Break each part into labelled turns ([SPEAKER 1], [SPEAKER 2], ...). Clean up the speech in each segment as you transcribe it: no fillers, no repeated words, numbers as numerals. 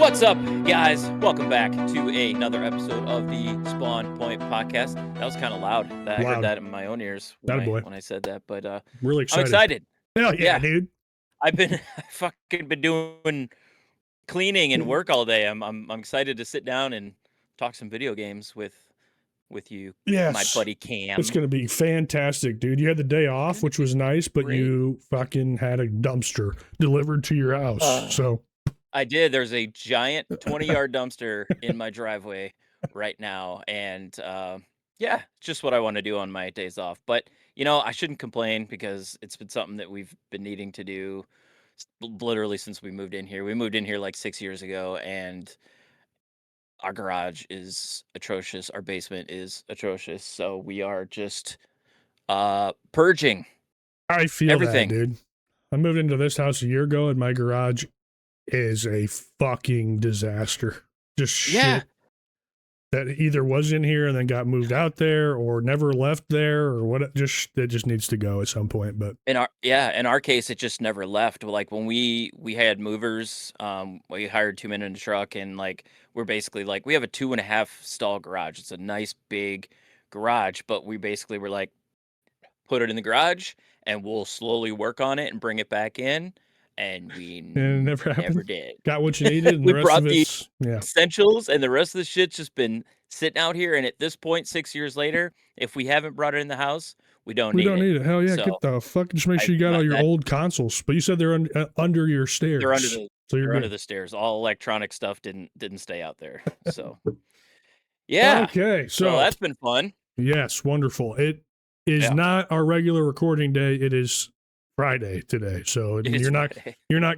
[SPEAKER 1] What's up, guys? Welcome back to another episode of the Spawn Point podcast. That was kind of loud. I heard that in my own ears when I said that, but
[SPEAKER 2] really excited.
[SPEAKER 1] I'm excited.
[SPEAKER 2] Hell yeah, dude!
[SPEAKER 1] I've fucking been doing cleaning and work all day. I'm excited to sit down and talk some video games with you, my buddy Cam.
[SPEAKER 2] It's gonna be fantastic, dude. You had the day off, which was nice, but you fucking had a dumpster delivered to your house. So
[SPEAKER 1] I did. There's a giant 20-yard dumpster in my driveway right now, and yeah, just what I want to do on my days off. But you know, I shouldn't complain because it's been something that we've been needing to do literally since we moved in here. We moved in here like 6 years ago, and our garage is atrocious. Our basement is atrocious. So we are just purging.
[SPEAKER 2] I feel
[SPEAKER 1] everything,
[SPEAKER 2] that, dude. I moved into this house a year ago, and my garage is a fucking disaster. Just shit that either was in here and then got moved out there, or never left there, or what. It just needs to go at some point. But
[SPEAKER 1] in our case, it just never left. Like when we had movers, we hired 2 men in a truck, and like we're basically like we have a 2.5 stall garage. It's a nice big garage, but we basically were like, put it in the garage, and we'll slowly work on it and bring it back in. And we never did.
[SPEAKER 2] Got what you needed. And
[SPEAKER 1] we
[SPEAKER 2] the rest
[SPEAKER 1] brought
[SPEAKER 2] of
[SPEAKER 1] the
[SPEAKER 2] yeah.
[SPEAKER 1] essentials, and the rest of the shit's just been sitting out here. And at this point, 6 years later, if we haven't brought it in the house, we don't need it.
[SPEAKER 2] Hell yeah, get the fuck. Just make sure you got all your old consoles. But you said they're under your stairs.
[SPEAKER 1] They're under the stairs. All electronic stuff didn't stay out there. So yeah.
[SPEAKER 2] Okay, so
[SPEAKER 1] that's been fun.
[SPEAKER 2] Yes, wonderful. It is not our regular recording day. It is Friday today, so you're not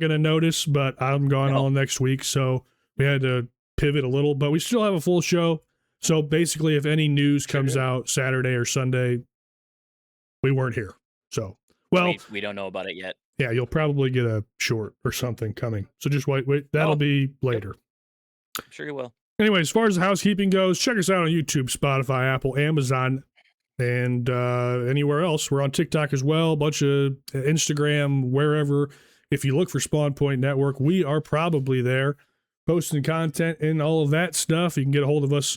[SPEAKER 2] going to notice, but I'm gone all next week, so we had to pivot a little, but we still have a full show. So basically, if any news comes out Saturday or Sunday, we weren't here. So
[SPEAKER 1] we don't know about it yet.
[SPEAKER 2] Yeah, you'll probably get a short or something coming. So just wait. That'll be later.
[SPEAKER 1] I'm sure you will.
[SPEAKER 2] Anyway, as far as the housekeeping goes, check us out on YouTube, Spotify, Apple, Amazon, and anywhere else. We're on TikTok as well, a bunch of Instagram, wherever. If you look for Spawn Point Network, we are probably there, posting content and all of that stuff. You can get a hold of us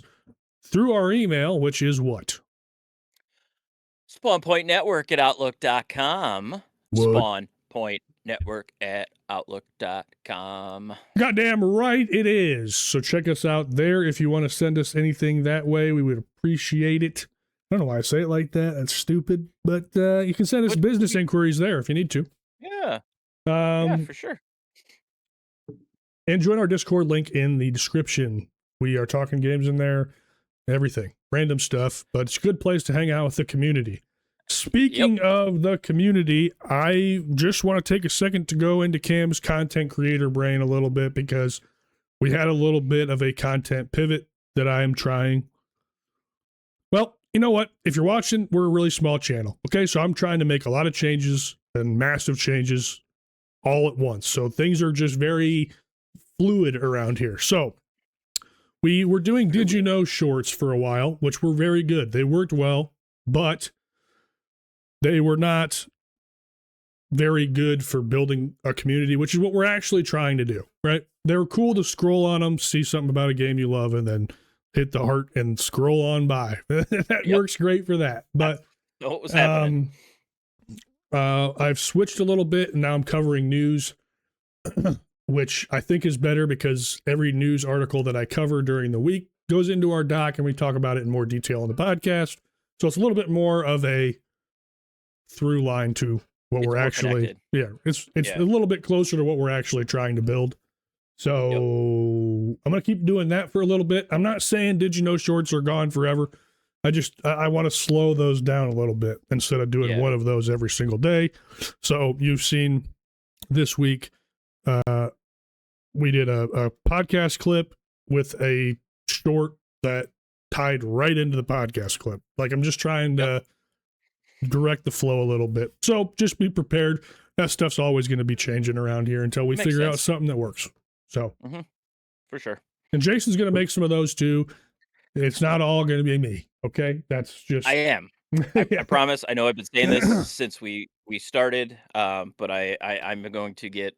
[SPEAKER 2] through our email, which is what?
[SPEAKER 1] SpawnPointNetwork@outlook.com. SpawnPointNetwork@outlook.com.
[SPEAKER 2] Goddamn right it is. So check us out there. If you want to send us anything that way, we would appreciate it. I don't know why I say it like that. That's stupid. But you can send us business inquiries there if you need to.
[SPEAKER 1] Yeah. For sure.
[SPEAKER 2] And join our Discord link in the description. We are talking games in there, everything, random stuff. But it's a good place to hang out with the community. Speaking of the community, I just want to take a second to go into Cam's content creator brain a little bit, because we had a little bit of a content pivot that I am trying. Well, you know what? If you're watching, we're a really small channel. Okay, so I'm trying to make a lot of changes and massive changes all at once. So things are just very fluid around here. So we were doing Did You Know shorts for a while, which were very good. They worked well, but they were not very good for building a community, which is what we're actually trying to do, right? They were cool to scroll on them, see something about a game you love, and then hit the heart and scroll on by. That works great for that. But
[SPEAKER 1] what was happening?
[SPEAKER 2] I've switched a little bit, and now I'm covering news, which I think is better, because every news article that I cover during the week goes into our doc, and we talk about it in more detail on the podcast. So it's a little bit more of a through line to what we're actually it's a little bit closer to what we're actually trying to build. So I'm gonna keep doing that for a little bit. I'm not saying Did You Know shorts are gone forever. I want to slow those down a little bit instead of doing one of those every single day. So you've seen this week we did a podcast clip with a short that tied right into the podcast clip. Like, I'm just trying to direct the flow a little bit. So just be prepared. That stuff's always going to be changing around here until we figure out something that works. So
[SPEAKER 1] for sure.
[SPEAKER 2] And Jason's going to make some of those too. It's not all going to be me. Okay. That's just,
[SPEAKER 1] I am. I promise. I know I've been saying this since we started. But I'm going to get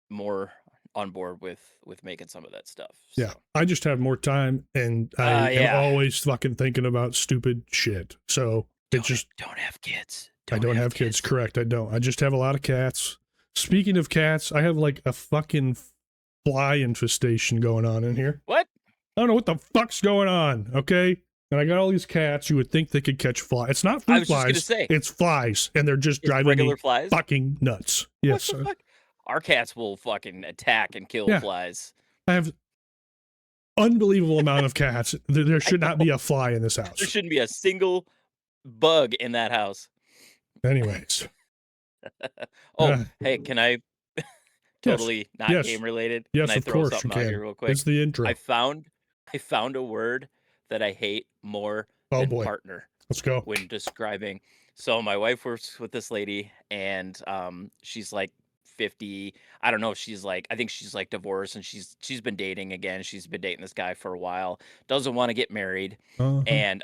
[SPEAKER 1] more on board with making some of that stuff.
[SPEAKER 2] Yeah,
[SPEAKER 1] So
[SPEAKER 2] I just have more time, and I am
[SPEAKER 1] yeah.
[SPEAKER 2] always fucking thinking about stupid shit. So it's just
[SPEAKER 1] Don't have kids.
[SPEAKER 2] I
[SPEAKER 1] Don't
[SPEAKER 2] don't
[SPEAKER 1] have
[SPEAKER 2] have kids.
[SPEAKER 1] kids.
[SPEAKER 2] Correct, I don't. I just have a lot of cats. Speaking of cats, I have like a fucking fly infestation going on in here.
[SPEAKER 1] What?
[SPEAKER 2] I don't know what the fuck's going on. Okay, and I got all these cats. You would think they could catch flies. It's not
[SPEAKER 1] I
[SPEAKER 2] fruit
[SPEAKER 1] was just gonna
[SPEAKER 2] flies.
[SPEAKER 1] say,
[SPEAKER 2] It's flies, and they're just
[SPEAKER 1] it's
[SPEAKER 2] driving me
[SPEAKER 1] regular flies.
[SPEAKER 2] fucking nuts.
[SPEAKER 1] What
[SPEAKER 2] Yes,
[SPEAKER 1] the fuck? Our cats will fucking attack and kill
[SPEAKER 2] yeah.
[SPEAKER 1] flies.
[SPEAKER 2] I have unbelievable amount of cats. There
[SPEAKER 1] I
[SPEAKER 2] should not
[SPEAKER 1] know.
[SPEAKER 2] be a fly in this
[SPEAKER 1] There
[SPEAKER 2] house.
[SPEAKER 1] shouldn't be a single bug in that house.
[SPEAKER 2] Anyways,
[SPEAKER 1] Oh, hey, can I
[SPEAKER 2] yes,
[SPEAKER 1] totally not
[SPEAKER 2] yes,
[SPEAKER 1] game related? Can
[SPEAKER 2] yes.
[SPEAKER 1] I
[SPEAKER 2] Of
[SPEAKER 1] throw
[SPEAKER 2] course you
[SPEAKER 1] something out
[SPEAKER 2] can.
[SPEAKER 1] here real quick?
[SPEAKER 2] It's the
[SPEAKER 1] I
[SPEAKER 2] intro.
[SPEAKER 1] found I found a word that I hate more
[SPEAKER 2] Oh
[SPEAKER 1] than
[SPEAKER 2] boy,
[SPEAKER 1] partner
[SPEAKER 2] let's go.
[SPEAKER 1] when describing. So my wife works with this lady, and she's like 50. I don't know. She's like, I think she's like divorced, and she's been dating again. She's been dating this guy for a while. Doesn't want to get married,
[SPEAKER 2] Uh-huh.
[SPEAKER 1] and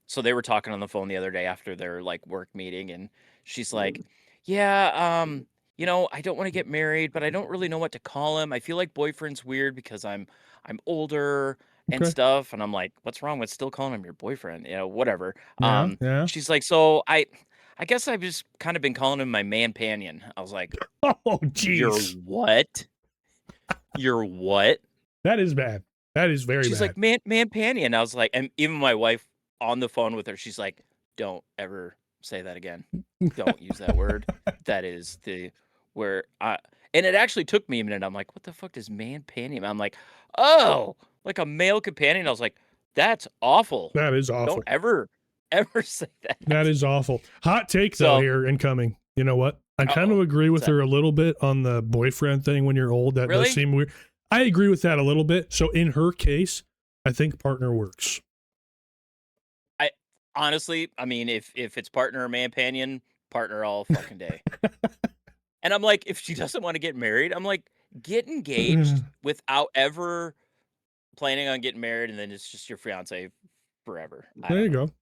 [SPEAKER 1] so they were talking on the phone the other day after their like work meeting, and she's like, yeah, I don't want to get married, but I don't really know what to call him. I feel like boyfriend's weird because I'm older and
[SPEAKER 2] Okay.
[SPEAKER 1] stuff. And I'm like, what's wrong with still calling him your boyfriend? Whatever.
[SPEAKER 2] Yeah, yeah.
[SPEAKER 1] She's like, so I guess I've just kind of been calling him my man-panion. I was like,
[SPEAKER 2] Oh,
[SPEAKER 1] you're
[SPEAKER 2] jeez.
[SPEAKER 1] what? You're what?
[SPEAKER 2] That is bad. That is very
[SPEAKER 1] She's
[SPEAKER 2] bad.
[SPEAKER 1] like, man-panion. I was like, and even my wife on the phone with her, she's like, don't ever say that again. Don't use that word. That is the where I and it actually took me a minute. I'm like, what the fuck does man-panion? I'm like, oh, like a male companion. I was like, that's awful.
[SPEAKER 2] That is
[SPEAKER 1] Don't
[SPEAKER 2] awful.
[SPEAKER 1] ever say
[SPEAKER 2] That
[SPEAKER 1] that.
[SPEAKER 2] is awful. Hot take though
[SPEAKER 1] So,
[SPEAKER 2] here incoming. You know what? I kind of
[SPEAKER 1] uh-oh.
[SPEAKER 2] agree
[SPEAKER 1] What's
[SPEAKER 2] with
[SPEAKER 1] that?
[SPEAKER 2] her a little bit on the boyfriend thing when you're old. That does
[SPEAKER 1] Really?
[SPEAKER 2] seem weird. I agree with that a little bit. So in her case, I think partner works.
[SPEAKER 1] I honestly, I mean, if it's partner or man-panion, partner all fucking day. And I'm like, if she doesn't want to get married, I'm like, get engaged without ever planning on getting married, and then it's just your fiance forever. I
[SPEAKER 2] There
[SPEAKER 1] don't
[SPEAKER 2] you
[SPEAKER 1] know.
[SPEAKER 2] go.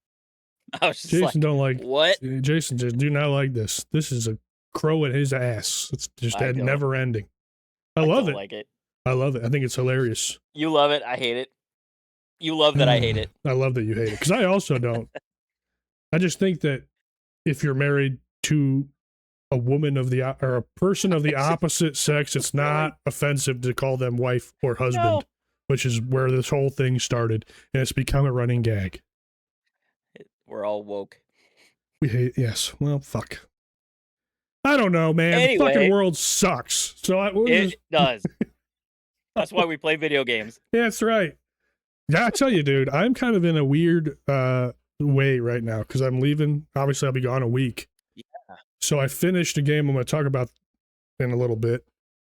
[SPEAKER 1] I was just
[SPEAKER 2] Jason
[SPEAKER 1] like,
[SPEAKER 2] don't like
[SPEAKER 1] what?
[SPEAKER 2] Jason just do not like this. This is a crow at his ass. It's just
[SPEAKER 1] I don't.
[SPEAKER 2] never ending. I
[SPEAKER 1] I
[SPEAKER 2] love
[SPEAKER 1] don't
[SPEAKER 2] it.
[SPEAKER 1] like it.
[SPEAKER 2] I love it. I think it's hilarious.
[SPEAKER 1] You love it. I hate it. You love that I hate it.
[SPEAKER 2] I love that you hate it because I also don't. I just think that if you're married to a woman of the or a person of the opposite sex, it's
[SPEAKER 1] Really?
[SPEAKER 2] not offensive to call them wife or husband,
[SPEAKER 1] No.
[SPEAKER 2] which is where this whole thing started, and it's become a running gag.
[SPEAKER 1] We're all woke.
[SPEAKER 2] We hate. Yes. Well, fuck. I don't know, man. The fucking
[SPEAKER 1] Anyway,
[SPEAKER 2] world sucks. So
[SPEAKER 1] it does. That's why we play video games.
[SPEAKER 2] Yeah, that's right. Yeah, I tell you, dude, I'm kind of in a weird way right now because I'm leaving. Obviously, I'll be gone a week.
[SPEAKER 1] Yeah.
[SPEAKER 2] So I finished a game I'm going to talk about in a little bit,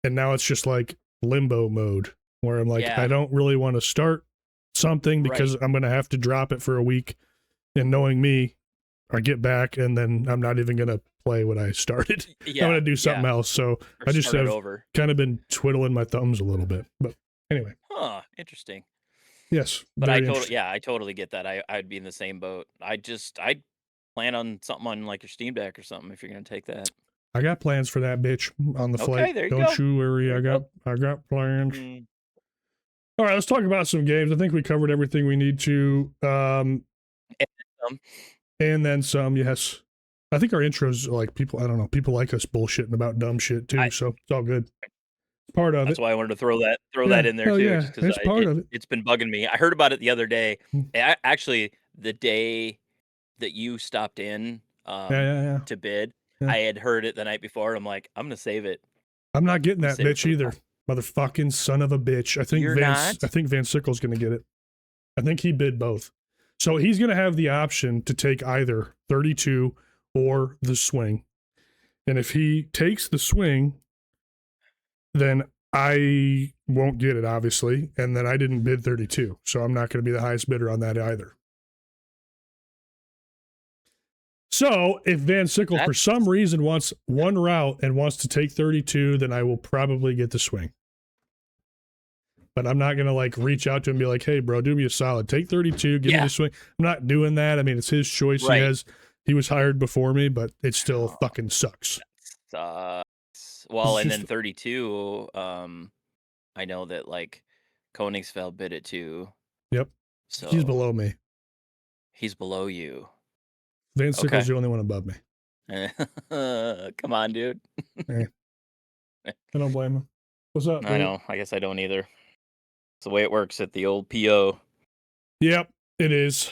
[SPEAKER 2] and now it's just like limbo mode where I'm like,
[SPEAKER 1] Yeah.
[SPEAKER 2] I don't really want to start something because I'm going to have to drop it for a week. And knowing me, I get back and then I'm not even going to play what I started.
[SPEAKER 1] Yeah.
[SPEAKER 2] I'm going to do something else. So
[SPEAKER 1] Or
[SPEAKER 2] I just
[SPEAKER 1] start it
[SPEAKER 2] have
[SPEAKER 1] over.
[SPEAKER 2] kind of been twiddling my thumbs a little bit. But anyway,
[SPEAKER 1] Huh. Interesting.
[SPEAKER 2] yes.
[SPEAKER 1] But
[SPEAKER 2] very interesting.
[SPEAKER 1] I totally get that. I'd be in the same boat. I'd plan on something on like your Steam Deck or something if you're gonna take that.
[SPEAKER 2] I got plans for that bitch on the flight.
[SPEAKER 1] There you
[SPEAKER 2] Don't
[SPEAKER 1] go.
[SPEAKER 2] you worry.
[SPEAKER 1] There you
[SPEAKER 2] I got plans.
[SPEAKER 1] Mm.
[SPEAKER 2] All right, let's talk about some games. I think we covered everything we need to.
[SPEAKER 1] Um,
[SPEAKER 2] And then some, yes. I think our intros are like people, I don't know, people like us bullshitting about dumb shit too, so it's all good. It's part of
[SPEAKER 1] That's
[SPEAKER 2] it.
[SPEAKER 1] why I wanted to throw that
[SPEAKER 2] Yeah,
[SPEAKER 1] in there
[SPEAKER 2] hell
[SPEAKER 1] too,
[SPEAKER 2] yeah,
[SPEAKER 1] just because
[SPEAKER 2] it's part of it.
[SPEAKER 1] it's been bugging me. I heard about it the other day.
[SPEAKER 2] Mm.
[SPEAKER 1] Actually, the day that you stopped in
[SPEAKER 2] Yeah.
[SPEAKER 1] to bid,
[SPEAKER 2] Yeah.
[SPEAKER 1] I had heard it the night before. I'm like, I'm gonna save it.
[SPEAKER 2] I'm not getting
[SPEAKER 1] I'm
[SPEAKER 2] that
[SPEAKER 1] gonna save it
[SPEAKER 2] bitch
[SPEAKER 1] for the
[SPEAKER 2] either. Motherfucking son of a bitch.
[SPEAKER 1] You're not?
[SPEAKER 2] I think Van Sickle's gonna get it. I think he bid both. So he's gonna have the option to take either 32 or the swing. And if he takes the swing, then I won't get it, obviously. And then I didn't bid 32. So I'm not going to be the highest bidder on that either. So if Van Sickle, for some reason, wants one route and wants to take 32, then I will probably get the swing. But I'm not going to like reach out to him and be like, hey, bro, do me a solid. Take 32, give me the swing. I'm not doing that. I mean, it's his choice.
[SPEAKER 1] Right.
[SPEAKER 2] He was hired before me, but it still fucking sucks.
[SPEAKER 1] Sucks. Well, and then 32, I know that like Koenigsfeld bid it too,
[SPEAKER 2] Yep. He's
[SPEAKER 1] so
[SPEAKER 2] below me.
[SPEAKER 1] he's below you.
[SPEAKER 2] Van Sickle's
[SPEAKER 1] Okay.
[SPEAKER 2] the only one above me.
[SPEAKER 1] Come on, dude.
[SPEAKER 2] Eh, I don't blame him. What's up,
[SPEAKER 1] I
[SPEAKER 2] dude?
[SPEAKER 1] know. I guess I don't either. It's the way it works at the old PO.
[SPEAKER 2] Yep, it is.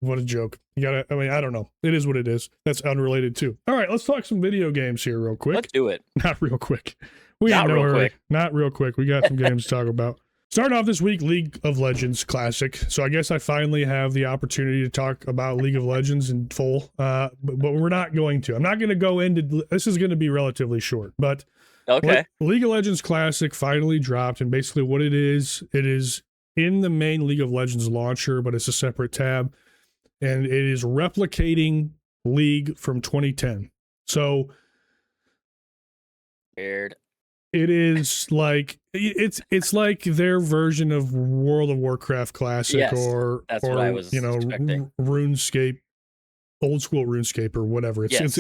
[SPEAKER 2] What a joke. You gotta, I mean, I don't know. It is what it is. That's unrelated too. All right, let's talk some video games here real
[SPEAKER 1] Let's
[SPEAKER 2] quick.
[SPEAKER 1] do it.
[SPEAKER 2] Not real quick. We ain't
[SPEAKER 1] Not
[SPEAKER 2] no
[SPEAKER 1] real
[SPEAKER 2] hurry.
[SPEAKER 1] quick.
[SPEAKER 2] Not real quick. We got some games to talk about. Starting off this week, League of Legends Classic. So I guess I finally have the opportunity to talk about League of Legends in full, but we're not going to. I'm not going to go into, this is going to be relatively short, but
[SPEAKER 1] Okay.
[SPEAKER 2] League of Legends Classic finally dropped, and basically what it is in the main League of Legends launcher, but it's a separate tab, and it is replicating League from 2010. So
[SPEAKER 1] Weird.
[SPEAKER 2] it is like it's like their version of World of Warcraft Classic,
[SPEAKER 1] Yes.
[SPEAKER 2] or
[SPEAKER 1] That's what I was expecting.
[SPEAKER 2] RuneScape, old school RuneScape, or whatever.
[SPEAKER 1] Yes.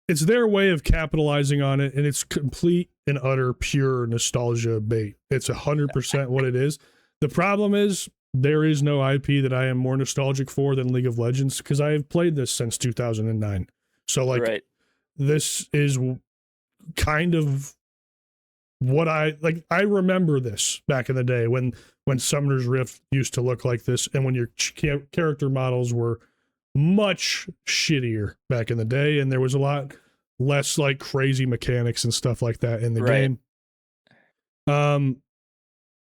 [SPEAKER 2] It's their way of capitalizing on it, and it's complete and utter pure nostalgia bait. It's 100% what it is. The problem is there is no IP that I am more nostalgic for than League of Legends, because I have played this since 2009. So like,
[SPEAKER 1] Right.
[SPEAKER 2] this is kind of what I remember this back in the day when Summoner's Rift used to look like this, and when your character models were much shittier back in the day, and there was a lot less like crazy mechanics and stuff like that in the
[SPEAKER 1] Right.
[SPEAKER 2] game.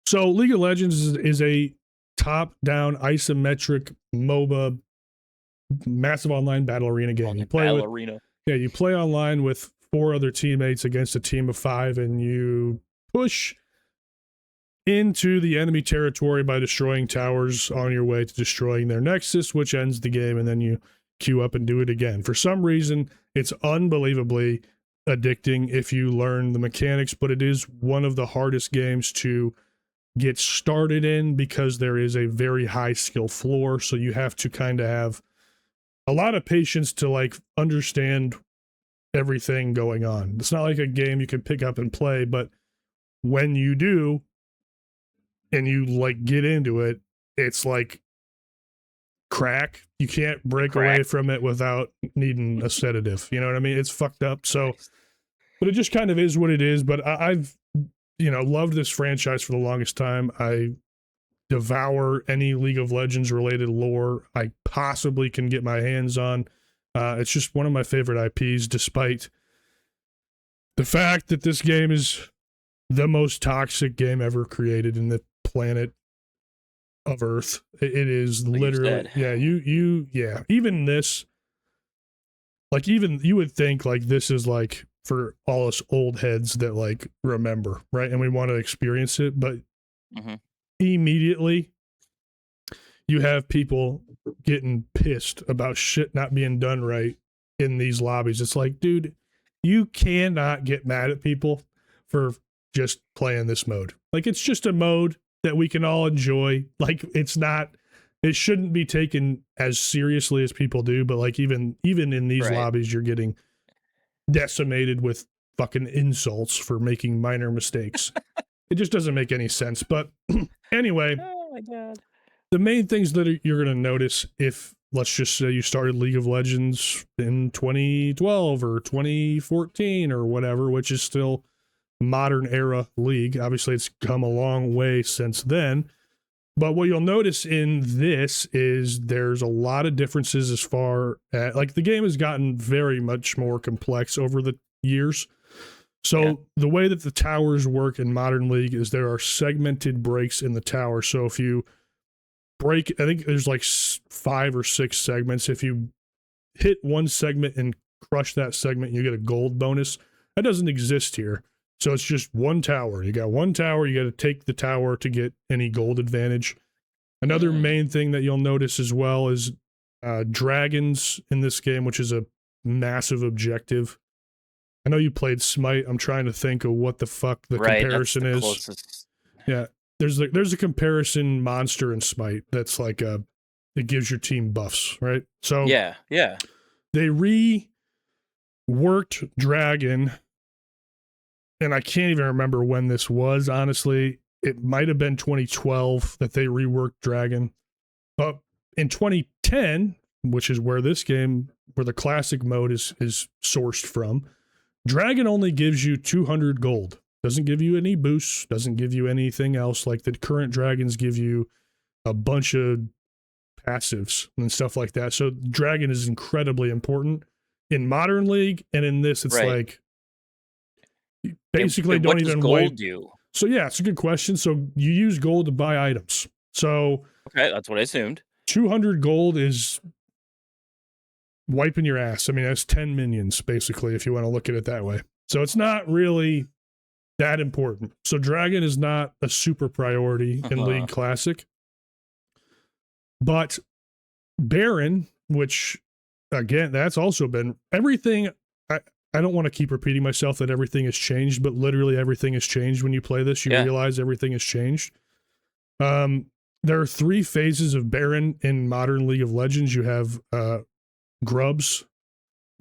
[SPEAKER 2] So League of Legends is a top-down isometric MOBA, massive online battle arena game. You play
[SPEAKER 1] Battle
[SPEAKER 2] with
[SPEAKER 1] Arena.
[SPEAKER 2] you play online with 4 other teammates against a team of 5, and you push into the enemy territory by destroying towers on your way to destroying their nexus, which ends the game, and then you queue up and do it again. For some reason, it's unbelievably addicting if you learn the mechanics, but it is one of the hardest games to get started in, because there is a very high skill floor, so you have to kind of have a lot of patience to like understand everything going on. It's not like a game you can pick up and play, but when you do and you like get into it, it's like crack. You can't break away
[SPEAKER 1] Crack.
[SPEAKER 2] from it without needing a sedative. You know what I mean? It's fucked up. So,
[SPEAKER 1] Nice.
[SPEAKER 2] but it just kind of is what it is. But I've, loved this franchise for the longest time. I devour any League of Legends related lore I possibly can get my hands on. It's just one of my favorite IPs, despite the fact that this game is the most toxic game ever created in the planet of Earth. It is
[SPEAKER 1] What you
[SPEAKER 2] literally,
[SPEAKER 1] said.
[SPEAKER 2] yeah. Even this, like, even you would think like this is like for all us old heads that like remember, right? And we want to experience it, but
[SPEAKER 1] Mm-hmm.
[SPEAKER 2] immediately you have people getting pissed about shit not being done right in these lobbies. It's like, dude, you cannot get mad at people for just playing this mode. Like, it's just a mode that we can all enjoy. Like, it shouldn't be taken as seriously as people do, but like even in these
[SPEAKER 1] Right.
[SPEAKER 2] lobbies, you're getting decimated with fucking insults for making minor mistakes. It just doesn't make any sense. But anyway,
[SPEAKER 1] Oh my god.
[SPEAKER 2] the main things that you're going to notice, if let's just say you started League of Legends in 2012 or 2014 or whatever, which is still modern era League. Obviously, it's come a long way since then. But what you'll notice in this is there's a lot of differences as far as, like, the game has gotten very much more complex over the years. So
[SPEAKER 1] Yeah.
[SPEAKER 2] the way that the towers work in Modern League is there are segmented breaks in the tower. So if you break, I think there's like 5 or 6 segments. If you hit one segment and crush that segment, you get a gold bonus. That doesn't exist here. So it's just one tower. You got one tower. You got to take the tower to get any gold advantage. Another main thing that you'll notice as well is dragons in this game, which is a massive objective. I know you played Smite. I'm trying to think of what the fuck the
[SPEAKER 1] Right.
[SPEAKER 2] comparison
[SPEAKER 1] That's the
[SPEAKER 2] is.
[SPEAKER 1] closest.
[SPEAKER 2] Yeah, there's a comparison monster in Smite that's like it gives your team buffs, right? So
[SPEAKER 1] Yeah. Yeah.
[SPEAKER 2] they reworked Dragon and I can't even remember when this was, honestly. It might have been 2012 that they reworked Dragon. But in 2010, which is where this game, where the classic mode is sourced from, Dragon only gives you 200 gold. Doesn't give you any boosts, doesn't give you anything else. Like the current Dragons give you a bunch of passives and stuff like that. So Dragon is incredibly important in Modern League, and in this, it's
[SPEAKER 1] Right.
[SPEAKER 2] like basically
[SPEAKER 1] And
[SPEAKER 2] don't
[SPEAKER 1] what does
[SPEAKER 2] even
[SPEAKER 1] gold
[SPEAKER 2] wipe.
[SPEAKER 1] do?
[SPEAKER 2] So yeah, it's a good question. So you use gold to buy items. So
[SPEAKER 1] Okay, that's what I assumed.
[SPEAKER 2] 200 gold is wiping your ass. I mean, that's 10 minions, basically, if you want to look at it that way. So it's not really that important. So Dragon is not a super priority in
[SPEAKER 1] Uh-huh.
[SPEAKER 2] League Classic. But Baron, which, again, that's also been everything. I don't want to keep repeating myself that everything has changed, but literally everything has changed when you play this. You
[SPEAKER 1] Yeah.
[SPEAKER 2] realize everything has changed. There are 3 phases of Baron in modern League of Legends. You have grubs,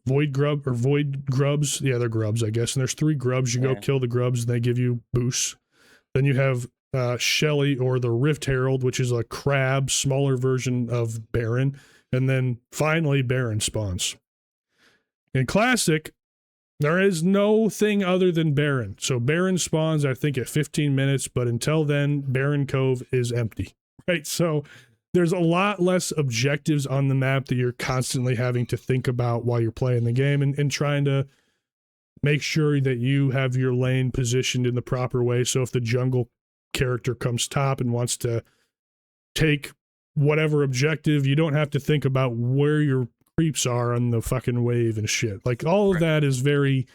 [SPEAKER 2] void grubs. Yeah, they're grubs, I guess. And there's 3 grubs. You go
[SPEAKER 1] Yeah.
[SPEAKER 2] kill the grubs, and they give you boosts. Then you have Shelly, or the Rift Herald, which is a crab, smaller version of Baron. And then finally, Baron spawns. In Classic, there is no thing other than Baron. So Baron spawns, I think, at 15 minutes, but until then, Baron Cove is empty. Right? So there's a lot less objectives on the map that you're constantly having to think about while you're playing the game, and trying to make sure that you have your lane positioned in the proper way. So if the jungle character comes top and wants to take whatever objective, you don't have to think about where your creeps are on the fucking wave and shit. Like all of
[SPEAKER 1] Right.
[SPEAKER 2] that is very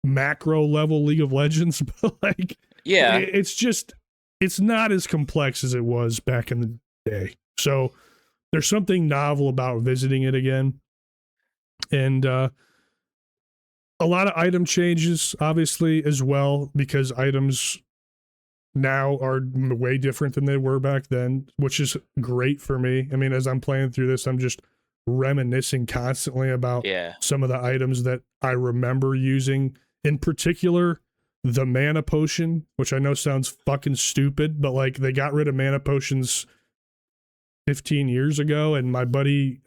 [SPEAKER 2] macro level League of Legends, but like
[SPEAKER 1] Yeah.
[SPEAKER 2] it's not as complex as it was back in the day. So there's something novel about visiting it again. And a lot of item changes, obviously, as well, because items now are way different than they were back then, which is great for me. I mean, as I'm playing through this, I'm just reminiscing constantly about
[SPEAKER 1] Yeah.
[SPEAKER 2] some of the items that I remember using. In particular, the mana potion, which I know sounds fucking stupid, but like they got rid of mana potions 15 years ago, and my buddy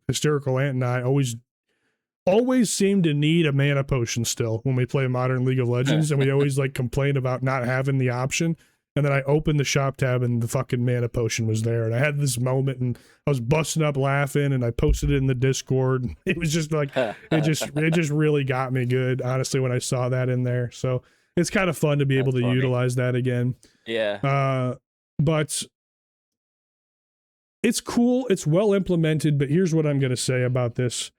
[SPEAKER 2] Hysterical Ant and I always seem to need a mana potion still when we play Modern League of Legends, and we always like complain about not having the option. And then I opened the shop tab and the fucking mana potion was there, and I had this moment and I was busting up laughing, and I posted it in the Discord. It was just like it just really got me good, honestly, when I saw that in there. So it's kind of fun to be able
[SPEAKER 1] That's
[SPEAKER 2] to
[SPEAKER 1] funny.
[SPEAKER 2] utilize that again.
[SPEAKER 1] Yeah.
[SPEAKER 2] But it's cool, it's well implemented. But here's what I'm going to say about this.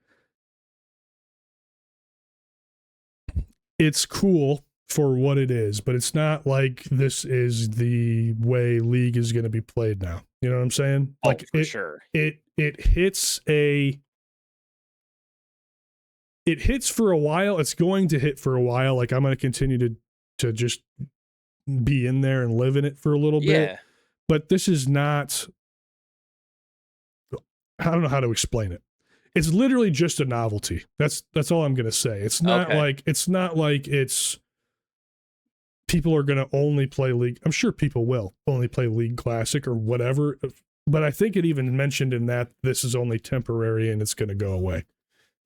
[SPEAKER 2] It's cool for what it is, but it's not like this is the way League is going to be played now. You know what I'm saying?
[SPEAKER 1] Oh,
[SPEAKER 2] Like
[SPEAKER 1] for sure.
[SPEAKER 2] it hits for a while. It's going to hit for a while. Like I'm going to continue to just be in there and live in it for a little bit.
[SPEAKER 1] Yeah.
[SPEAKER 2] But this is not, I don't know how to explain it. It's literally just a novelty. That's all I'm going to say. It's not
[SPEAKER 1] Okay.
[SPEAKER 2] like it's people are going to only play League. I'm sure people will only play League Classic or whatever, but I think it even mentioned in that this is only temporary and it's going to go away.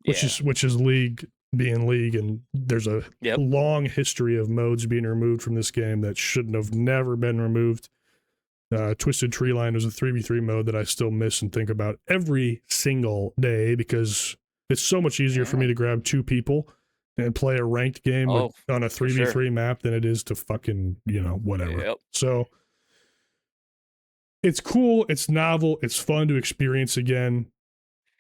[SPEAKER 2] Which is League being League, and there's a
[SPEAKER 1] Yep.
[SPEAKER 2] long history of modes being removed from this game that shouldn't have never been removed. Twisted Tree Line was a 3v3 mode that I still miss and think about every single day, because it's so much easier for me to grab 2 people and play a ranked game
[SPEAKER 1] Oh,
[SPEAKER 2] on a
[SPEAKER 1] for
[SPEAKER 2] 3v3
[SPEAKER 1] sure.
[SPEAKER 2] map than it is to fucking, whatever.
[SPEAKER 1] Yep.
[SPEAKER 2] So it's cool, it's novel, it's fun to experience again.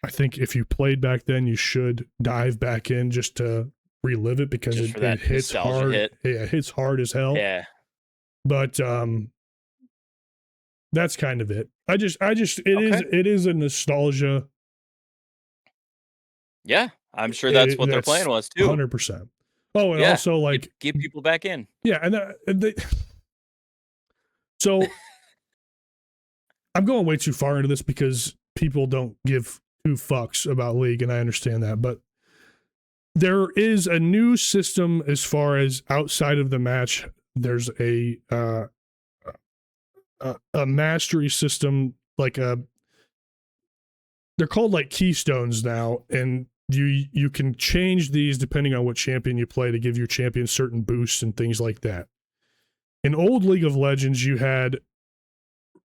[SPEAKER 2] I think if you played back then, you should dive back in just to relive it, because
[SPEAKER 1] Just for
[SPEAKER 2] it
[SPEAKER 1] that
[SPEAKER 2] hits
[SPEAKER 1] nostalgia
[SPEAKER 2] hard.
[SPEAKER 1] hit.
[SPEAKER 2] Yeah, it hits hard as hell.
[SPEAKER 1] Yeah.
[SPEAKER 2] But that's kind of it.
[SPEAKER 1] Okay.
[SPEAKER 2] It is a nostalgia.
[SPEAKER 1] Yeah. I'm sure that's what their
[SPEAKER 2] That's
[SPEAKER 1] plan was too.
[SPEAKER 2] 100%. Oh, and
[SPEAKER 1] Yeah.
[SPEAKER 2] also like
[SPEAKER 1] Keep people back in.
[SPEAKER 2] yeah, so I'm going way too far into this because people don't give 2 fucks about League, and I understand that, but there is a new system as far as outside of the match. There's a mastery system, like they're called like keystones now, and you can change these depending on what champion you play to give your champion certain boosts and things like that. In old League of Legends, you had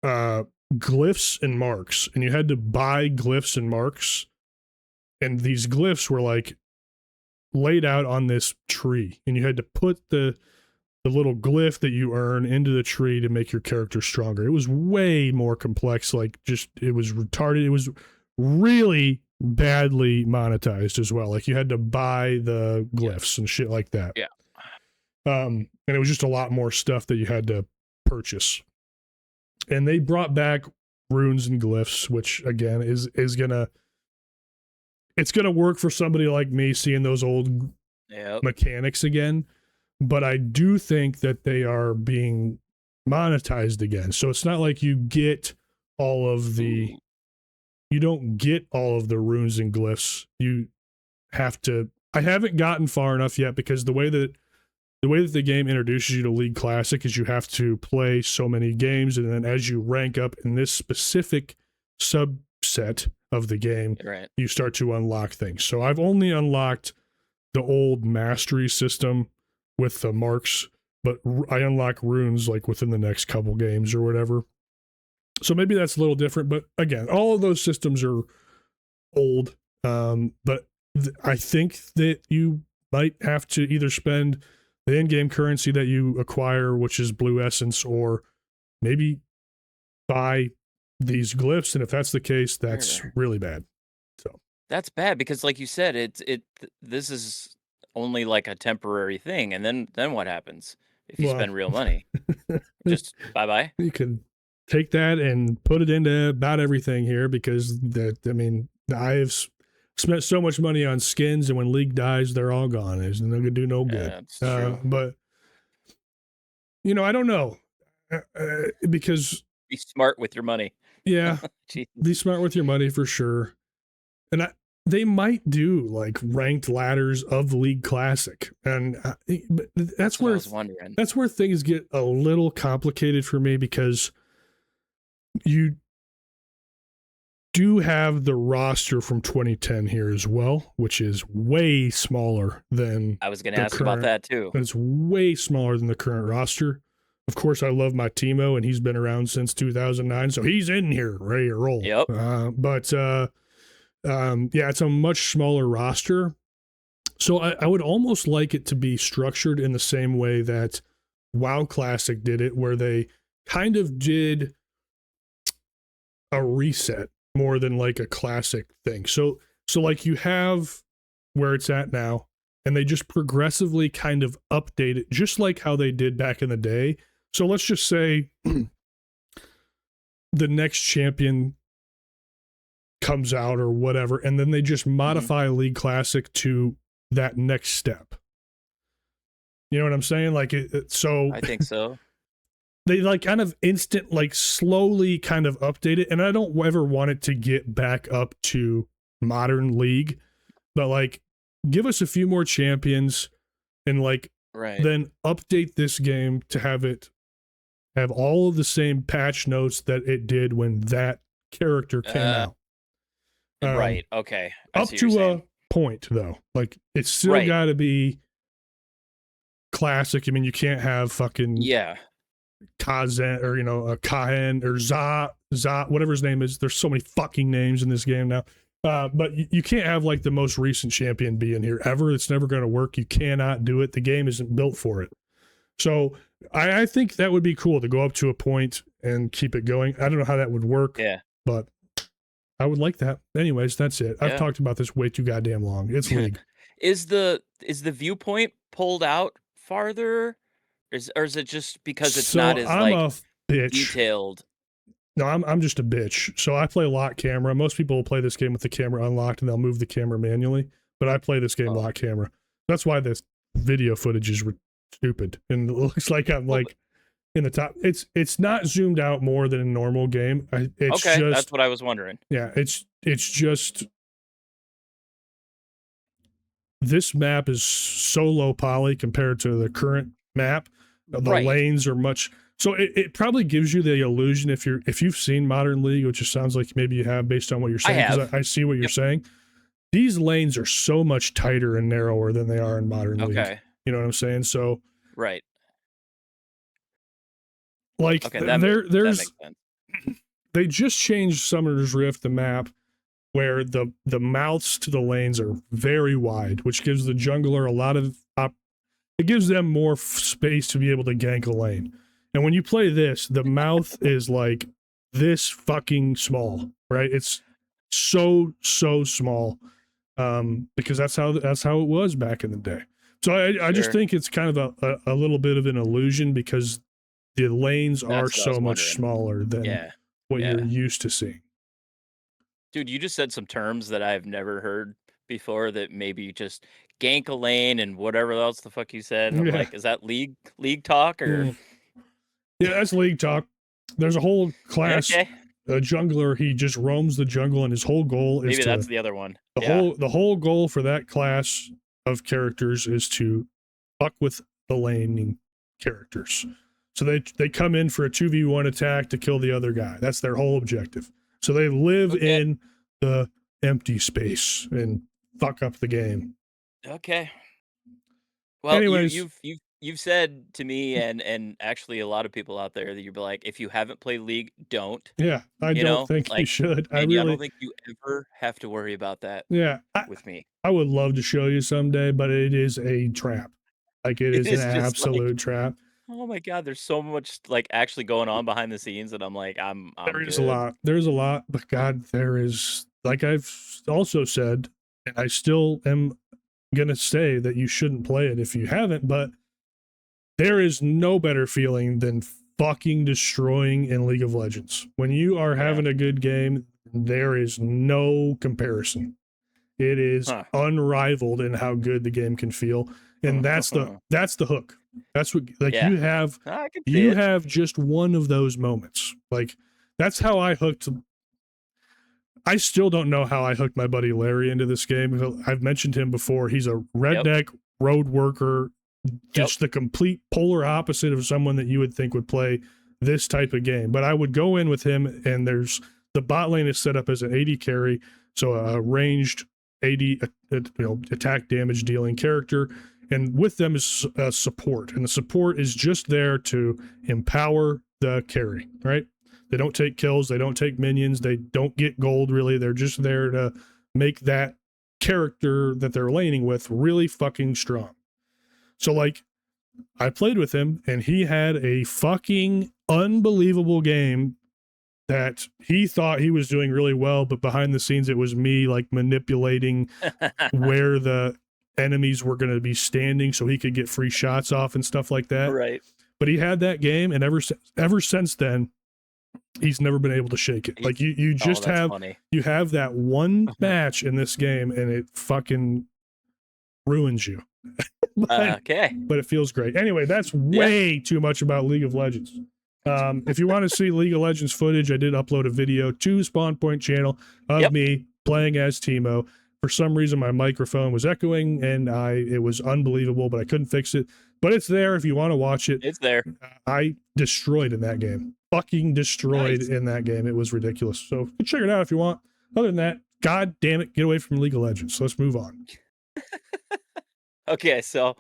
[SPEAKER 2] glyphs and marks, and you had to buy glyphs and marks, and these glyphs were like laid out on this tree, and you had to put the little glyph that you earn into the tree to make your character stronger. It was way more complex. Like, just, it was retarded. It was really badly monetized as well. Like, you had to buy the glyphs and shit like that.
[SPEAKER 1] Yeah.
[SPEAKER 2] And it was just a lot more stuff that you had to purchase. And they brought back runes and glyphs, which again is gonna, it's gonna work for somebody like me seeing those old mechanics again. But I do think that they are being monetized again. So it's not like you get all of the, you don't get all of the runes and glyphs. You have to, I haven't gotten far enough yet, because the way that the game introduces you to League Classic is you have to play so many games, and then as you rank up in this specific subset of the game, you start to unlock things. So I've only unlocked the old mastery system with the marks, but I unlock runes like within the next couple games or whatever. So maybe that's a little different, but again, all of those systems are old. But I think that you might have to either spend the in-game currency that you acquire, which is blue essence, or maybe buy these glyphs. And if that's the case, that's really bad. So
[SPEAKER 1] that's bad, because like you said, this is only like a temporary thing, and then what happens if you spend real money? Just bye-bye?
[SPEAKER 2] You could take that and put it into about everything here, because that, I mean, I've spent so much money on skins, and when League dies, they're all gone. It's not gonna do no good.
[SPEAKER 1] That's true.
[SPEAKER 2] But you know, I don't know, because
[SPEAKER 1] be smart with your money.
[SPEAKER 2] Yeah, be smart with your money for sure. And they might do like ranked ladders of League Classic, and that's where things get a little complicated for me, because you do have the roster from 2010 here as well, which is way smaller than
[SPEAKER 1] I was going to ask about that too.
[SPEAKER 2] It's way smaller than the current roster. Of course, I love my Timo, and he's been around since 2009, so he's in here ready to roll.
[SPEAKER 1] Yep.
[SPEAKER 2] Yeah, it's a much smaller roster. So I would almost like it to be structured in the same way that WoW Classic did it, where they kind of did a reset more than like a classic thing. So like you have where it's at now, and they just progressively kind of update it, just like how they did back in the day. So let's just say the next champion comes out or whatever, and then they just modify League Classic to that next step. You know what I'm saying? Like, so
[SPEAKER 1] I think so.
[SPEAKER 2] They like kind of instant, like slowly kind of update it, and I don't ever want it to get back up to modern League, but like give us a few more champions, and like then update this game to have all of the same patch notes that it did when that character came out.
[SPEAKER 1] Right. Okay.
[SPEAKER 2] Up to a point, though. Like, it's still got to be classic. I mean, you can't have fucking Kazen, or, you know, a Kahen, or Za, whatever his name is. There's so many fucking names in this game now. But you can't have like the most recent champion be in here ever. It's never going to work. You cannot do it. The game isn't built for it. So I think that would be cool to go up to a point and keep it going. I don't know how that would work.
[SPEAKER 1] Yeah.
[SPEAKER 2] But I would like that. Anyways, that's it. I've talked about this way too goddamn long. It's League.
[SPEAKER 1] Is the viewpoint pulled out farther? Or is it just because it's not as like detailed?
[SPEAKER 2] No, I'm just a bitch. So I play lock camera. Most people will play this game with the camera unlocked, and they'll move the camera manually. But I play this game lock camera. That's why this video footage is stupid, and it looks like I'm like in the top. It's not zoomed out more than a normal game. It's
[SPEAKER 1] okay,
[SPEAKER 2] just,
[SPEAKER 1] that's what I was wondering.
[SPEAKER 2] Yeah, it's just this map is so low poly compared to the current map. The
[SPEAKER 1] Right.
[SPEAKER 2] lanes are much, so it probably gives you the illusion if you've seen Modern League, which it sounds like maybe you have based on what you're
[SPEAKER 1] I
[SPEAKER 2] saying, because
[SPEAKER 1] have.
[SPEAKER 2] I see what you're
[SPEAKER 1] Yep.
[SPEAKER 2] saying. These lanes are so much tighter and narrower than they are in Modern League.
[SPEAKER 1] Okay.
[SPEAKER 2] You know what I'm saying? So
[SPEAKER 1] Right.
[SPEAKER 2] like
[SPEAKER 1] Okay, that
[SPEAKER 2] there's
[SPEAKER 1] makes sense.
[SPEAKER 2] they just changed Summoner's Rift, the map, where the mouths to the lanes are very wide, which gives the jungler a lot of it gives them more space to be able to gank a lane. And when you play this, the mouth is like this fucking small, right? It's so small, because that's how it was back in the day. So I just
[SPEAKER 1] Sure.
[SPEAKER 2] think it's kind of a little bit of an illusion because the lanes are
[SPEAKER 1] That's what I was
[SPEAKER 2] so much
[SPEAKER 1] wondering.
[SPEAKER 2] smaller than
[SPEAKER 1] Yeah.
[SPEAKER 2] what you're
[SPEAKER 1] Yeah.
[SPEAKER 2] used to seeing.
[SPEAKER 1] Dude, you just said some terms that I've never heard before that maybe just gank a lane and whatever else the fuck you said. I'm
[SPEAKER 2] Yeah.
[SPEAKER 1] like, is that league talk or
[SPEAKER 2] Mm. Yeah, that's league talk. There's a whole class,
[SPEAKER 1] okay.
[SPEAKER 2] a jungler. He just roams the jungle, and his whole goal is
[SPEAKER 1] Maybe that's
[SPEAKER 2] to
[SPEAKER 1] the other one. Yeah.
[SPEAKER 2] the whole goal for that class of characters is to fuck with the laning characters. So they come in for a 2v1 attack to kill the other guy. That's their whole objective. So they live
[SPEAKER 1] Okay.
[SPEAKER 2] in the empty space and fuck up the game.
[SPEAKER 1] Okay. Well,
[SPEAKER 2] Anyways,
[SPEAKER 1] you've said to me and actually a lot of people out there that you'd be like, if you haven't played League, don't,
[SPEAKER 2] yeah, I
[SPEAKER 1] you
[SPEAKER 2] don't
[SPEAKER 1] know?
[SPEAKER 2] think you
[SPEAKER 1] Like,
[SPEAKER 2] should. I
[SPEAKER 1] and yeah, I don't
[SPEAKER 2] really,
[SPEAKER 1] think you ever have to worry about that
[SPEAKER 2] yeah,
[SPEAKER 1] with me.
[SPEAKER 2] I would love to show you someday, but it is a trap. Like it
[SPEAKER 1] It
[SPEAKER 2] is an
[SPEAKER 1] is just like,
[SPEAKER 2] absolute trap.
[SPEAKER 1] oh my god, there's so much like actually going on behind the scenes and I'm like, I'm
[SPEAKER 2] There is a
[SPEAKER 1] good.
[SPEAKER 2] lot. There's a lot, but God, there is, like I've also said, and I still am going to say that you shouldn't play it if you haven't, but there is no better feeling than fucking destroying in League of Legends. When you are
[SPEAKER 1] Yeah.
[SPEAKER 2] having a good game, there is no comparison. It is
[SPEAKER 1] Huh.
[SPEAKER 2] unrivaled in how good the game can feel, and that's the hook. That's what, like,
[SPEAKER 1] Yeah. I can see
[SPEAKER 2] you
[SPEAKER 1] it.
[SPEAKER 2] have just one of those moments. Like that's how I hooked. I still don't know how I hooked my buddy Larry into this game. I've mentioned him before. He's a
[SPEAKER 1] Yep.
[SPEAKER 2] redneck road worker,
[SPEAKER 1] Yep.
[SPEAKER 2] just the complete polar opposite of someone that you would think would play this type of game. But I would go in with him, and there's the bot lane is set up as an AD carry, so a ranged AD, attack damage dealing character, and with them is a support, and the support is just there to empower the carry, right? They don't take kills, they don't take minions, they don't get gold really. They're just there to make that character that they're laning with really fucking strong. So like I played with him and he had a fucking unbelievable game that he thought he was doing really well, but behind the scenes it was me like manipulating where the enemies were going to be standing so he could get free shots off and stuff like that.
[SPEAKER 1] Right.
[SPEAKER 2] But he had that game, and ever since then he's never been able to shake it.
[SPEAKER 1] He-
[SPEAKER 2] Like you
[SPEAKER 1] oh,
[SPEAKER 2] just
[SPEAKER 1] that's funny.
[SPEAKER 2] have that one match in this game and it fucking ruins you. but
[SPEAKER 1] Okay.
[SPEAKER 2] but it feels great. Anyway, that's
[SPEAKER 1] Yeah.
[SPEAKER 2] way too much about League of Legends. If you want to see League of Legends footage, I did upload a video to Spawn Point channel of
[SPEAKER 1] Yep.
[SPEAKER 2] me playing as Teemo. For some reason, my microphone was echoing, and it was unbelievable, but I couldn't fix it. But it's there if you want to watch it.
[SPEAKER 1] It's there.
[SPEAKER 2] I destroyed in that game. Fucking destroyed
[SPEAKER 1] Nice.
[SPEAKER 2] in that game. It was ridiculous. So check it out if you want. Other than that, God damn it, get away from League of Legends. So let's move on.
[SPEAKER 1] Okay, so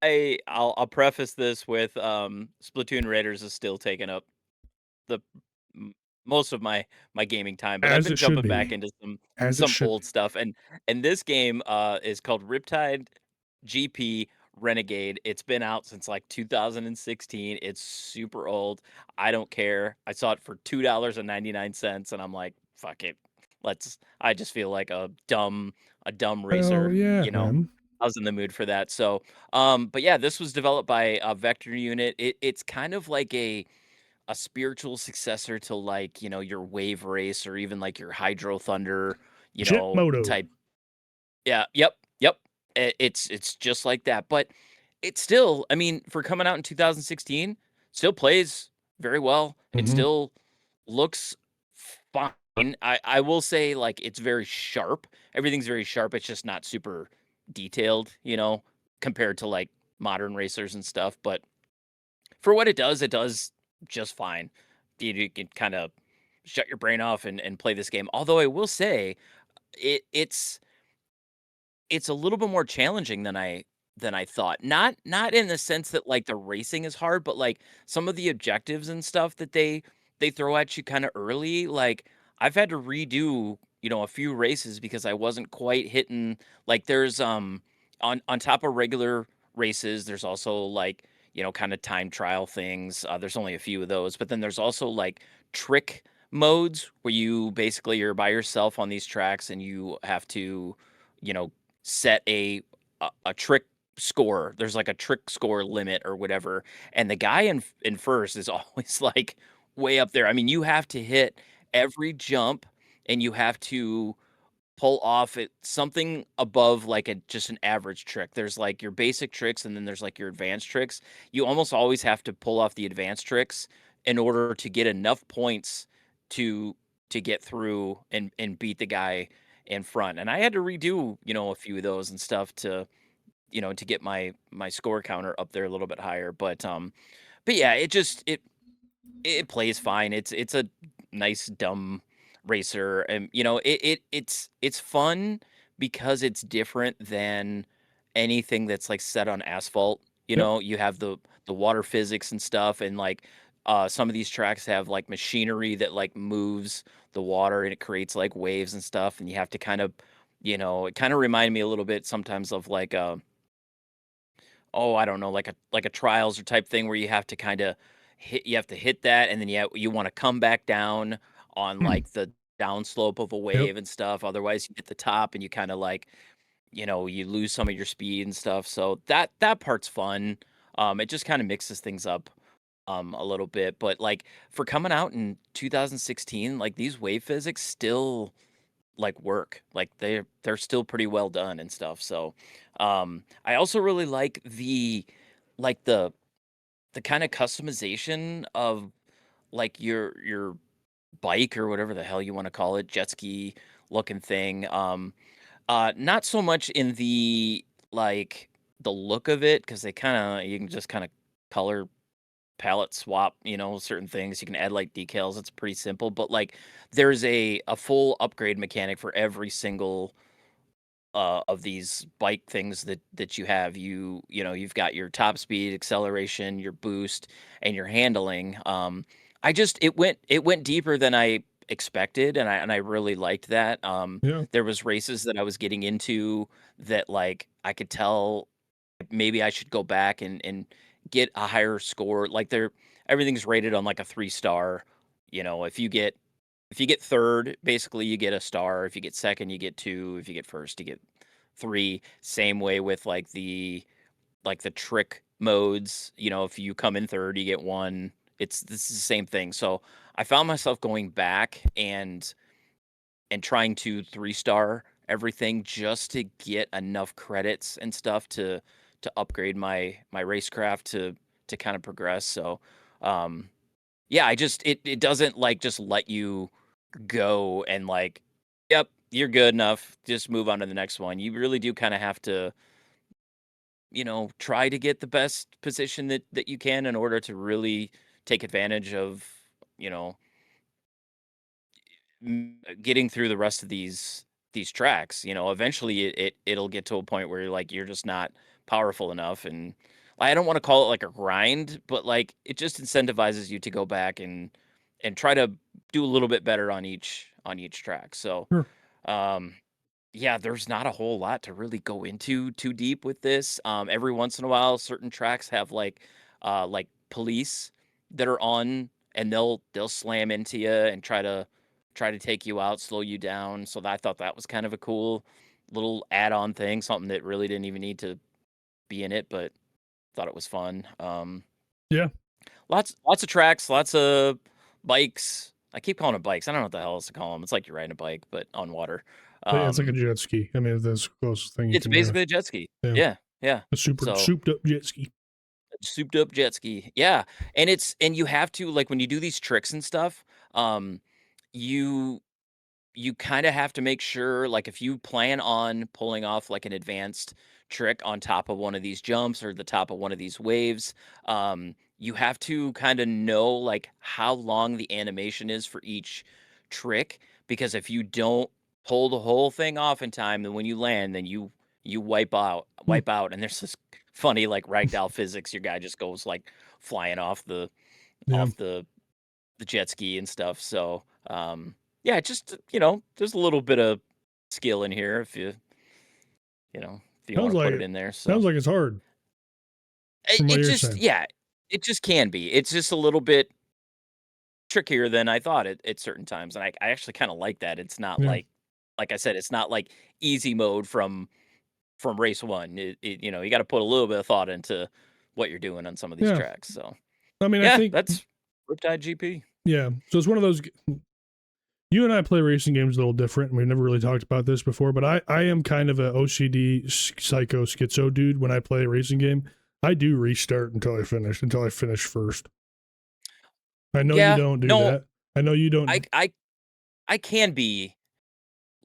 [SPEAKER 1] I'll preface this with Splatoon Raiders is still taking up the m- most of my gaming time, but I've
[SPEAKER 2] As
[SPEAKER 1] been
[SPEAKER 2] it should
[SPEAKER 1] jumping back
[SPEAKER 2] be.
[SPEAKER 1] into
[SPEAKER 2] As it
[SPEAKER 1] some
[SPEAKER 2] should
[SPEAKER 1] old
[SPEAKER 2] be.
[SPEAKER 1] stuff and this game is called Riptide GP Renegade. It's been out since like 2016. It's super old. I don't care. I saw it for $2.99 and I'm like, fuck it. I just feel like a dumb
[SPEAKER 2] Oh
[SPEAKER 1] racer,
[SPEAKER 2] yeah,
[SPEAKER 1] you know.
[SPEAKER 2] man.
[SPEAKER 1] I was in the mood for that. So, but yeah, this was developed by a Vector Unit. It's kind of like a spiritual successor to like, your Wave Race or even like your Hydro Thunder,
[SPEAKER 2] Jet Moto.
[SPEAKER 1] type. Yeah, yep. It's just like that. But it's still, I mean, for coming out in 2016, still plays very well. It
[SPEAKER 2] Mm-hmm.
[SPEAKER 1] still looks fine. I will say like it's very sharp. Everything's very sharp. It's just not super, detailed, you know, compared to like modern racers and stuff. But for what it does just fine. You can kind of shut your brain off and play this game. Although I will say it's a little bit more challenging than I thought. Not in the sense that, like, the racing is hard, but, like, some of the objectives and stuff that they throw at you kinda early, like, I've had to redo, you know, a few races because I wasn't quite hitting like, there's, on top of regular races, there's also, like, you know, kinda time trial things, there's only a few of those, but then there's also, like, trick modes where you basically you're by yourself on these tracks and you have to, you know, set a trick score. There's like a trick score limit or whatever, and the guy in first is always like way up there. I mean, you have to hit every jump and you have to pull off it something above like a just an average trick. There's like your basic tricks and then there's like your advanced tricks. You almost always have to pull off the advanced tricks in order to get enough points to get through and beat the guy in front. And I had to redo, you know, a few of those and stuff to, you know, to get my score counter up there a little bit higher. But yeah, it plays fine. It's a nice dumb racer, and you know it's fun because it's different than anything that's like set on asphalt. You
[SPEAKER 2] Yep.
[SPEAKER 1] know, you have the water physics and stuff, and like some of these tracks have like machinery that like moves the water and it creates like waves and stuff, and you have to kind of, you know, it kind of remind me a little bit sometimes of like oh, I don't know, like a trials or type thing where you have to kinda you have to hit that, and then you wanna come back down on,
[SPEAKER 2] Hmm.
[SPEAKER 1] like, the downslope of a
[SPEAKER 2] Yep.
[SPEAKER 1] wave and stuff, otherwise you hit the top and you kinda, like, you know, you lose some of your speed and stuff, so that part's fun. It just kinda mixes things up, a little bit, but, like, for coming out in 2016, like, these wave physics still like work. Like they're still pretty well done and stuff. So I also really like like the kind of customization of like your bike or whatever the hell you want to call it, jet ski looking thing. Not so much in the like the look of it because they kind of you can just kind of color palette swap, you know, certain things. You can add like decals. It's pretty simple, but like there's a full upgrade mechanic for every single of these bike things that you have. You know, you've got your top speed, acceleration, your boost, and your handling. I just it went deeper than I expected, and I really liked that.
[SPEAKER 2] Yeah.
[SPEAKER 1] There was races that I was getting into that like I could tell maybe I should go back and get a higher score. Like they're everything's rated on like a 3 star. You know, if you get third, basically you get a star. If you get second, you get two. If you get first, you get three. Same way with like the trick modes. You know, if you come in third, you get one. It's this is the same thing. So I found myself going back and trying to 3 star everything just to get enough credits and stuff to upgrade my racecraft to kind of progress. So um yeah, I just it doesn't like just let you go and like, yep, you're good enough. Just move on to the next one. You really do kind of have to, you know, try to get the best position that you can in order to really take advantage of, you know, getting through the rest of these tracks. You know, eventually it'll get to a point where you're just not powerful enough, and I don't want to call it like a grind, but like it just incentivizes you to go back and try to do a little bit better on each track. So
[SPEAKER 2] Sure.
[SPEAKER 1] um yeah, there's not a whole lot to really go into too deep with this. Every once in a while, certain tracks have like police that are on, and they'll slam into you and try to take you out, slow you down. So I thought that was kind of a cool little add-on thing, something that really didn't even need to be in it, but thought it was fun.
[SPEAKER 2] Yeah.
[SPEAKER 1] Lots of tracks, lots of bikes. I keep calling it bikes. I don't know what the hell else to call them. It's like you're riding a bike, but on water.
[SPEAKER 2] But yeah, it's like a
[SPEAKER 1] Um,
[SPEAKER 2] jet ski. I mean, that's the closest thing you
[SPEAKER 1] it's
[SPEAKER 2] can.
[SPEAKER 1] basically a jet ski.
[SPEAKER 2] Yeah.
[SPEAKER 1] Yeah, yeah.
[SPEAKER 2] A super
[SPEAKER 1] So,
[SPEAKER 2] souped up jet ski.
[SPEAKER 1] souped up jet ski. Yeah, and you have to like when you do these tricks and stuff, um, you you kind of have to make sure, like, if you plan on pulling off like an advanced trick on top of one of these jumps or the top of one of these waves, you have to kind of know like how long the animation is for each trick, because if you don't pull the whole thing off in time, then when you land, then you
[SPEAKER 2] Hmm.
[SPEAKER 1] wipe out, and there's this funny like ragdoll physics. Your guy just goes like flying
[SPEAKER 2] Yeah.
[SPEAKER 1] off the jet ski and stuff. So, yeah, just, there's a little bit of skill in here if you
[SPEAKER 2] Sounds
[SPEAKER 1] want to
[SPEAKER 2] like
[SPEAKER 1] put it in there.
[SPEAKER 2] sounds
[SPEAKER 1] So
[SPEAKER 2] like it's hard from what
[SPEAKER 1] it
[SPEAKER 2] you're
[SPEAKER 1] just,
[SPEAKER 2] saying.
[SPEAKER 1] yeah, it just can be. It's just a little bit trickier than I thought at certain times. And I actually kind of like that. It's not
[SPEAKER 2] Yeah.
[SPEAKER 1] like I said, it's not like easy mode from race one. You got to put a little bit of thought into what you're doing on some of these
[SPEAKER 2] Yeah.
[SPEAKER 1] tracks. So
[SPEAKER 2] I mean, I
[SPEAKER 1] yeah,
[SPEAKER 2] think,
[SPEAKER 1] that's Riptide GP.
[SPEAKER 2] yeah. So it's one of those. You and I play racing games a little different, and we've never really talked about this before. But I am kind of a OCD psycho schizo dude when I play a racing game. I do restart until I finish first. I know you
[SPEAKER 1] Yeah,
[SPEAKER 2] don't do
[SPEAKER 1] no,
[SPEAKER 2] that. I know you
[SPEAKER 1] I
[SPEAKER 2] don't.
[SPEAKER 1] I I can be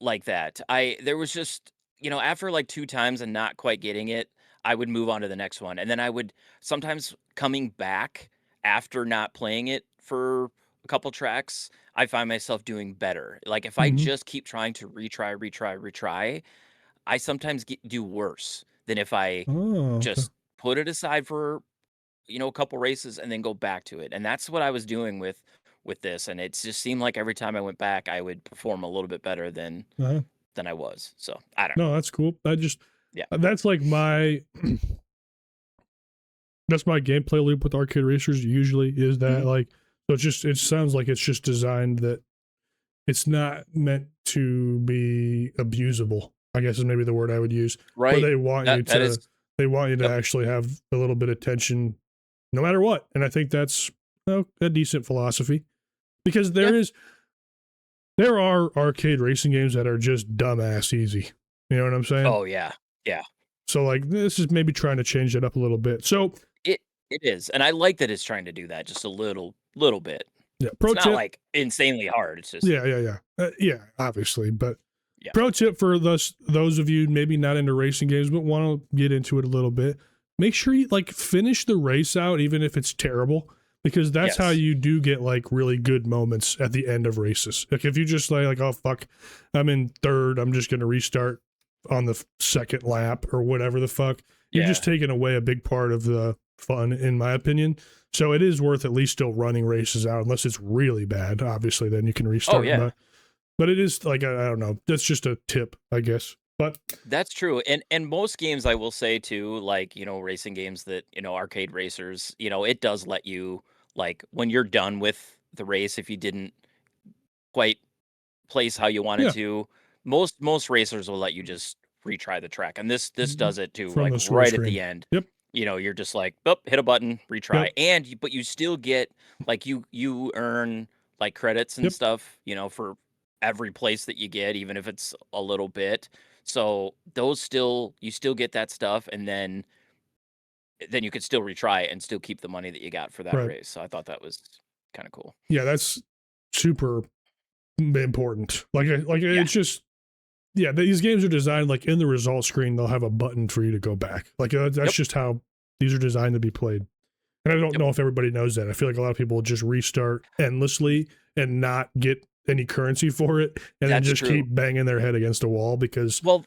[SPEAKER 1] like that. There was just, after like 2 times and not quite getting it, I would move on to the next one, and then I would sometimes coming back after not playing it for a couple tracks, I find myself doing better. Like, if I
[SPEAKER 2] Mm-hmm.
[SPEAKER 1] just keep trying to retry, I sometimes do worse than if I
[SPEAKER 2] Oh, okay.
[SPEAKER 1] just put it aside for, a couple races and then go back to it, and that's what I was doing with this, and it just seemed like every time I went back, I would perform a little bit better
[SPEAKER 2] Uh-huh.
[SPEAKER 1] than I was. So, I don't know.
[SPEAKER 2] No, that's cool. I just
[SPEAKER 1] Yeah.
[SPEAKER 2] that's like my that's my gameplay loop with arcade racers. Usually is that
[SPEAKER 1] Mhm.
[SPEAKER 2] like so it sounds like it's just designed that it's not meant to be abusable, I guess is maybe the word I would use, where
[SPEAKER 1] Right. That is.
[SPEAKER 2] they want you to
[SPEAKER 1] Yep.
[SPEAKER 2] actually have a little bit of tension no matter what. And I think that's a decent philosophy because
[SPEAKER 1] Yeah.
[SPEAKER 2] there are arcade racing games that are just dumbass easy. You know what I'm saying?
[SPEAKER 1] Oh, yeah. Yeah.
[SPEAKER 2] So like this is maybe trying to change it up a little bit. So
[SPEAKER 1] It is, and I like that it's trying to do that just a little bit.
[SPEAKER 2] yeah,
[SPEAKER 1] It's
[SPEAKER 2] pro
[SPEAKER 1] not,
[SPEAKER 2] tip.
[SPEAKER 1] like, insanely hard, it's just
[SPEAKER 2] Yeah, obviously, but
[SPEAKER 1] yeah.
[SPEAKER 2] pro tip for those of you maybe not into racing games but want to get into it a little bit, make sure you like finish the race out even if it's terrible because that's how
[SPEAKER 1] Yes.
[SPEAKER 2] you do get like really good moments at the end of races. Like if you just like oh fuck, I'm in third, I'm just going to restart on the second lap or whatever the fuck, you're just
[SPEAKER 1] Yeah.
[SPEAKER 2] taking away a big part of the fun in my opinion. So it is worth at least still running races out unless it's really bad. Obviously, then you can
[SPEAKER 1] Oh,
[SPEAKER 2] restart.
[SPEAKER 1] yeah.
[SPEAKER 2] But it is like I don't know. That's just a tip, I guess. But
[SPEAKER 1] That's true, and most games, I will say too, like, racing games that, arcade racers, it does let you, like, when you're done with the race, if you didn't quite place how you wanted
[SPEAKER 2] yeah,
[SPEAKER 1] to, most racers will let you just retry the track, and this does it too,
[SPEAKER 2] from
[SPEAKER 1] like,
[SPEAKER 2] the source
[SPEAKER 1] right at the
[SPEAKER 2] screen.
[SPEAKER 1] end.
[SPEAKER 2] Yep,
[SPEAKER 1] You're just like, "Oop, hit a button,
[SPEAKER 2] yep,
[SPEAKER 1] retry," but you still get like, you earn, like, credits and
[SPEAKER 2] yep.
[SPEAKER 1] stuff, for every place that you get, even if it's a little bit. So, those still you still get that stuff, and then you could still retry it and still keep the money that you got for that
[SPEAKER 2] Right.
[SPEAKER 1] race, so I thought that was kinda cool.
[SPEAKER 2] Yeah, that's super important.
[SPEAKER 1] Yeah.
[SPEAKER 2] it's just yeah. These games are designed like in the result screen. They'll have a button for you to go back. Like that's
[SPEAKER 1] Yep,
[SPEAKER 2] just how these are designed to be played. And I don't
[SPEAKER 1] yep.
[SPEAKER 2] know if everybody knows that. I feel like a lot of people just restart endlessly and not get any currency for it, and then
[SPEAKER 1] That's
[SPEAKER 2] just
[SPEAKER 1] true.
[SPEAKER 2] keep banging their head against a wall because
[SPEAKER 1] Well,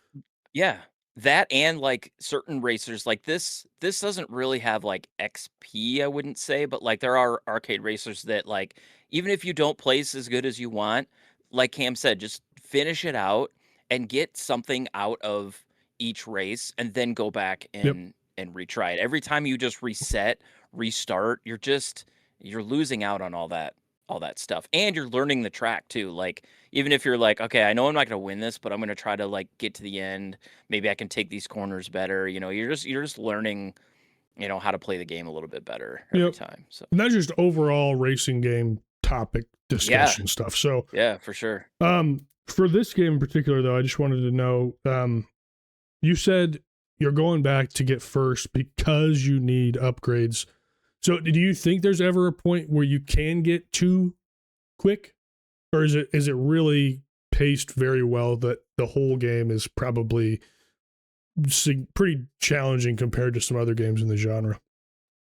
[SPEAKER 1] yeah. That and, like, certain racers, like, this doesn't really have, like, XP, I wouldn't say, but, like, there are arcade racers that, like, even if you don't place as good as you want, like Cam said, just finish it out and get something out of each race and then go back
[SPEAKER 2] yep,
[SPEAKER 1] and retry it. Every time you just reset, restart, you're losing out on all that stuff, and you're learning the track too, like, even if you're like, "Okay, I know I'm not gonna win this, but I'm gonna try to, like, get to the end. Maybe I can take these corners better," you're just learning, how to play the game a little bit better every
[SPEAKER 2] yep.
[SPEAKER 1] time, so
[SPEAKER 2] And that's just overall racing game topic
[SPEAKER 1] yeah,
[SPEAKER 2] discussion stuff. So,
[SPEAKER 1] yeah, for sure.
[SPEAKER 2] for this game in particular, though, I just wanted to know, you said you're going back to get first because you need upgrades. So, do you think there's ever a point where you can get too quick, or is it really paced very well that the whole game is probably pretty challenging compared to some other games in the genre.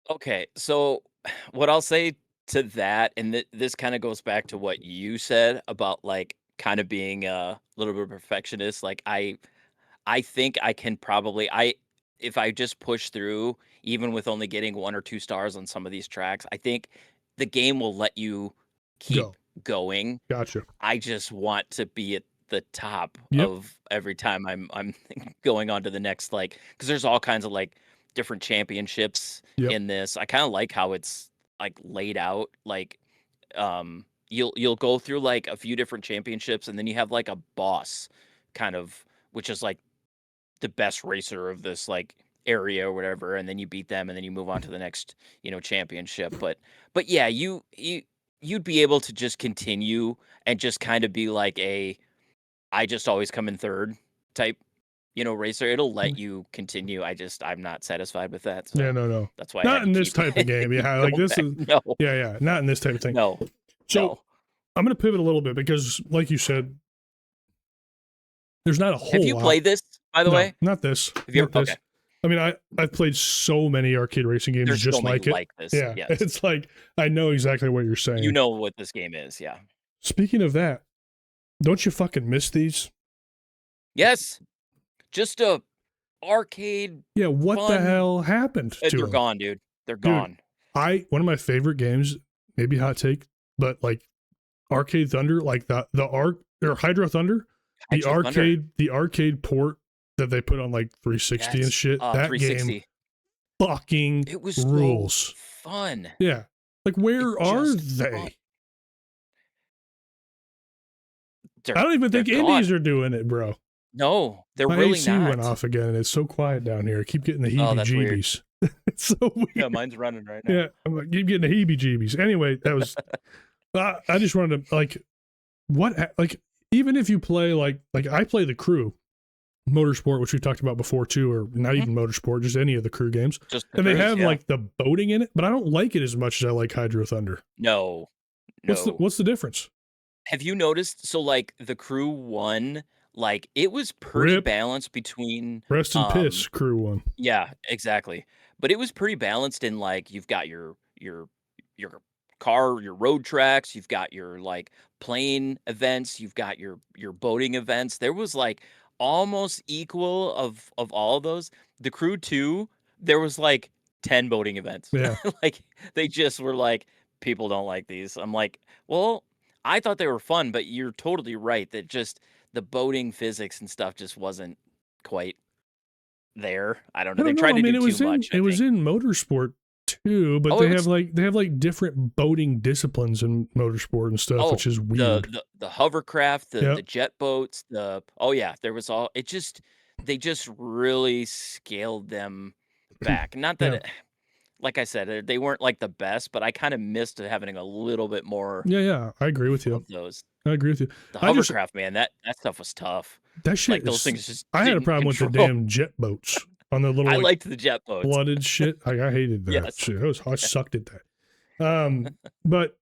[SPEAKER 1] Okay, so what I'll say to that, and this kind of goes back to what you said about like kind of being a little bit of a perfectionist. Like I think I can probably I if I just push through, even with only getting 1 or 2 stars on some of these tracks, I think the game will let you keep
[SPEAKER 2] Go.
[SPEAKER 1] going.
[SPEAKER 2] Gotcha.
[SPEAKER 1] I just want to be at the top
[SPEAKER 2] Yep.
[SPEAKER 1] of every time I'm going on to the next, like, because there's all kinds of, like, different championships
[SPEAKER 2] Yep.
[SPEAKER 1] in this. I kinda like how it's, like, laid out, like, you'll go through, like, a few different championships, and then you have, like, a boss kind of which is, like, the best racer of this, like, area or whatever, and then you beat them, and then you move on to the next, championship, but yeah, you'd be able to just continue and just kinda be like a, "I just always come in 3rd" type, racer. It'll let you continue, I'm not satisfied with that,
[SPEAKER 2] Yeah,
[SPEAKER 1] so
[SPEAKER 2] no, no.
[SPEAKER 1] that's why I
[SPEAKER 2] Not
[SPEAKER 1] had to
[SPEAKER 2] in this
[SPEAKER 1] keep
[SPEAKER 2] type of game.
[SPEAKER 1] keep
[SPEAKER 2] Yeah, like
[SPEAKER 1] going
[SPEAKER 2] this
[SPEAKER 1] back.
[SPEAKER 2] is
[SPEAKER 1] No,
[SPEAKER 2] yeah, yeah, not in this type of thing.
[SPEAKER 1] no,
[SPEAKER 2] So
[SPEAKER 1] no.
[SPEAKER 2] I'm gonna pivot a little bit because like you said, there's not a
[SPEAKER 1] Have
[SPEAKER 2] whole
[SPEAKER 1] you
[SPEAKER 2] lot.
[SPEAKER 1] played this, by the
[SPEAKER 2] No,
[SPEAKER 1] way?
[SPEAKER 2] not this.
[SPEAKER 1] Have you ever
[SPEAKER 2] Not
[SPEAKER 1] okay.
[SPEAKER 2] this. I mean, I've played so many arcade racing games
[SPEAKER 1] There's so
[SPEAKER 2] just
[SPEAKER 1] many
[SPEAKER 2] like it.
[SPEAKER 1] like this,
[SPEAKER 2] Yeah.
[SPEAKER 1] yes.
[SPEAKER 2] It's like I know exactly what you're
[SPEAKER 1] You
[SPEAKER 2] saying.
[SPEAKER 1] know what this game is, yeah.
[SPEAKER 2] Speaking of that, don't you fucking miss these?
[SPEAKER 1] Yes, just a arcade
[SPEAKER 2] Yeah, what the
[SPEAKER 1] fun
[SPEAKER 2] hell happened to
[SPEAKER 1] they're
[SPEAKER 2] them?
[SPEAKER 1] gone, dude. They're
[SPEAKER 2] Dude,
[SPEAKER 1] gone.
[SPEAKER 2] one of my favorite games, maybe hot take, but like Arcade Thunder, like the arc or Hydro Thunder,
[SPEAKER 1] Hydro Thunder.
[SPEAKER 2] the arcade port that they put on like 360 and
[SPEAKER 1] Yes,
[SPEAKER 2] shit. That game
[SPEAKER 1] 360.
[SPEAKER 2] fucking
[SPEAKER 1] It was so
[SPEAKER 2] rules.
[SPEAKER 1] fun.
[SPEAKER 2] Yeah. Like
[SPEAKER 1] It's
[SPEAKER 2] where are
[SPEAKER 1] just fun.
[SPEAKER 2] they? I
[SPEAKER 1] They're
[SPEAKER 2] don't even
[SPEAKER 1] they're
[SPEAKER 2] think
[SPEAKER 1] gone.
[SPEAKER 2] indies are doing it, bro.
[SPEAKER 1] No, they're
[SPEAKER 2] My
[SPEAKER 1] really
[SPEAKER 2] AC went
[SPEAKER 1] not.
[SPEAKER 2] off again and it's so quiet down here. I keep getting the
[SPEAKER 1] Oh,
[SPEAKER 2] heebie
[SPEAKER 1] that's weird.
[SPEAKER 2] jeebies. It's so
[SPEAKER 1] Yeah,
[SPEAKER 2] weird.
[SPEAKER 1] mine's running right now.
[SPEAKER 2] Yeah, I'm like, keep getting the heebie jeebies. Anyway, that was I just wanted to like like even if you play like I play the crew motorsport, which we talked about before too, or not
[SPEAKER 1] Mhm.
[SPEAKER 2] even motorsport, just any of the crew games,
[SPEAKER 1] Just the
[SPEAKER 2] and they
[SPEAKER 1] cruise,
[SPEAKER 2] have
[SPEAKER 1] yeah.
[SPEAKER 2] like the boating in it, but I don't like it as much as I like Hydro Thunder.
[SPEAKER 1] No, no.
[SPEAKER 2] What's the difference?
[SPEAKER 1] Have you noticed so, like, the Crew 1, like, it was pretty
[SPEAKER 2] Rip,
[SPEAKER 1] balanced between,
[SPEAKER 2] rest and piss, crew one.
[SPEAKER 1] yeah, exactly. But it was pretty balanced in, like, you've got your car, your road tracks, you've got your, like, plane events, you've got your boating events. There was, like, almost equal of all of those. The Crew 2, there was, like, 10 boating events.
[SPEAKER 2] Yeah,
[SPEAKER 1] Like, they just were like, "People don't like these." I'm like, "Well, I thought they were fun, but you're totally right that just the boating physics and stuff just wasn't quite there." I don't
[SPEAKER 2] I
[SPEAKER 1] know. They
[SPEAKER 2] don't know.
[SPEAKER 1] tried
[SPEAKER 2] I
[SPEAKER 1] to
[SPEAKER 2] mean,
[SPEAKER 1] do too much, I
[SPEAKER 2] it was
[SPEAKER 1] think.
[SPEAKER 2] in motorsport too, but
[SPEAKER 1] Oh, it was
[SPEAKER 2] they have like different boating disciplines in motorsport and stuff,
[SPEAKER 1] oh,
[SPEAKER 2] which is weird.
[SPEAKER 1] the hovercraft, the
[SPEAKER 2] Yep.
[SPEAKER 1] jet boats, oh, yeah, there was all it just they just really scaled them back. Not that
[SPEAKER 2] Yeah.
[SPEAKER 1] it like I said, they weren't, like, the best, but I kinda missed having a little bit more
[SPEAKER 2] Yeah, yeah. I agree with you.
[SPEAKER 1] of those.
[SPEAKER 2] I agree with you.
[SPEAKER 1] The
[SPEAKER 2] I just
[SPEAKER 1] hovercraft, man, that stuff was tough.
[SPEAKER 2] that shit
[SPEAKER 1] Like, those
[SPEAKER 2] is
[SPEAKER 1] things just
[SPEAKER 2] I had a
[SPEAKER 1] didn't
[SPEAKER 2] problem with the
[SPEAKER 1] control.
[SPEAKER 2] damn jet boats on the little
[SPEAKER 1] I
[SPEAKER 2] like
[SPEAKER 1] liked the jet boats.
[SPEAKER 2] flooded shit. I hated that
[SPEAKER 1] Yes.
[SPEAKER 2] shit. I sucked at that. But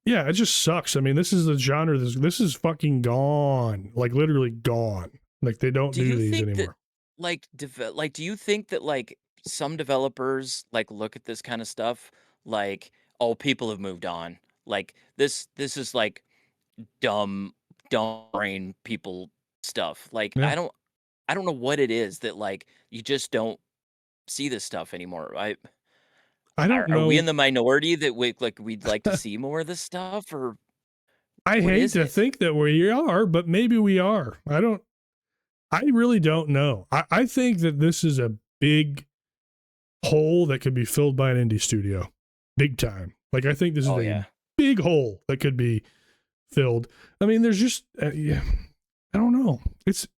[SPEAKER 2] yeah, it just sucks. I mean, this is the genre. This is fucking gone. Like literally gone. Like they don't
[SPEAKER 1] Do
[SPEAKER 2] do
[SPEAKER 1] you
[SPEAKER 2] these
[SPEAKER 1] think that,
[SPEAKER 2] anymore.
[SPEAKER 1] do you think that, like, some developers, like, look at this kinda stuff like, "Oh, people have moved on." Like, this is, like, dumb brain people stuff. Like,
[SPEAKER 2] Yeah,
[SPEAKER 1] I don't know what it is that, like, you just don't see this stuff anymore.
[SPEAKER 2] I don't
[SPEAKER 1] Are we in
[SPEAKER 2] know.
[SPEAKER 1] the minority that we'd like to see more of this stuff, or
[SPEAKER 2] I
[SPEAKER 1] what
[SPEAKER 2] hate
[SPEAKER 1] is
[SPEAKER 2] to
[SPEAKER 1] it?
[SPEAKER 2] think that we are, but maybe we are. I don't. I really don't know. I think that this is a big hole that could be filled by an indie studio, big time. Like I think this is
[SPEAKER 1] Oh,
[SPEAKER 2] a
[SPEAKER 1] yeah.
[SPEAKER 2] big hole that could be filled. I mean, there's just yeah, I don't know. It's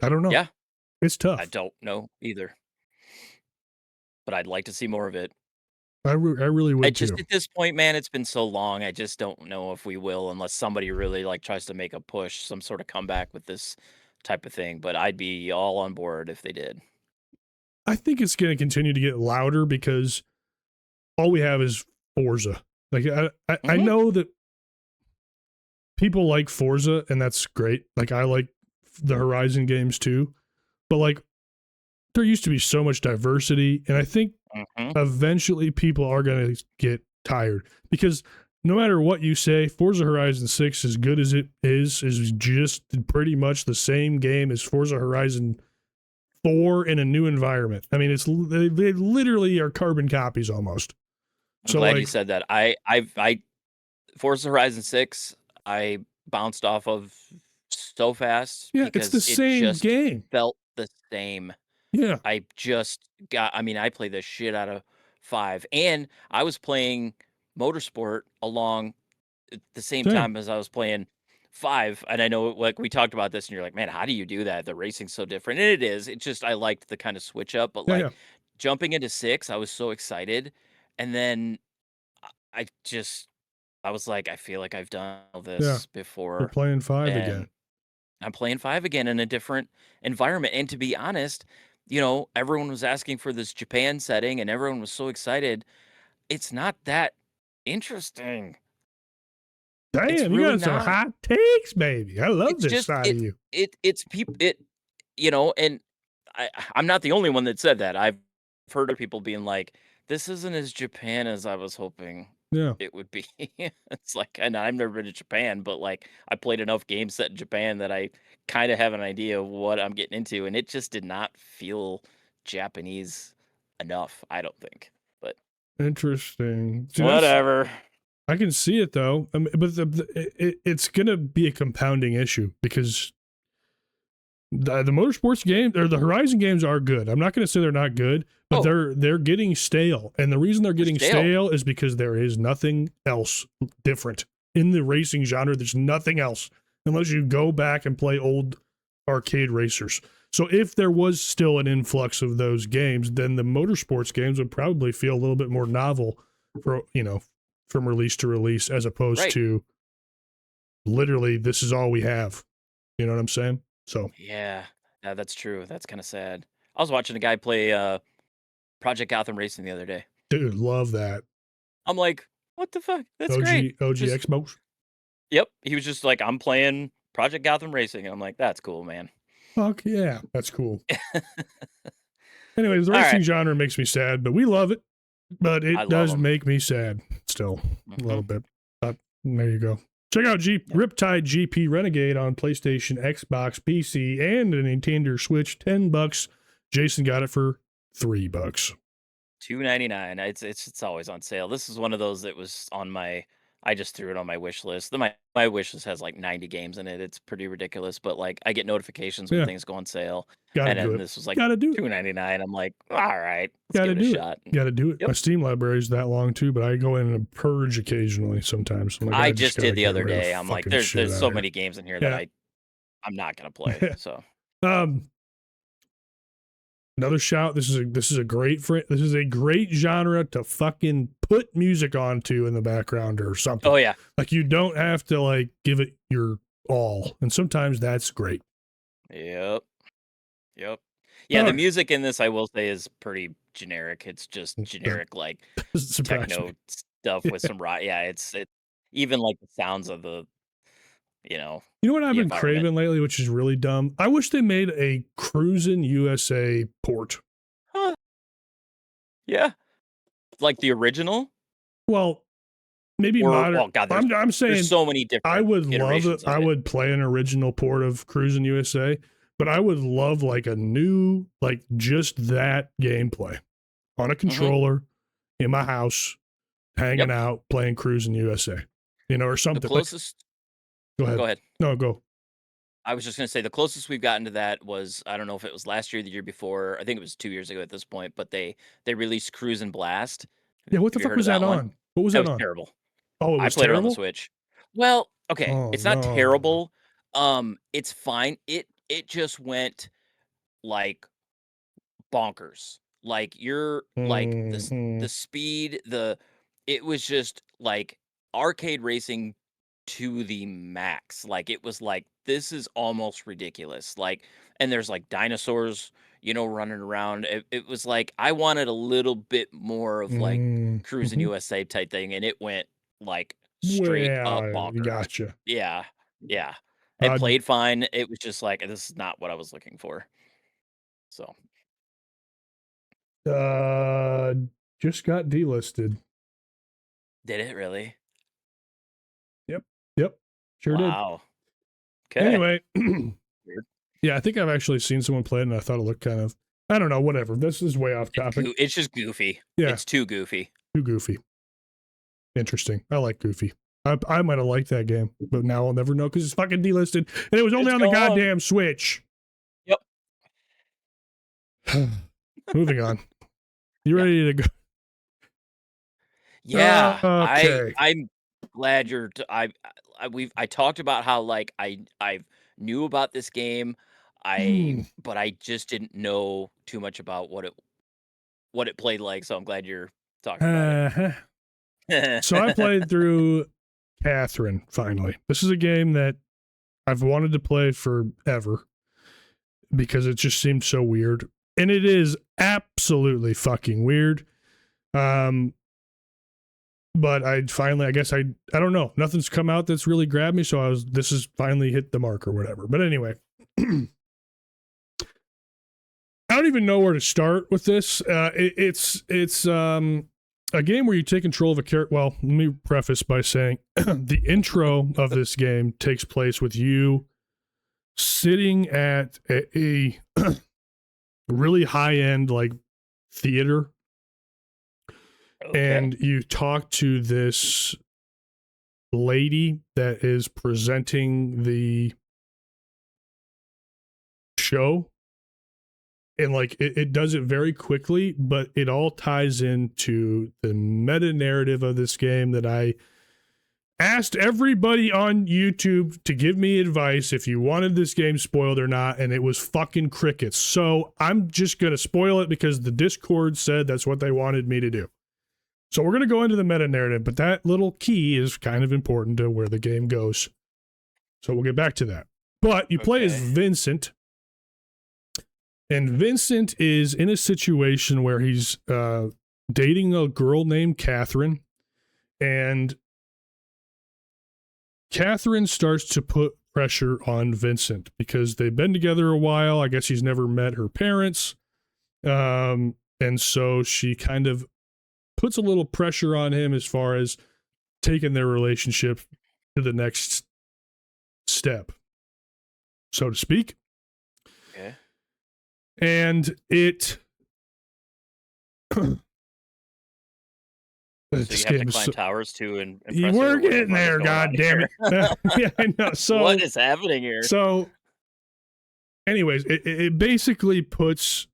[SPEAKER 2] I don't know.
[SPEAKER 1] Yeah.
[SPEAKER 2] It's
[SPEAKER 1] I
[SPEAKER 2] tough.
[SPEAKER 1] don't know either, but I'd like to see more of it.
[SPEAKER 2] I really
[SPEAKER 1] I
[SPEAKER 2] would
[SPEAKER 1] just
[SPEAKER 2] too.
[SPEAKER 1] at this point, man, it's been so long, I just don't know if we will unless somebody really, like, tries to make a push, some sort of comeback with this type of thing, but I'd be all on board if they did.
[SPEAKER 2] I think it's going to continue to get louder because all we have is Forza. Like I
[SPEAKER 1] Mhm.
[SPEAKER 2] know that people like Forza, and that's great. Like I like the Horizon games too, but like there used to be so much diversity, and I think
[SPEAKER 1] Mhm.
[SPEAKER 2] eventually people are going to get tired because no matter what you say, Forza Horizon 6, as good as it is just pretty much the same game as Forza Horizon 4 in a new environment. I mean, they literally are carbon copies almost.
[SPEAKER 1] I'm
[SPEAKER 2] So
[SPEAKER 1] glad you
[SPEAKER 2] like,
[SPEAKER 1] said that. I Forza Horizon 6, I bounced off of so fast
[SPEAKER 2] yeah, it's the
[SPEAKER 1] because it
[SPEAKER 2] same
[SPEAKER 1] just
[SPEAKER 2] game.
[SPEAKER 1] felt the same.
[SPEAKER 2] Yeah,
[SPEAKER 1] I mean, I played the shit out of 5, and I was playing Motorsport along at the same
[SPEAKER 2] same.
[SPEAKER 1] time as I was playing 5, and I know, like, we talked about this, and you're like, "Man, how do you do that? The racing's so different," and it is. It just I liked the kinda switch up, but,
[SPEAKER 2] Yeah, yeah,
[SPEAKER 1] like, jumping into 6, I was so excited, and then I just I was like, "I feel like I've done all
[SPEAKER 2] yeah.
[SPEAKER 1] this
[SPEAKER 2] You're
[SPEAKER 1] before,"
[SPEAKER 2] playing 5
[SPEAKER 1] and
[SPEAKER 2] again.
[SPEAKER 1] I'm playing 5 again in a different environment, and to be honest, everyone was asking for this Japan setting, and everyone was so excited. It's not that interesting. It's
[SPEAKER 2] Damn, you
[SPEAKER 1] really
[SPEAKER 2] got some
[SPEAKER 1] not.
[SPEAKER 2] hot takes, baby. I love
[SPEAKER 1] It's
[SPEAKER 2] this
[SPEAKER 1] just
[SPEAKER 2] side of you.
[SPEAKER 1] it's people and I'm not the only one that said that. I've heard of people being like, "This isn't as Japan as I was hoping
[SPEAKER 2] Yeah.
[SPEAKER 1] it would be." It's like, and I've never been to Japan, but like I played enough games set in Japan that I kind of have an idea of what I'm getting into, and it just did not feel Japanese enough, I don't think. But
[SPEAKER 2] Interesting. See, that's
[SPEAKER 1] whatever.
[SPEAKER 2] I can see it though. I mean, but it's gonna be a compounding issue because the motorsports game or the Horizon games are good. I'm not gonna say they're not good, but
[SPEAKER 1] Oh,
[SPEAKER 2] they're getting stale, and the reason they're
[SPEAKER 1] they're
[SPEAKER 2] getting
[SPEAKER 1] stale.
[SPEAKER 2] stale is because there is nothing else different in the racing genre. There's nothing else unless you go back and play old arcade racers. So if there was still an influx of those games, then the motorsports games would probably feel a little bit more novel for from release to release as opposed
[SPEAKER 1] Right.
[SPEAKER 2] to literally this is all we have. You know what I'm saying? So,
[SPEAKER 1] Yeah. Yeah, that's true. That's kind of sad. I was watching a guy play Project Gotham Racing the other day.
[SPEAKER 2] dude, love that.
[SPEAKER 1] I'm like, "What the fuck? That's great."
[SPEAKER 2] OG
[SPEAKER 1] Just
[SPEAKER 2] Xbox.
[SPEAKER 1] Yep, he was just like, "I'm playing Project Gotham Racing," and I'm like, "That's cool, man."
[SPEAKER 2] Fuck yeah, that's cool. Anyways, the racing
[SPEAKER 1] Alright.
[SPEAKER 2] genre makes me sad, but we love it. But
[SPEAKER 1] I
[SPEAKER 2] it
[SPEAKER 1] love
[SPEAKER 2] does
[SPEAKER 1] them.
[SPEAKER 2] make me sad still a little
[SPEAKER 1] Mhm.
[SPEAKER 2] bit. But there you go. Check out
[SPEAKER 1] Yep.
[SPEAKER 2] Riptide GP Renegade on PlayStation, Xbox, PC, and a Nintendo Switch. $10. Jason got it for $3.
[SPEAKER 1] $2.99. It's always on sale. This is one of those that was on my I just threw it on my wish list. My wish list has, like, 90 games in it. It's pretty ridiculous, but, like, I get notifications when
[SPEAKER 2] Yeah,
[SPEAKER 1] things go on sale,
[SPEAKER 2] gotta
[SPEAKER 1] and
[SPEAKER 2] do
[SPEAKER 1] then
[SPEAKER 2] it.
[SPEAKER 1] this was, like,
[SPEAKER 2] Gotta do it.
[SPEAKER 1] $2.99. I'm like, "Alright, let's give
[SPEAKER 2] Gotta
[SPEAKER 1] it a
[SPEAKER 2] do it.
[SPEAKER 1] shot."
[SPEAKER 2] Gotta do it.
[SPEAKER 1] Yep.
[SPEAKER 2] My Steam library is that long too, but I go in and purge occasionally sometimes. I'm like,
[SPEAKER 1] I
[SPEAKER 2] I just
[SPEAKER 1] just did
[SPEAKER 2] gotta
[SPEAKER 1] the
[SPEAKER 2] get
[SPEAKER 1] other
[SPEAKER 2] rid of the
[SPEAKER 1] day. I'm like,
[SPEAKER 2] fucking
[SPEAKER 1] there's
[SPEAKER 2] shit out
[SPEAKER 1] so
[SPEAKER 2] of here.
[SPEAKER 1] many games in here that
[SPEAKER 2] Yeah.
[SPEAKER 1] I'm not gonna play, so
[SPEAKER 2] um, another shout. This is a this is a great genre to fucking put music onto in the background or something.
[SPEAKER 1] Oh, yeah.
[SPEAKER 2] Like you don't have to like give it your all, and sometimes that's great.
[SPEAKER 1] Yep. Yep. Yeah,
[SPEAKER 2] All
[SPEAKER 1] the
[SPEAKER 2] right,
[SPEAKER 1] music in this, I will say, is pretty generic. It's just
[SPEAKER 2] that
[SPEAKER 1] generic, like,
[SPEAKER 2] doesn't surprise me.
[SPEAKER 1] techno stuff with some yeah, it's even, like, the sounds of you know,
[SPEAKER 2] You know what I've
[SPEAKER 1] the
[SPEAKER 2] been
[SPEAKER 1] environment.
[SPEAKER 2] craving lately, which is really dumb. I wish they made a Cruisin' USA port.
[SPEAKER 1] Huh, yeah. Like the original
[SPEAKER 2] Well, maybe
[SPEAKER 1] or
[SPEAKER 2] modern.
[SPEAKER 1] oh god,
[SPEAKER 2] I'm
[SPEAKER 1] there's
[SPEAKER 2] saying
[SPEAKER 1] so many
[SPEAKER 2] I
[SPEAKER 1] different
[SPEAKER 2] would love it.
[SPEAKER 1] iterations of
[SPEAKER 2] I
[SPEAKER 1] it.
[SPEAKER 2] would play an original port of Cruisin' USA, but I would love like a new, like just that gameplay on a
[SPEAKER 1] Mhm.
[SPEAKER 2] controller in my house, hanging
[SPEAKER 1] Yep.
[SPEAKER 2] out, playing Cruisin' USA, or
[SPEAKER 1] The
[SPEAKER 2] something. Like,
[SPEAKER 1] closest
[SPEAKER 2] go
[SPEAKER 1] go
[SPEAKER 2] ahead.
[SPEAKER 1] ahead.
[SPEAKER 2] No, go.
[SPEAKER 1] I was just gonna say the closest we've gotten to that was I don't know if it was last year or the year before. I think it was 2 years ago at this point, but they released Cruise and Blast.
[SPEAKER 2] Yeah, what the
[SPEAKER 1] Have you
[SPEAKER 2] fuck
[SPEAKER 1] heard of
[SPEAKER 2] was
[SPEAKER 1] that
[SPEAKER 2] that
[SPEAKER 1] one?
[SPEAKER 2] on? What was
[SPEAKER 1] That
[SPEAKER 2] that
[SPEAKER 1] was
[SPEAKER 2] on?
[SPEAKER 1] terrible.
[SPEAKER 2] Oh, it
[SPEAKER 1] I
[SPEAKER 2] was
[SPEAKER 1] played it on the
[SPEAKER 2] terrible.
[SPEAKER 1] Switch. Well, okay,
[SPEAKER 2] Oh
[SPEAKER 1] it's not
[SPEAKER 2] no.
[SPEAKER 1] terrible. It's fine. It just went like bonkers. Like you're like
[SPEAKER 2] Hmm.
[SPEAKER 1] the speed, it was just like arcade racing to the max. Like it was like this is almost ridiculous. Like and there's like dinosaurs, running around. It was like I wanted a little bit more of like
[SPEAKER 2] Hmm.
[SPEAKER 1] Cruising USA type thing and it went like straight up
[SPEAKER 2] Well,
[SPEAKER 1] bonkers.
[SPEAKER 2] gotcha.
[SPEAKER 1] Yeah, yeah. It
[SPEAKER 2] Uh,
[SPEAKER 1] played fine. It was just like, this is not what I was looking for. So,
[SPEAKER 2] uh, just got delisted.
[SPEAKER 1] did it really?
[SPEAKER 2] Yep. Yep. Sure did.
[SPEAKER 1] Wow. Okay.
[SPEAKER 2] Anyway,
[SPEAKER 1] Weird.
[SPEAKER 2] yeah, I think I've actually seen someone play it and I thought it looked kind of, I don't know, whatever. This is way off topic.
[SPEAKER 1] It's just goofy.
[SPEAKER 2] Yeah,
[SPEAKER 1] It's too goofy.
[SPEAKER 2] too goofy. Interesting. I like Goofy. I might have liked that game, but now I'll never know because it's fucking delisted and it was only
[SPEAKER 1] It's
[SPEAKER 2] on the
[SPEAKER 1] gone.
[SPEAKER 2] goddamn Switch.
[SPEAKER 1] Yep.
[SPEAKER 2] Moving on. You
[SPEAKER 1] Yeah.
[SPEAKER 2] ready to go?
[SPEAKER 1] Yeah.
[SPEAKER 2] Okay.
[SPEAKER 1] I'm glad I talked about how, like, I knew about this game. But I just didn't know too much about what it played like, so I'm glad you're talking about
[SPEAKER 2] Uh-huh.
[SPEAKER 1] it.
[SPEAKER 2] So I played through Catherine finally. This is a game that I've wanted to play forever because it just seemed so weird. And it is absolutely fucking weird. But I finally, I guess I don't know. Nothing's come out that's really grabbed me, so this has finally hit the mark or whatever. But anyway, I don't even know where to start with this. It's a game where you take control of a character. Well, let me preface by saying the intro of this game takes place with you sitting at a really high end like theater,
[SPEAKER 1] Okay.
[SPEAKER 2] and you talk to this lady that is presenting the show. And like it does it very quickly, but it all ties into the meta narrative of this game that I asked everybody on YouTube to give me advice if you wanted this game spoiled or not, and it was fucking crickets. So I'm just gonna spoil it because the Discord said that's what they wanted me to do. So we're gonna go into the meta narrative, but that little key is kind of important to where the game goes. So we'll get back to that. But you play as
[SPEAKER 1] Okay.
[SPEAKER 2] Vincent. And Vincent is in a situation where he's dating a girl named Catherine, and Catherine starts to put pressure on Vincent because they've been together a while. I guess he's never met her parents. And so she kind of puts a little pressure on him as far as taking their relationship to the next step, so to speak.
[SPEAKER 1] Okay.
[SPEAKER 2] And it
[SPEAKER 1] So
[SPEAKER 2] this
[SPEAKER 1] you have to
[SPEAKER 2] game is
[SPEAKER 1] climb
[SPEAKER 2] so,
[SPEAKER 1] towers to impress her?
[SPEAKER 2] we're
[SPEAKER 1] What the
[SPEAKER 2] getting
[SPEAKER 1] fuck is
[SPEAKER 2] there,
[SPEAKER 1] going
[SPEAKER 2] god
[SPEAKER 1] on
[SPEAKER 2] damn
[SPEAKER 1] here?
[SPEAKER 2] it. Yeah, I know. So
[SPEAKER 1] What is happening here?
[SPEAKER 2] so anyways, it basically puts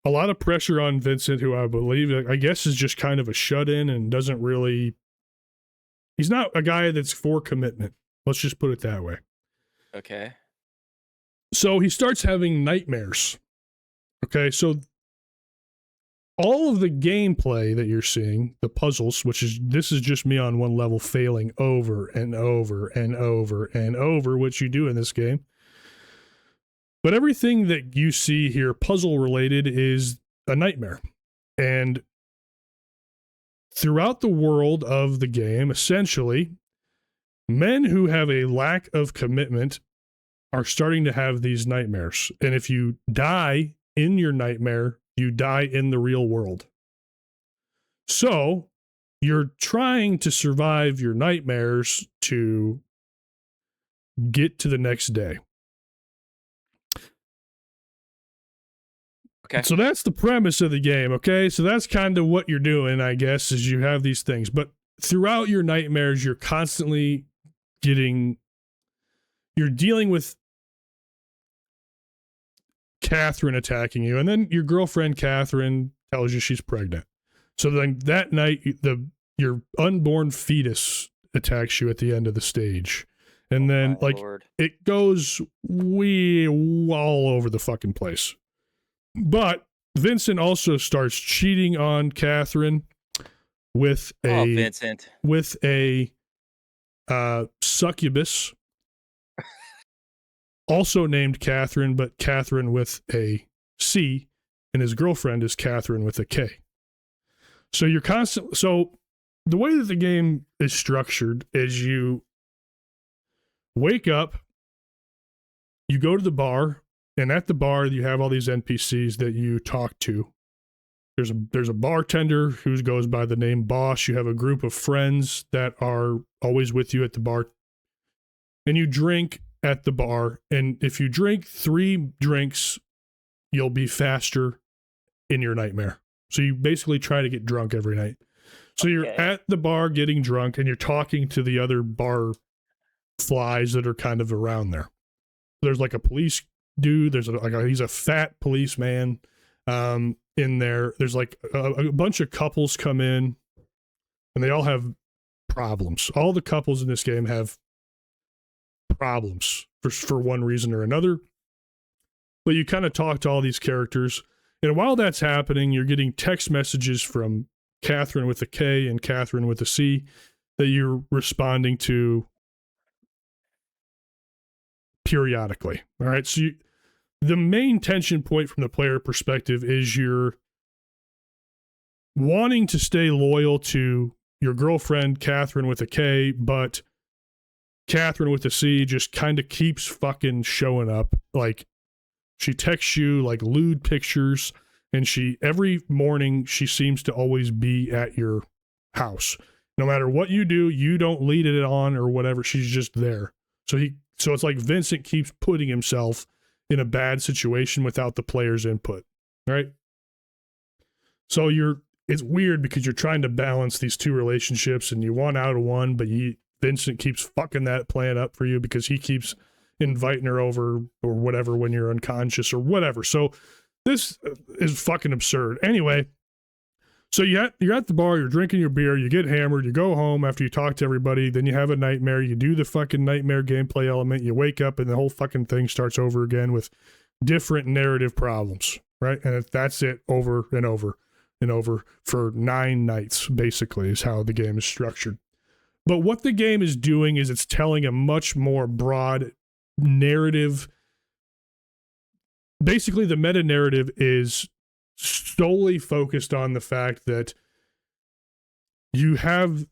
[SPEAKER 2] a lot of pressure on Vincent, who I believe, I guess, is just kind of a shut-in and doesn't really, he's not a guy that's for commitment. Let's just put it that way.
[SPEAKER 1] Okay.
[SPEAKER 2] So he starts having nightmares. Okay, so all of the gameplay that you're seeing, the puzzles, this is just me on one level failing over and over and over and over, which you do in this game. But everything that you see here, puzzle related, is a nightmare. And throughout the world of the game, essentially, men who have a lack of commitment are starting to have these nightmares. And if you die in your nightmare, you die in the real world. So you're trying to survive your nightmares to get to the next day.
[SPEAKER 1] Okay.
[SPEAKER 2] So that's the premise of the game, okay? So that's kind of what you're doing, I guess, is you have these things. But throughout your nightmares, you're constantly you're dealing with Catherine attacking you, and then your girlfriend Catherine tells you she's pregnant. So then that night, your unborn fetus attacks you at the end of the stage, and then
[SPEAKER 1] My
[SPEAKER 2] like
[SPEAKER 1] Lord.
[SPEAKER 2] it goes all over the fucking place. But Vincent also starts cheating on Catherine with
[SPEAKER 1] Oh,
[SPEAKER 2] a
[SPEAKER 1] Vincent.
[SPEAKER 2] succubus, also named Catherine, but Catherine with a C, and his girlfriend is Catherine with a K. So you're constantly, so the way that the game is structured is you wake up, you go to the bar, and at the bar you have all these NPCs that you talk to. There's a bartender who goes by the name Boss. You have a group of friends that are always with you at the bar, and you drink at the bar. And if you drink 3 drinks, you'll be faster in your nightmare. So you basically try to get drunk every night. So you're at the bar getting drunk, and you're talking to the other bar flies that are kind of around there. There's like a police dude. He's a fat policeman in there. There's like a bunch of couples come in, and they all have problems. All the couples in this game have problems for one reason or another. But you kind of talk to all these characters, and while that's happening, you're getting text messages from Catherine with a K and Catherine with a C that you're responding to periodically. All right. So the main tension point from the player perspective is you're wanting to stay loyal to your girlfriend, Catherine with a K, but Catherine with a C just kind of keeps fucking showing up. Like, she texts you like lewd pictures, and every morning she seems to always be at your house. No matter what you do, you don't lead it on or whatever, she's just there. So it's like Vincent keeps putting himself in a bad situation without the player's input, right? So it's weird because you're trying to balance these 2 relationships, and you want out of one, but Vincent keeps fucking that plan up for you because he keeps inviting her over or whatever when you're unconscious or whatever. So this is fucking absurd. Anyway, so you're at the bar, you're drinking your beer, you get hammered, you go home after you talk to everybody, then you have a nightmare, you do the fucking nightmare gameplay element, you wake up, and the whole fucking thing starts over again with different narrative problems, right? And that's it over and over and over for 9 nights, basically, is how the game is structured. But what the game is doing is it's telling a much more broad narrative. Basically, the meta narrative is solely focused on the fact that you have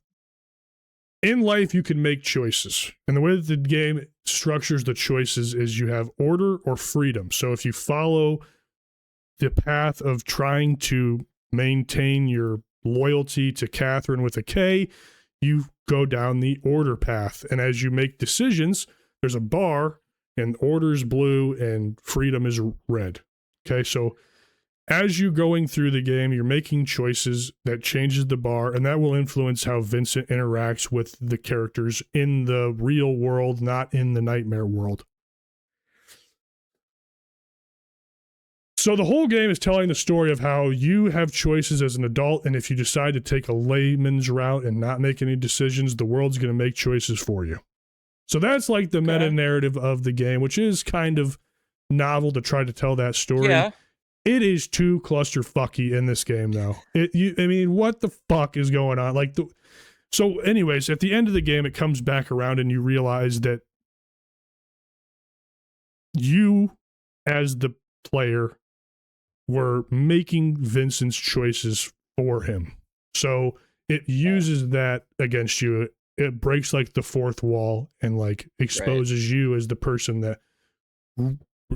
[SPEAKER 2] in life, you can make choices. And the way that the game structures the choices is you have order or freedom. So if you follow the path of trying to maintain your loyalty to Catherine with a K, you go down the order path. And as you make decisions, there's a bar, and order is blue and freedom is red. Okay, so as you're going through the game, you're making choices that changes the bar, and that will influence how Vincent interacts with the characters in the real world, not in the nightmare world. So the whole game is telling the story of how you have choices as an adult, and if you decide to take a layman's route and not make any decisions, the world's going to make choices for you. So that's like the meta narrative of the game, which is kind of novel to try to tell that story.
[SPEAKER 1] Yeah.
[SPEAKER 2] It is too clusterfucky in this game, though. I mean, what the fuck is going on? So anyways, at the end of the game, it comes back around and you realize that you, as the player, were making Vincent's choices for him. So it uses that against you. It breaks like the fourth wall and like exposes you as the person that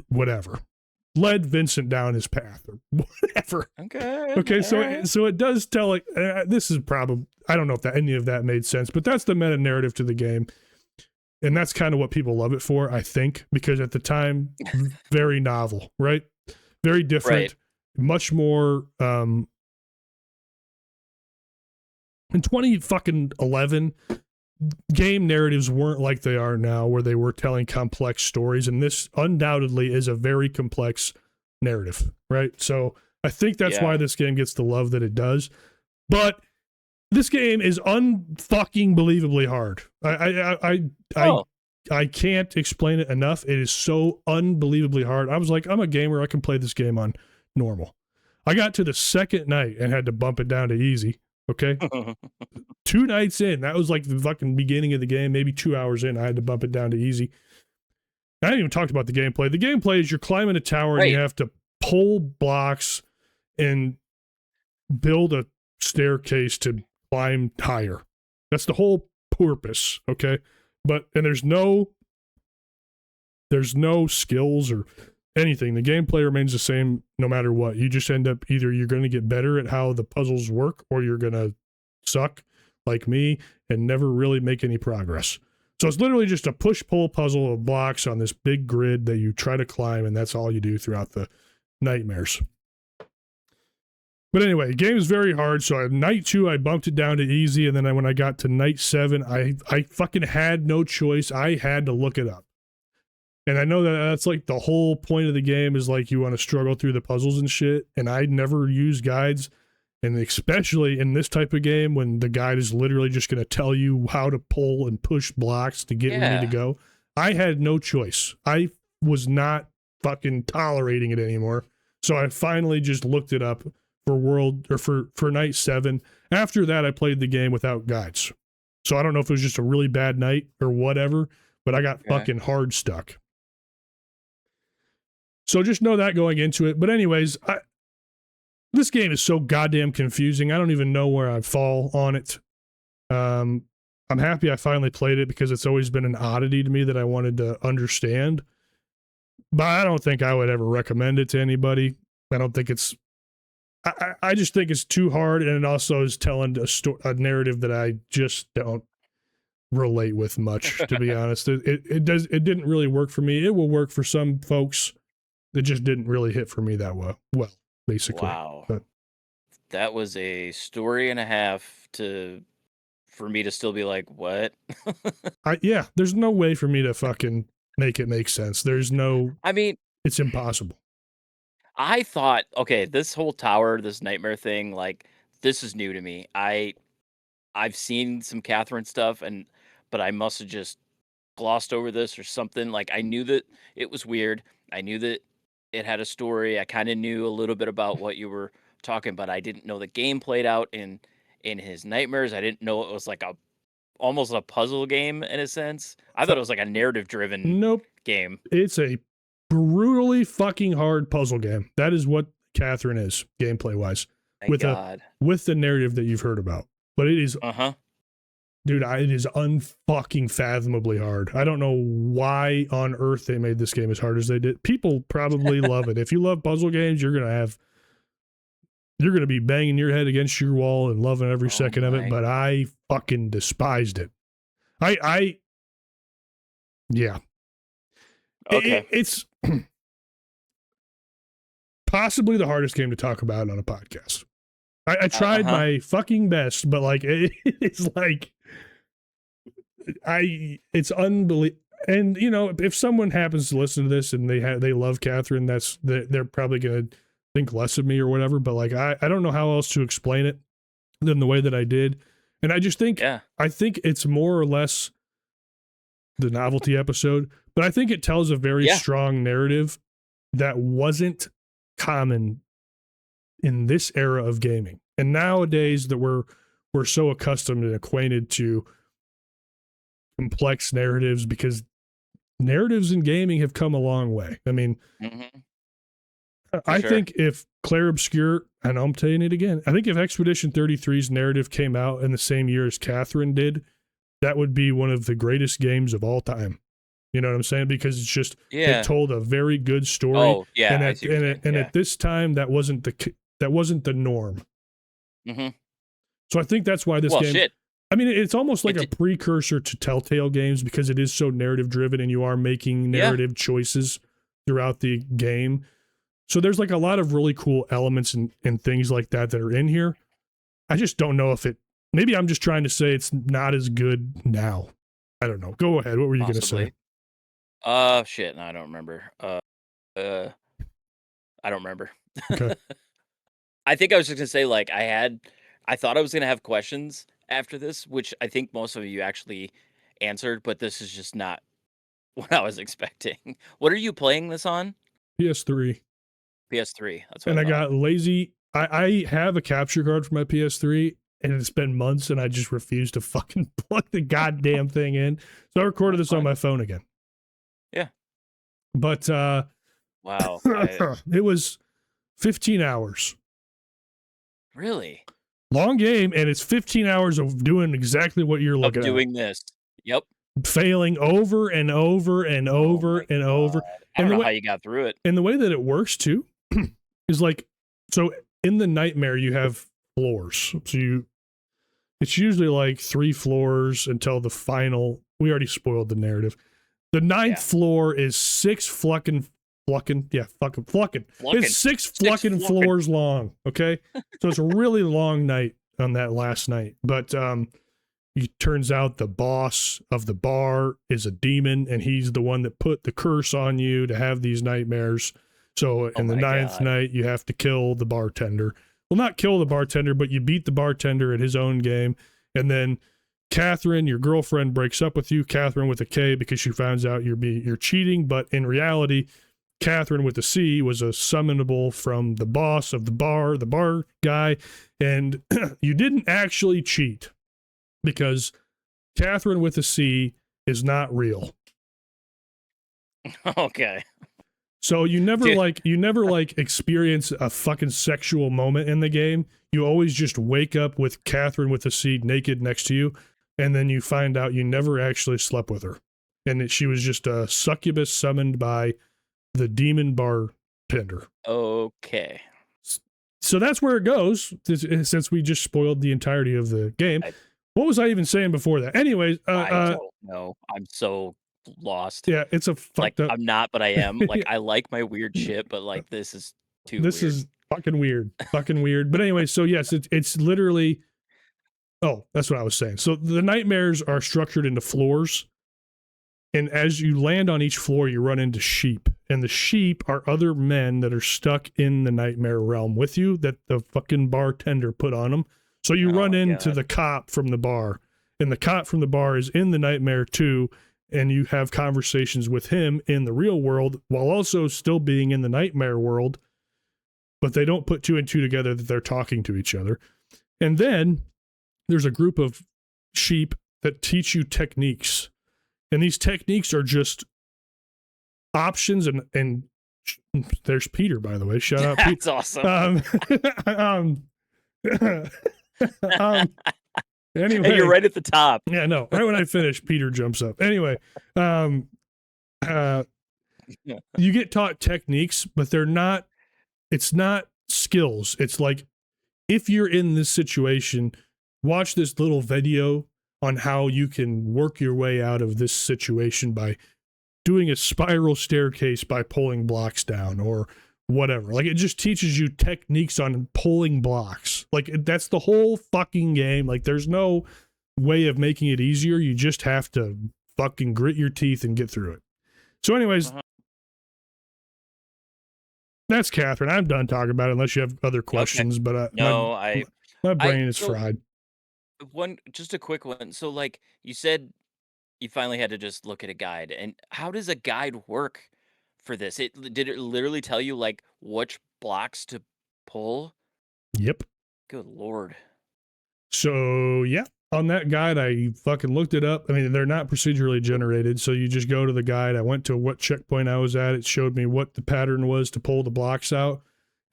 [SPEAKER 2] whatever led Vincent down his path or whatever. Okay. So it does tell like this is probably, I don't know if that any of that made sense, but that's the meta narrative to the game. And that's kind of what people love it for, I think, because at the time, very novel, right? Very different, much more, in 2011, game narratives weren't like they are now, where they were telling complex stories, and this undoubtedly is a very complex narrative, right? So I think that's why this game gets the love that it does. But this game is unfucking believably hard. I can't explain it enough. It is so unbelievably hard. I was like, I'm a gamer. I can play this game on normal. I got to the second night and had to bump it down to easy. Okay. 2 nights in, that was like the fucking beginning of the game, maybe 2 hours in, I had to bump it down to easy. I haven't even talked about the gameplay. The gameplay is you're climbing a tower and you have to pull blocks and build a staircase to climb higher. That's the whole purpose, okay? And there's no skills or anything. The gameplay remains the same no matter what. You just end up either you're going to get better at how the puzzles work or you're going to suck like me and never really make any progress. So it's literally just a push-pull puzzle of blocks on this big grid that you try to climb, and that's all you do throughout the nightmares. But anyway, the game is very hard. So at night 2, I bumped it down to easy, and then when I got to night 7, I fucking had no choice. I had to look it up. And I know that that's like the whole point of the game is like you want to struggle through the puzzles and shit. And I never use guides. And especially in this type of game when the guide is literally just going to tell you how to pull and push blocks to get where you need to go. I had no choice. I was not fucking tolerating it anymore. So I finally just looked it up for night 7. After that, I played the game without guides. So I don't know if it was just a really bad night or whatever, but I got fucking hard stuck. So just know that going into it. But anyways, this game is so goddamn confusing. I don't even know where I fall on it. I'm happy I finally played it because it's always been an oddity to me that I wanted to understand. But I don't think I would ever recommend it to anybody. I don't think it's... I just think it's too hard, and it also is telling a narrative that I just don't relate with much, to be honest. It didn't really work for me. It will work for some folks. It just didn't really hit for me that well, basically.
[SPEAKER 1] Wow.
[SPEAKER 2] But
[SPEAKER 1] that was a story and a half for me to still be like, what?
[SPEAKER 2] yeah, there's no way for me to fucking make it make sense. There's no...
[SPEAKER 1] I mean,
[SPEAKER 2] it's impossible.
[SPEAKER 1] I thought, okay, this whole tower, this nightmare thing, like, this is new to me. I've seen some Catherine stuff, but I must have just glossed over this or something. Like, I knew that it was weird. I knew that it had a story. I kind of knew a little bit about what you were talking, but I didn't know the game played out in his nightmares. I didn't know it was like almost a puzzle game in a sense. I thought it was like a narrative driven
[SPEAKER 2] Nope.
[SPEAKER 1] game.
[SPEAKER 2] It's a brutally fucking hard puzzle game. That is what Catherine is, gameplay wise.
[SPEAKER 1] Thank God.
[SPEAKER 2] With the narrative that you've heard about. But it is dude, it is unfucking fathomably hard. I don't know why on earth they made this game as hard as they did. People probably love it. If you love puzzle games, you're gonna be banging your head against your wall and loving every second of it. But I fucking despised it. Yeah.
[SPEAKER 1] Okay.
[SPEAKER 2] It's possibly the hardest game to talk about on a podcast. I tried my fucking best, but like it's like it's unbelievable. And you know, if someone happens to listen to this and they love Catherine, they're probably gonna think less of me or whatever. But like I don't know how else to explain it than the way that I did. And I just think I think it's more or less the novelty episode, but I think it tells a very strong narrative that wasn't common in this era of gaming. And nowadays that we're so accustomed and acquainted to complex narratives because narratives in gaming have come a long way. I mean, I think if Claire Obscure, and I'm saying it again, I think if Expedition 33's narrative came out in the same year as Catherine did, that would be one of the greatest games of all time. You know what I'm saying? Because it's just it told a very good story.
[SPEAKER 1] Oh yeah,
[SPEAKER 2] and at this time that wasn't the norm. So I think that's why this game.
[SPEAKER 1] Shit.
[SPEAKER 2] I mean, it's almost like a precursor to Telltale games because it is so narrative driven, and you are making narrative choices throughout the game. So there's like a lot of really cool elements and things like that are in here. I just don't know if it. Maybe I'm just trying to say it's not as good now. I don't know. Go ahead. What were you going to say?
[SPEAKER 1] Shit. No, I don't remember. I don't remember.
[SPEAKER 2] Okay.
[SPEAKER 1] I think I was just gonna say like I thought I was gonna have questions after this, which I think most of you actually answered, but this is just not what I was expecting. What are you playing this on?
[SPEAKER 2] PS3.
[SPEAKER 1] PS3. That's what
[SPEAKER 2] and
[SPEAKER 1] I
[SPEAKER 2] thought. Got lazy. I have a capture card for my PS3. And it's been months, and I just refuse to fucking plug the goddamn thing in. So I recorded this on my phone again.
[SPEAKER 1] Yeah.
[SPEAKER 2] But
[SPEAKER 1] wow,
[SPEAKER 2] it was 15 hours.
[SPEAKER 1] Really?
[SPEAKER 2] Long game, and it's 15 hours of doing exactly what you're
[SPEAKER 1] Of
[SPEAKER 2] looking at.
[SPEAKER 1] doing this. Yep.
[SPEAKER 2] Failing over and over and
[SPEAKER 1] Oh
[SPEAKER 2] over
[SPEAKER 1] my
[SPEAKER 2] and
[SPEAKER 1] god.
[SPEAKER 2] over.
[SPEAKER 1] I don't
[SPEAKER 2] And the
[SPEAKER 1] know
[SPEAKER 2] way
[SPEAKER 1] how you got through it.
[SPEAKER 2] and the way that it works too is like, so in the nightmare you have floors. So it's usually like 3 floors until the final. We already spoiled the narrative. The ninth
[SPEAKER 1] Yeah.
[SPEAKER 2] floor is 6 fucking.
[SPEAKER 1] Flucking.
[SPEAKER 2] It's 6 fucking floors long. Okay, so it's a really long night on that last night. But it turns out the boss of the bar is a demon, and he's the one that put the curse on you to have these nightmares. So
[SPEAKER 1] Oh
[SPEAKER 2] in the
[SPEAKER 1] my
[SPEAKER 2] ninth
[SPEAKER 1] god.
[SPEAKER 2] night, you have to kill the bartender. Well, not kill the bartender, but you beat the bartender at his own game. And then Catherine, your girlfriend, breaks up with you. Catherine with a K, because she finds out you're cheating. But in reality, Catherine with a C was a summonable from the boss of the bar guy, and you didn't actually cheat because Catherine with a C is not real.
[SPEAKER 1] Okay.
[SPEAKER 2] So you never
[SPEAKER 1] Dude.
[SPEAKER 2] like experience a fucking sexual moment in the game. You always just wake up with Catherine with a C naked next to you, and then you find out you never actually slept with her, and that she was just a succubus summoned by the demon bartender.
[SPEAKER 1] Okay.
[SPEAKER 2] So that's where it goes. Since we just spoiled the entirety of the game, what was I even saying before that? Anyways,
[SPEAKER 1] I don't know. I'm so lost.
[SPEAKER 2] yeah, it's a
[SPEAKER 1] Like,
[SPEAKER 2] fucked up.
[SPEAKER 1] I'm not, but I am. Like, I like my weird shit, but like this is too
[SPEAKER 2] This
[SPEAKER 1] weird.
[SPEAKER 2] is fucking weird. But anyway, so yes, it's literally. Oh, that's what I was saying. So the nightmares are structured into floors, and as you land on each floor, you run into sheep, and the sheep are other men that are stuck in the nightmare realm with you that the fucking bartender put on them. So you
[SPEAKER 1] Oh
[SPEAKER 2] run
[SPEAKER 1] my
[SPEAKER 2] into
[SPEAKER 1] god.
[SPEAKER 2] the cop from the bar, and the cop from the bar is in the nightmare too, and you have conversations with him in the real world while also still being in the nightmare world, but they don't put 2 and 2 together that they're talking to each other. And then there's a group of sheep that teach you techniques, and these techniques are just options. And there's Peter, by the way. Shout out Peter.
[SPEAKER 1] That's awesome.
[SPEAKER 2] Anyway,
[SPEAKER 1] And you're right at the top.
[SPEAKER 2] yeah, no, right when I finish, Peter jumps up. Anyway, you get taught techniques, but it's not skills. It's like, if you're in this situation, watch this little video on how you can work your way out of this situation by doing a spiral staircase by pulling blocks down or whatever. Like, it just teaches you techniques on pulling blocks. Like, that's the whole fucking game. Like, there's no way of making it easier. You just have to fucking grit your teeth and get through it. So anyways, that's Catherine. I'm done talking about it unless you have other questions. Okay. But
[SPEAKER 1] No,
[SPEAKER 2] my brain is fried.
[SPEAKER 1] Just a quick one. So, like, you said you finally had to just look at a guide, and how does a guide work for this? Did it literally tell you like which blocks to pull?
[SPEAKER 2] Yep.
[SPEAKER 1] Good lord.
[SPEAKER 2] So yeah, on that guide, I fucking looked it up. I mean, they're not procedurally generated, so you just go to the guide. I went to what checkpoint I was at. It showed me what the pattern was to pull the blocks out,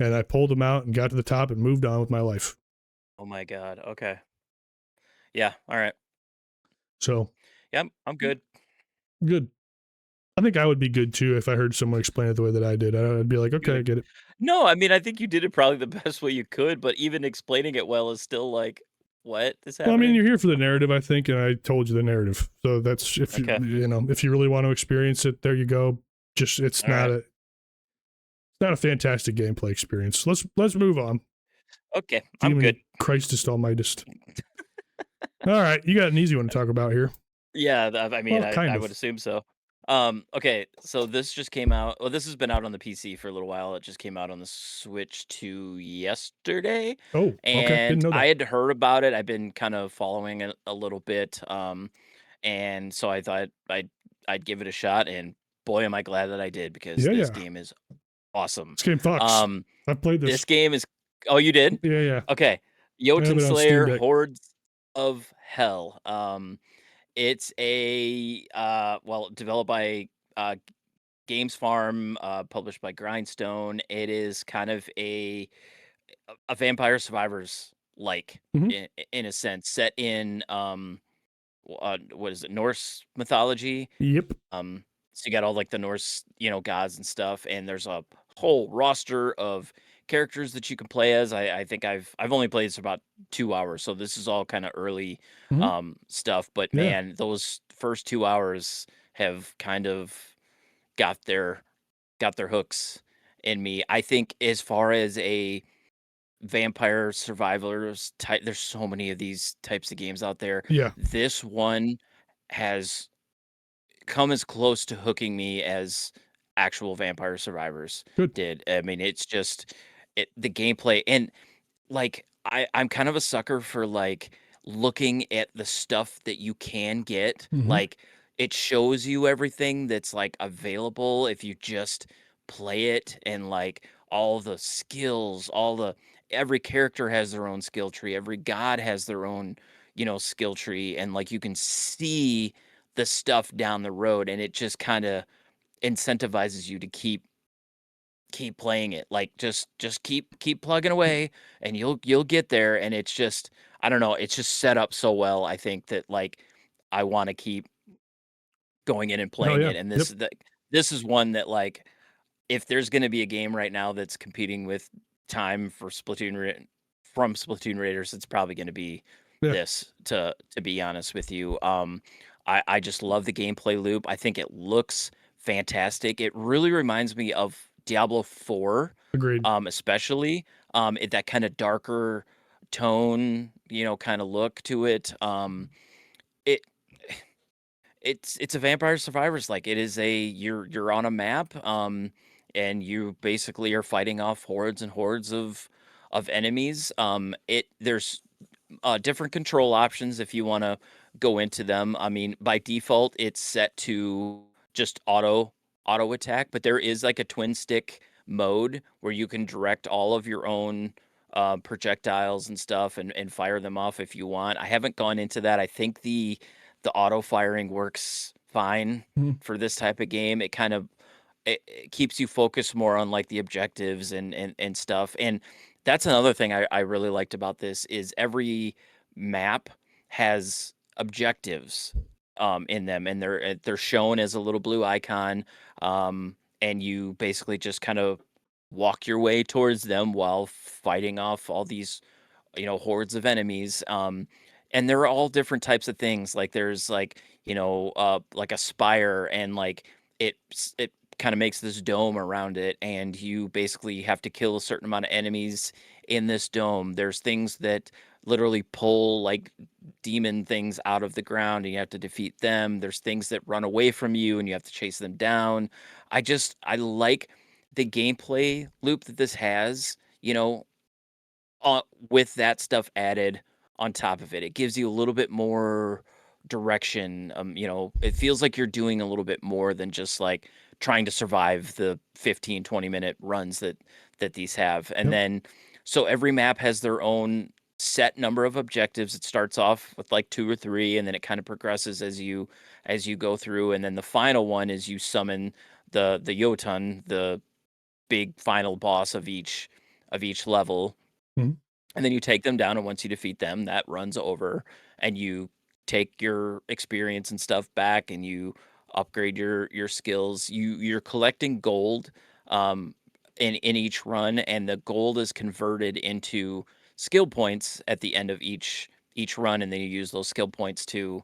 [SPEAKER 2] and I pulled them out and got to the top and moved on with my life.
[SPEAKER 1] Oh my god. Okay. Yeah. All right.
[SPEAKER 2] So
[SPEAKER 1] yeah, I'm good.
[SPEAKER 2] Good. I think I would be good too if I heard someone explain it the way that I did. I'd be like, okay, I get it.
[SPEAKER 1] No, I mean, I think you did it probably the best way you could, but even explaining it well is still like, what is happening?
[SPEAKER 2] Well, I mean, you're here for the narrative, I think, and I told you the narrative. So that's, if you if you really want to experience it, there you go. Just it's not a fantastic gameplay experience. Let's move on.
[SPEAKER 1] Okay, I'm good.
[SPEAKER 2] Christest almightist. All right, you got an easy one to talk about here.
[SPEAKER 1] Yeah, I mean, I would assume so. Okay, so this just came out. Well, this has been out on the PC for a little while. It just came out on the Switch 2 yesterday.
[SPEAKER 2] Oh, okay. Didn't know that.
[SPEAKER 1] I had heard about it. I've been kind of following it a little bit. And so I thought I'd give it a shot, and boy, am I glad that I did, because this game is awesome.
[SPEAKER 2] This game fucks. I played this.
[SPEAKER 1] This game is. Oh, you did?
[SPEAKER 2] Yeah.
[SPEAKER 1] Okay, Jotun Slayer Hordes of Hell. It's a developed by Games Farm, published by Grindstone. It is kind of a Vampire Survivors like
[SPEAKER 2] Mhm.
[SPEAKER 1] in a sense, set in what is it, Norse mythology.
[SPEAKER 2] Yep.
[SPEAKER 1] Um, so you got all like the Norse, gods and stuff, and there's a whole roster of characters that you can play as. I think I've only played this for about 2 hours, so this is all kind of early
[SPEAKER 2] Mhm.
[SPEAKER 1] stuff. But
[SPEAKER 2] Yeah.
[SPEAKER 1] man, those first 2 hours have kind of got their got their hooks in me. I think as far as a vampire survivors type, there's so many of these types of games out there.
[SPEAKER 2] Yeah.
[SPEAKER 1] This one has come as close to hooking me as actual Vampire Survivors
[SPEAKER 2] Good.
[SPEAKER 1] did. I mean, it's just the gameplay and like I'm kind of a sucker for like looking at the stuff that you can get.
[SPEAKER 2] Mhm.
[SPEAKER 1] Like it shows you everything that's like available if you just play it and like all the skills, all the every character has their own skill tree, every god has their own, skill tree and like you can see the stuff down the road and it just kind of incentivizes you to keep playing it. Like just keep plugging away and you'll get there and it's just I don't know, it's just set up so well. I think that like I want to keep going in and
[SPEAKER 2] Oh
[SPEAKER 1] playing
[SPEAKER 2] yeah.
[SPEAKER 1] it and
[SPEAKER 2] Yep.
[SPEAKER 1] this is one that like if there's going to be a game right now that's competing with time for from Splatoon Raiders, it's probably going to be
[SPEAKER 2] Yeah.
[SPEAKER 1] this to be honest with you. I just love the gameplay loop. I think it looks fantastic. It really reminds me of Diablo 4,
[SPEAKER 2] Agreed.
[SPEAKER 1] especially that kind of darker tone, kind of look to it. It it's a Vampire Survivors, like, it is a you're on a map, and you basically are fighting off hordes and hordes of enemies, there's, different control options if you wanna go into them, I mean, by default, it's set to just auto attack, but there is, like, a twin stick mode where you can direct all of your own, projectiles and stuff and fire them off if you want, I haven't gone into that, I think the auto firing works fine
[SPEAKER 2] Mhm.
[SPEAKER 1] for this type of game. It kind of it keeps you focused more on like the objectives and stuff. And that's another thing I really liked about this is every map has objectives in them and they're shown as a little blue icon. And you basically just kind of walk your way towards them while fighting off all these hordes of enemies and they're all different types of things like there's like like a spire and like it kind of makes this dome around it and you basically have to kill a certain amount of enemies in this dome. There's things that literally pull like demon things out of the ground and you have to defeat them. There's things that run away from you and you have to chase them down. I like the gameplay loop that this has, uh, with that stuff added on top of it. It gives you a little bit more direction. It feels like you're doing a little bit more than just like trying to survive the 15-20 minute runs that these have. And
[SPEAKER 2] Yep.
[SPEAKER 1] then so every map has their own set number of objectives. It starts off with like two or three and then it kind of progresses as you go through and then the final one is you summon the Jotun, the big final boss of each level
[SPEAKER 2] Mhm.
[SPEAKER 1] and then you take them down, and once you defeat them, that runs over, and you take your experience and stuff back, and you upgrade your skills. You're collecting gold in each run, and the gold is converted into skill points at the end of each run, and then you use those skill points to,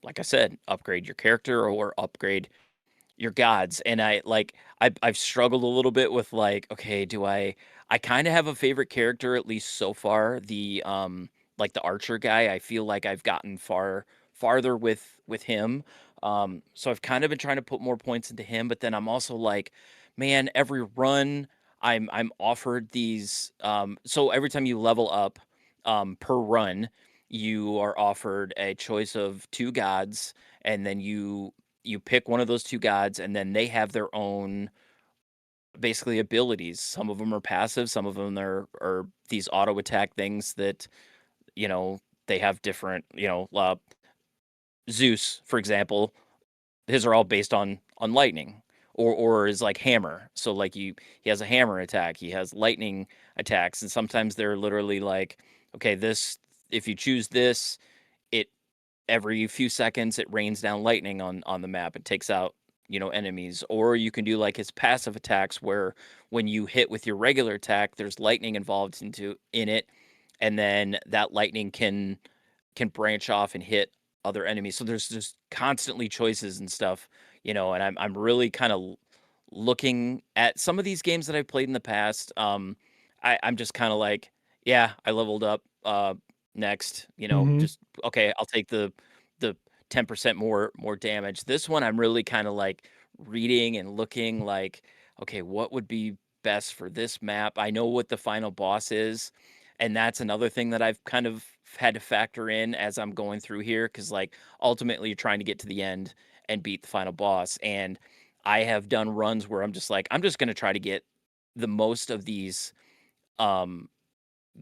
[SPEAKER 1] like I said, upgrade your character or upgrade your gods, and I've struggled a little bit with, like, okay, do I kinda have a favorite character, at least so far, like, the archer guy, I feel like I've gotten farther with him, so I've kind of been trying to put more points into him, but then I'm also like, "Man, every run, I'm offered these," so every time you level up, per run, you are offered a choice of 2 gods, and then you pick one of those 2 gods, and then they have their own, basically, abilities. Some of them are passive, some of them are these auto attack things that, you know, they have different, Zeus, for example, his are all based on lightning or is like hammer. So, like, he has a hammer attack, he has lightning attacks, and sometimes they're literally, like, okay, this if you choose this, it every few seconds it rains down lightning on the map. It takes out, enemies. Or you can do like his passive attacks where when you hit with your regular attack, there's lightning involved in it, and then that lightning can branch off and hit other enemies. So there's just constantly choices and stuff, and I'm really kind of looking at some of these games that I've played in the past. I'm just kind of like, yeah, I leveled up. Next,
[SPEAKER 2] Mhm.
[SPEAKER 1] just okay. I'll take the 10% more damage. This one, I'm really kind of like reading and looking like, okay, what would be best for this map? I know what the final boss is, and that's another thing that I've kind of had to factor in as I'm going through here, because like ultimately you're trying to get to the end and beat the final boss. And I have done runs where I'm just like, I'm just gonna try to get the most of um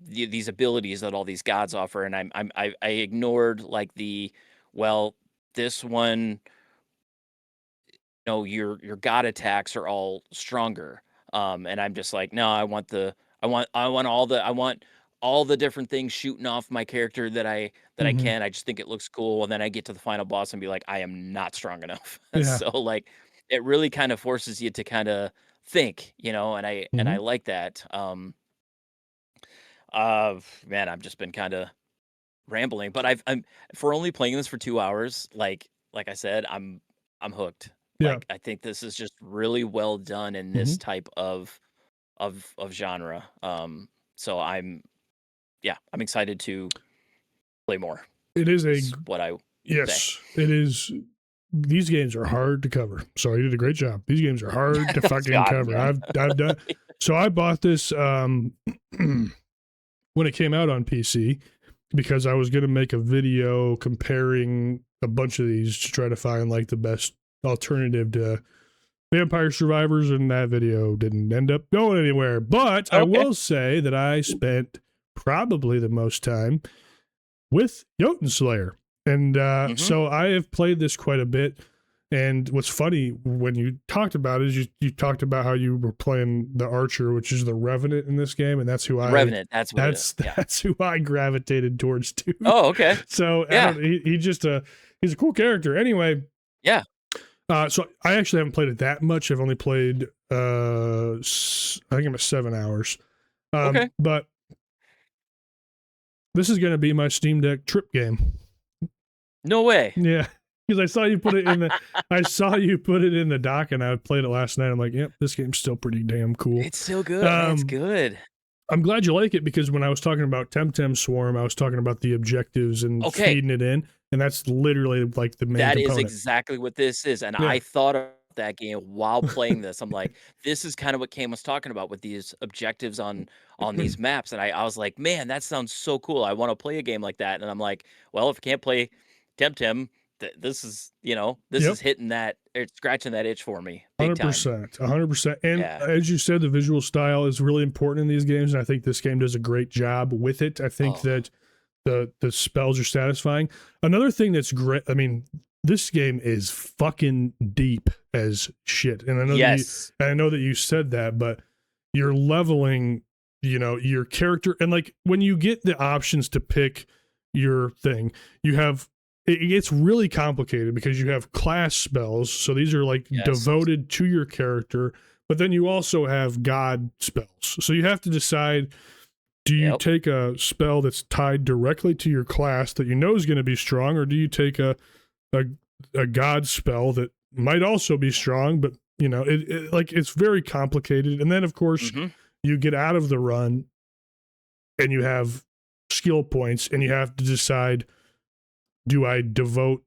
[SPEAKER 1] these abilities that all these gods offer, and I ignored like well, this one, your god attacks are all stronger. And I'm just like, no, I want all the different things shooting off my character that I
[SPEAKER 2] Mhm.
[SPEAKER 1] can. I just think it looks cool, and then I get to the final boss and be like, I am not strong enough.
[SPEAKER 2] Yeah.
[SPEAKER 1] So like, it really kind of forces you to kind of think, and I
[SPEAKER 2] Mhm.
[SPEAKER 1] like that. Man, I've just been kind of rambling, but I'm for only playing this for 2 hours, like I said, I'm hooked.
[SPEAKER 2] Yeah.
[SPEAKER 1] Like, I think this is just really well done in this
[SPEAKER 2] Mhm.
[SPEAKER 1] type of genre. So I'm excited to play more,
[SPEAKER 2] It is a
[SPEAKER 1] is what I say.
[SPEAKER 2] yes, it is. These games are hard to cover. So you did a great job. These games are hard to
[SPEAKER 1] That's
[SPEAKER 2] fucking
[SPEAKER 1] God,
[SPEAKER 2] cover.
[SPEAKER 1] man.
[SPEAKER 2] I've done so I bought this when it came out on PC because I was going to make a video comparing a bunch of these to try to find like the best alternative to Vampire Survivors, and that video didn't end up going anywhere. But I
[SPEAKER 1] Okay.
[SPEAKER 2] will say that I spent probably the most time with Jotun Slayer. And
[SPEAKER 1] Mhm.
[SPEAKER 2] so I have played this quite a bit. And what's funny when you talked about it is you talked about how you were playing the Archer, which is the Revenant in this game, and that's who
[SPEAKER 1] The
[SPEAKER 2] I
[SPEAKER 1] Revenant, that's what it is. Yeah.
[SPEAKER 2] that's who I gravitated towards too.
[SPEAKER 1] Oh, okay.
[SPEAKER 2] So I
[SPEAKER 1] Yeah.
[SPEAKER 2] don't he just he's a cool character. Anyway,
[SPEAKER 1] Yeah.
[SPEAKER 2] so I actually haven't played it that much. I've only played I think I'm at 7 hours.
[SPEAKER 1] Okay.
[SPEAKER 2] But this is going to be my Steam Deck trip game.
[SPEAKER 1] No way.
[SPEAKER 2] Yeah, because I saw you put it in the dock, and I played it last night. I'm like, yep, this game's still pretty damn cool.
[SPEAKER 1] It's so good, man, it's
[SPEAKER 2] Um,
[SPEAKER 1] good.
[SPEAKER 2] I'm glad you like it because when I was talking about Temtem Swarm, I was talking about the objectives and
[SPEAKER 1] Okay.
[SPEAKER 2] feeding it in, and that's literally like the main
[SPEAKER 1] That is
[SPEAKER 2] component.
[SPEAKER 1] exactly what this is, and
[SPEAKER 2] Yeah.
[SPEAKER 1] I thought of that game while playing this. I'm like, this is kind of what Cam was talking about with these objectives on these maps, and I was like, man, that sounds so cool. I want to play a game like that. And I'm like, well, if I can't play Temtem, this is this
[SPEAKER 2] Yep.
[SPEAKER 1] is hitting that, it's scratching that itch for me big time.
[SPEAKER 2] 100%, 100%. And
[SPEAKER 1] Yeah.
[SPEAKER 2] as you said, the visual style is really important in these games, and I think this game does a great job with it. I think
[SPEAKER 1] Oh,
[SPEAKER 2] that the spells are satisfying. Another thing that's great, I mean, this game is fucking deep as shit.
[SPEAKER 1] yes.
[SPEAKER 2] And I know that you said that, but you're leveling, your character, and like when you get the options to pick your thing, you have it gets really complicated because you have class spells. So these are like
[SPEAKER 1] Yes.
[SPEAKER 2] devoted to your character, but then you also have god spells. So you have to decide, do you
[SPEAKER 1] Yep.
[SPEAKER 2] take a spell that's tied directly to your class that you know is going to be strong, or do you take a a god spell that might also be strong, but like it's very complicated. And then of course
[SPEAKER 1] Mhm.
[SPEAKER 2] you get out of the run and you have skill points, and you have to decide, do I devote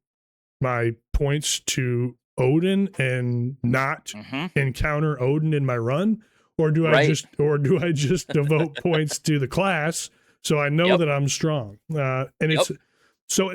[SPEAKER 2] my points to Odin and not
[SPEAKER 1] Mhm.
[SPEAKER 2] encounter Odin in my run,
[SPEAKER 1] Right.
[SPEAKER 2] or do I just devote points to the class so I know
[SPEAKER 1] Yep.
[SPEAKER 2] that I'm strong? And
[SPEAKER 1] Yep.
[SPEAKER 2] it's so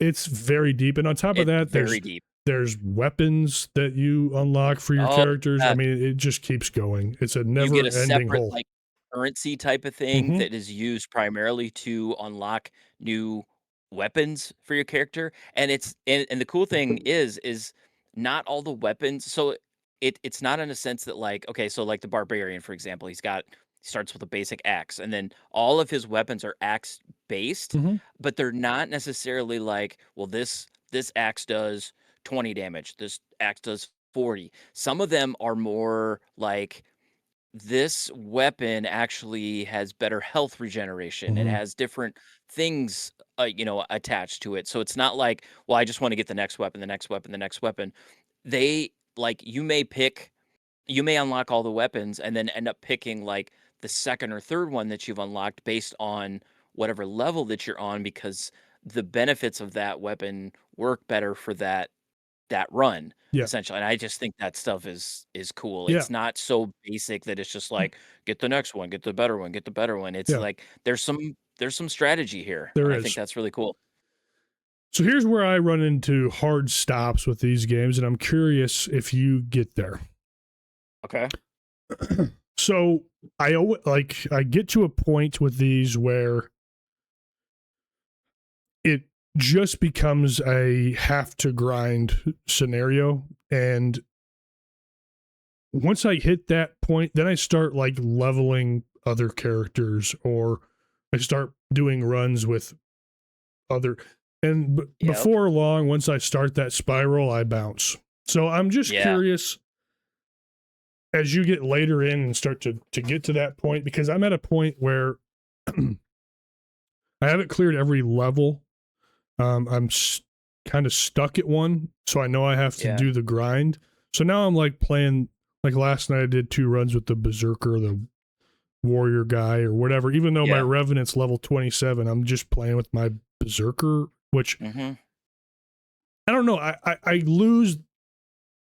[SPEAKER 2] it's very deep, and on top of
[SPEAKER 1] It's
[SPEAKER 2] that,
[SPEAKER 1] very deep.
[SPEAKER 2] there's weapons that you unlock for your
[SPEAKER 1] Oh,
[SPEAKER 2] characters. I
[SPEAKER 1] yeah.
[SPEAKER 2] mean, it just keeps going. It's a
[SPEAKER 1] You get
[SPEAKER 2] never
[SPEAKER 1] a
[SPEAKER 2] ending
[SPEAKER 1] separate,
[SPEAKER 2] hole.
[SPEAKER 1] like, currency type of thing
[SPEAKER 2] Hmm.
[SPEAKER 1] that is used primarily to unlock new weapons for your character, and and the cool thing is not all the weapons, so it's not in a sense that, like, okay, so, like, the barbarian, for example, he's got starts with a basic axe, and then all of his weapons are axe based,
[SPEAKER 2] Mhm.
[SPEAKER 1] but they're not necessarily like, well, this axe does 20 damage, this axe does 40. Some of them are more like this weapon actually has better health regeneration. It
[SPEAKER 2] Mhm.
[SPEAKER 1] has different things, attached to it. So it's not like, well, I just want to get the next weapon, the next weapon, the next weapon. They like you may unlock all the weapons and then end up picking like the second or third one that you've unlocked based on whatever level that you're on because the benefits of that weapon work better for that run,
[SPEAKER 2] Yeah.
[SPEAKER 1] essentially, and I just think that stuff is cool.
[SPEAKER 2] Yeah.
[SPEAKER 1] It's not so basic that it's just like, "Get the next one, get the better one, get the better one." It's
[SPEAKER 2] Yeah.
[SPEAKER 1] like, there's some strategy here,
[SPEAKER 2] There
[SPEAKER 1] and I think
[SPEAKER 2] is.
[SPEAKER 1] that's really cool.
[SPEAKER 2] So here's where I run into hard stops with these games, and I'm curious if you get there.
[SPEAKER 1] Okay.
[SPEAKER 2] So I get to a point with these where it just becomes a have to grind scenario, and once I hit that point, then I start like leveling other characters, or I start doing runs with other, and
[SPEAKER 1] Yep.
[SPEAKER 2] before long, once I start that spiral, I bounce. So I'm just
[SPEAKER 1] Yeah.
[SPEAKER 2] curious as you get later in and start to get to that point, because I'm at a point where I haven't cleared every level. I'm kind of stuck at one, so I know I have to
[SPEAKER 1] Yeah.
[SPEAKER 2] do the grind. So now I'm like playing, like last night I did 2 runs with the berserker, the warrior guy or whatever. Even though my
[SPEAKER 1] Yeah.
[SPEAKER 2] revenant's level 27, I'm just playing with my berserker, which
[SPEAKER 1] Mhm.
[SPEAKER 2] I don't know. I lose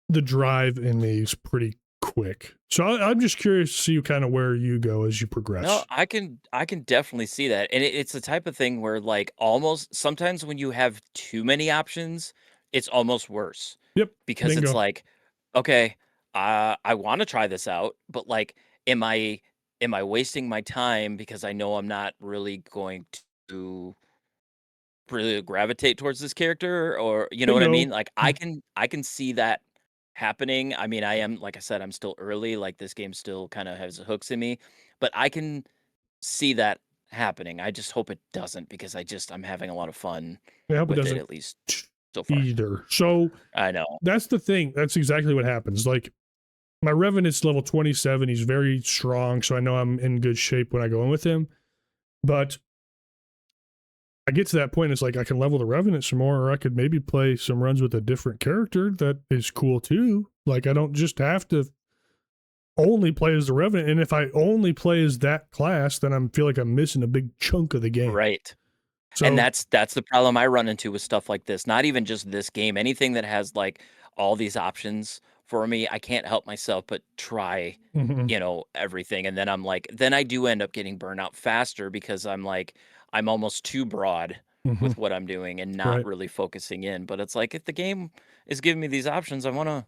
[SPEAKER 2] the drive in these pretty quick. So I'm just curious to see kind of where you go as you
[SPEAKER 1] No,
[SPEAKER 2] progress.
[SPEAKER 1] I can definitely see that, and it's the type of thing where, like, almost sometimes when you have too many options, it's almost worse
[SPEAKER 2] Yep.
[SPEAKER 1] because it's
[SPEAKER 2] Bingo.
[SPEAKER 1] like, okay, I want to try this out, but like, am I wasting my time because I know I'm not really going to really gravitate towards this character, or you know what I mean?
[SPEAKER 2] Bingo.
[SPEAKER 1] Like, I can see that happening. I mean, I am like I said, I'm still early. Like this game still kind of has hooks in me, but I can see that happening. I just hope it doesn't because I'm having a lot of fun
[SPEAKER 2] I hope it
[SPEAKER 1] with it,
[SPEAKER 2] doesn't
[SPEAKER 1] at least so far.
[SPEAKER 2] either. So
[SPEAKER 1] I know.
[SPEAKER 2] that's the thing. That's exactly what happens. Like my Revenant's level 27. He's very strong, so I know I'm in good shape when I go in with him. But I get to that point, it's like I can level the Revenant some more, or I could maybe play some runs with a different character that is cool too. Like I don't just have to only play as the Revenant. And if I only play as that class, then I feel like I'm missing a big chunk of the game.
[SPEAKER 1] Right. And
[SPEAKER 2] So,
[SPEAKER 1] that's the problem I run into with stuff like this. Not even just this game. Anything that has like all these options for me, I can't help myself but try,
[SPEAKER 2] mhm,
[SPEAKER 1] everything. And then I'm like, then I do end up getting burnt out faster because I'm like, I'm almost too broad
[SPEAKER 2] mhm,
[SPEAKER 1] with what I'm doing and not
[SPEAKER 2] right,
[SPEAKER 1] really focusing in. But it's like if the game is giving me these options, I wanna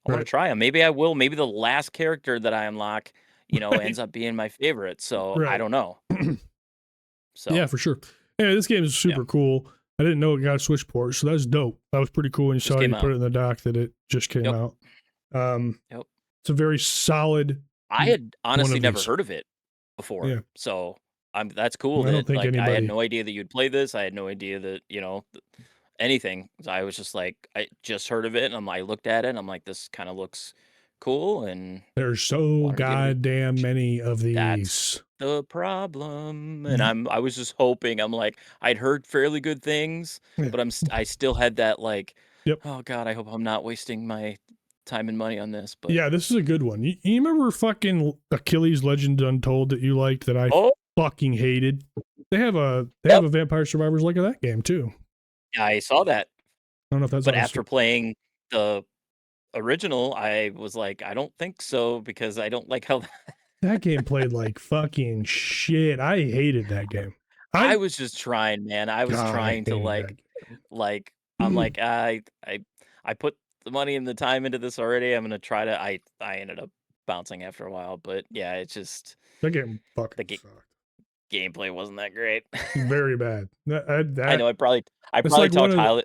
[SPEAKER 2] right,
[SPEAKER 1] try them. Maybe I will. Maybe the last character that I unlock,
[SPEAKER 2] right,
[SPEAKER 1] ends up being my favorite. So I
[SPEAKER 2] right.
[SPEAKER 1] don't know.
[SPEAKER 2] Yeah,
[SPEAKER 1] So
[SPEAKER 2] for sure. Yeah, this game is
[SPEAKER 1] yeah.
[SPEAKER 2] super cool. I didn't know it got a Switch port, so that's dope. That was pretty cool when you
[SPEAKER 1] Just
[SPEAKER 2] saw
[SPEAKER 1] came
[SPEAKER 2] you put
[SPEAKER 1] out.
[SPEAKER 2] it in the doc that it just came
[SPEAKER 1] Yep.
[SPEAKER 2] out. Um,
[SPEAKER 1] Yep.
[SPEAKER 2] it's a very solid
[SPEAKER 1] I had
[SPEAKER 2] one
[SPEAKER 1] honestly
[SPEAKER 2] of
[SPEAKER 1] never
[SPEAKER 2] these.
[SPEAKER 1] heard of it before,
[SPEAKER 2] Yeah,
[SPEAKER 1] so that's cool
[SPEAKER 2] I don't
[SPEAKER 1] that,
[SPEAKER 2] think
[SPEAKER 1] like, I had
[SPEAKER 2] anybody.
[SPEAKER 1] no idea that you'd play this. I had no idea that, anything. So I was just like, I just heard of it, and I looked at it, and I'm like, "This kinda looks cool," and
[SPEAKER 2] There's so
[SPEAKER 1] wanted to give it a
[SPEAKER 2] goddamn many of
[SPEAKER 1] that's
[SPEAKER 2] these.
[SPEAKER 1] the problem, and
[SPEAKER 2] Y-
[SPEAKER 1] I was just hoping. I'm like, I'd heard fairly good things,
[SPEAKER 2] Yeah.
[SPEAKER 1] but I still had that, like,
[SPEAKER 2] Yep.
[SPEAKER 1] "Oh god, I hope I'm not wasting my time and money on this," but
[SPEAKER 2] Yeah, this is a good one. You remember fucking Achilles Legend Untold that you liked that I
[SPEAKER 1] oh,
[SPEAKER 2] fucking hated? They have
[SPEAKER 1] yep,
[SPEAKER 2] a Vampire Survivors like that game too.
[SPEAKER 1] I saw that,
[SPEAKER 2] I don't know if that's
[SPEAKER 1] but
[SPEAKER 2] on the
[SPEAKER 1] after playing the original, I was like, "I don't think so," because I don't like how
[SPEAKER 2] that game played like fucking shit. I hated that game.
[SPEAKER 1] I
[SPEAKER 2] I
[SPEAKER 1] was just trying, man. I was
[SPEAKER 2] God, I
[SPEAKER 1] trying to,
[SPEAKER 2] hated that
[SPEAKER 1] like, I'm
[SPEAKER 2] game.
[SPEAKER 1] like, I put the money and the time into this already. I'm gonna try to I ended up bouncing after a while, but yeah, it's just
[SPEAKER 2] That game fucking
[SPEAKER 1] the
[SPEAKER 2] sucked.
[SPEAKER 1] gameplay wasn't that great.
[SPEAKER 2] Very bad.
[SPEAKER 1] I know I
[SPEAKER 2] It's
[SPEAKER 1] probably
[SPEAKER 2] like one
[SPEAKER 1] talked
[SPEAKER 2] of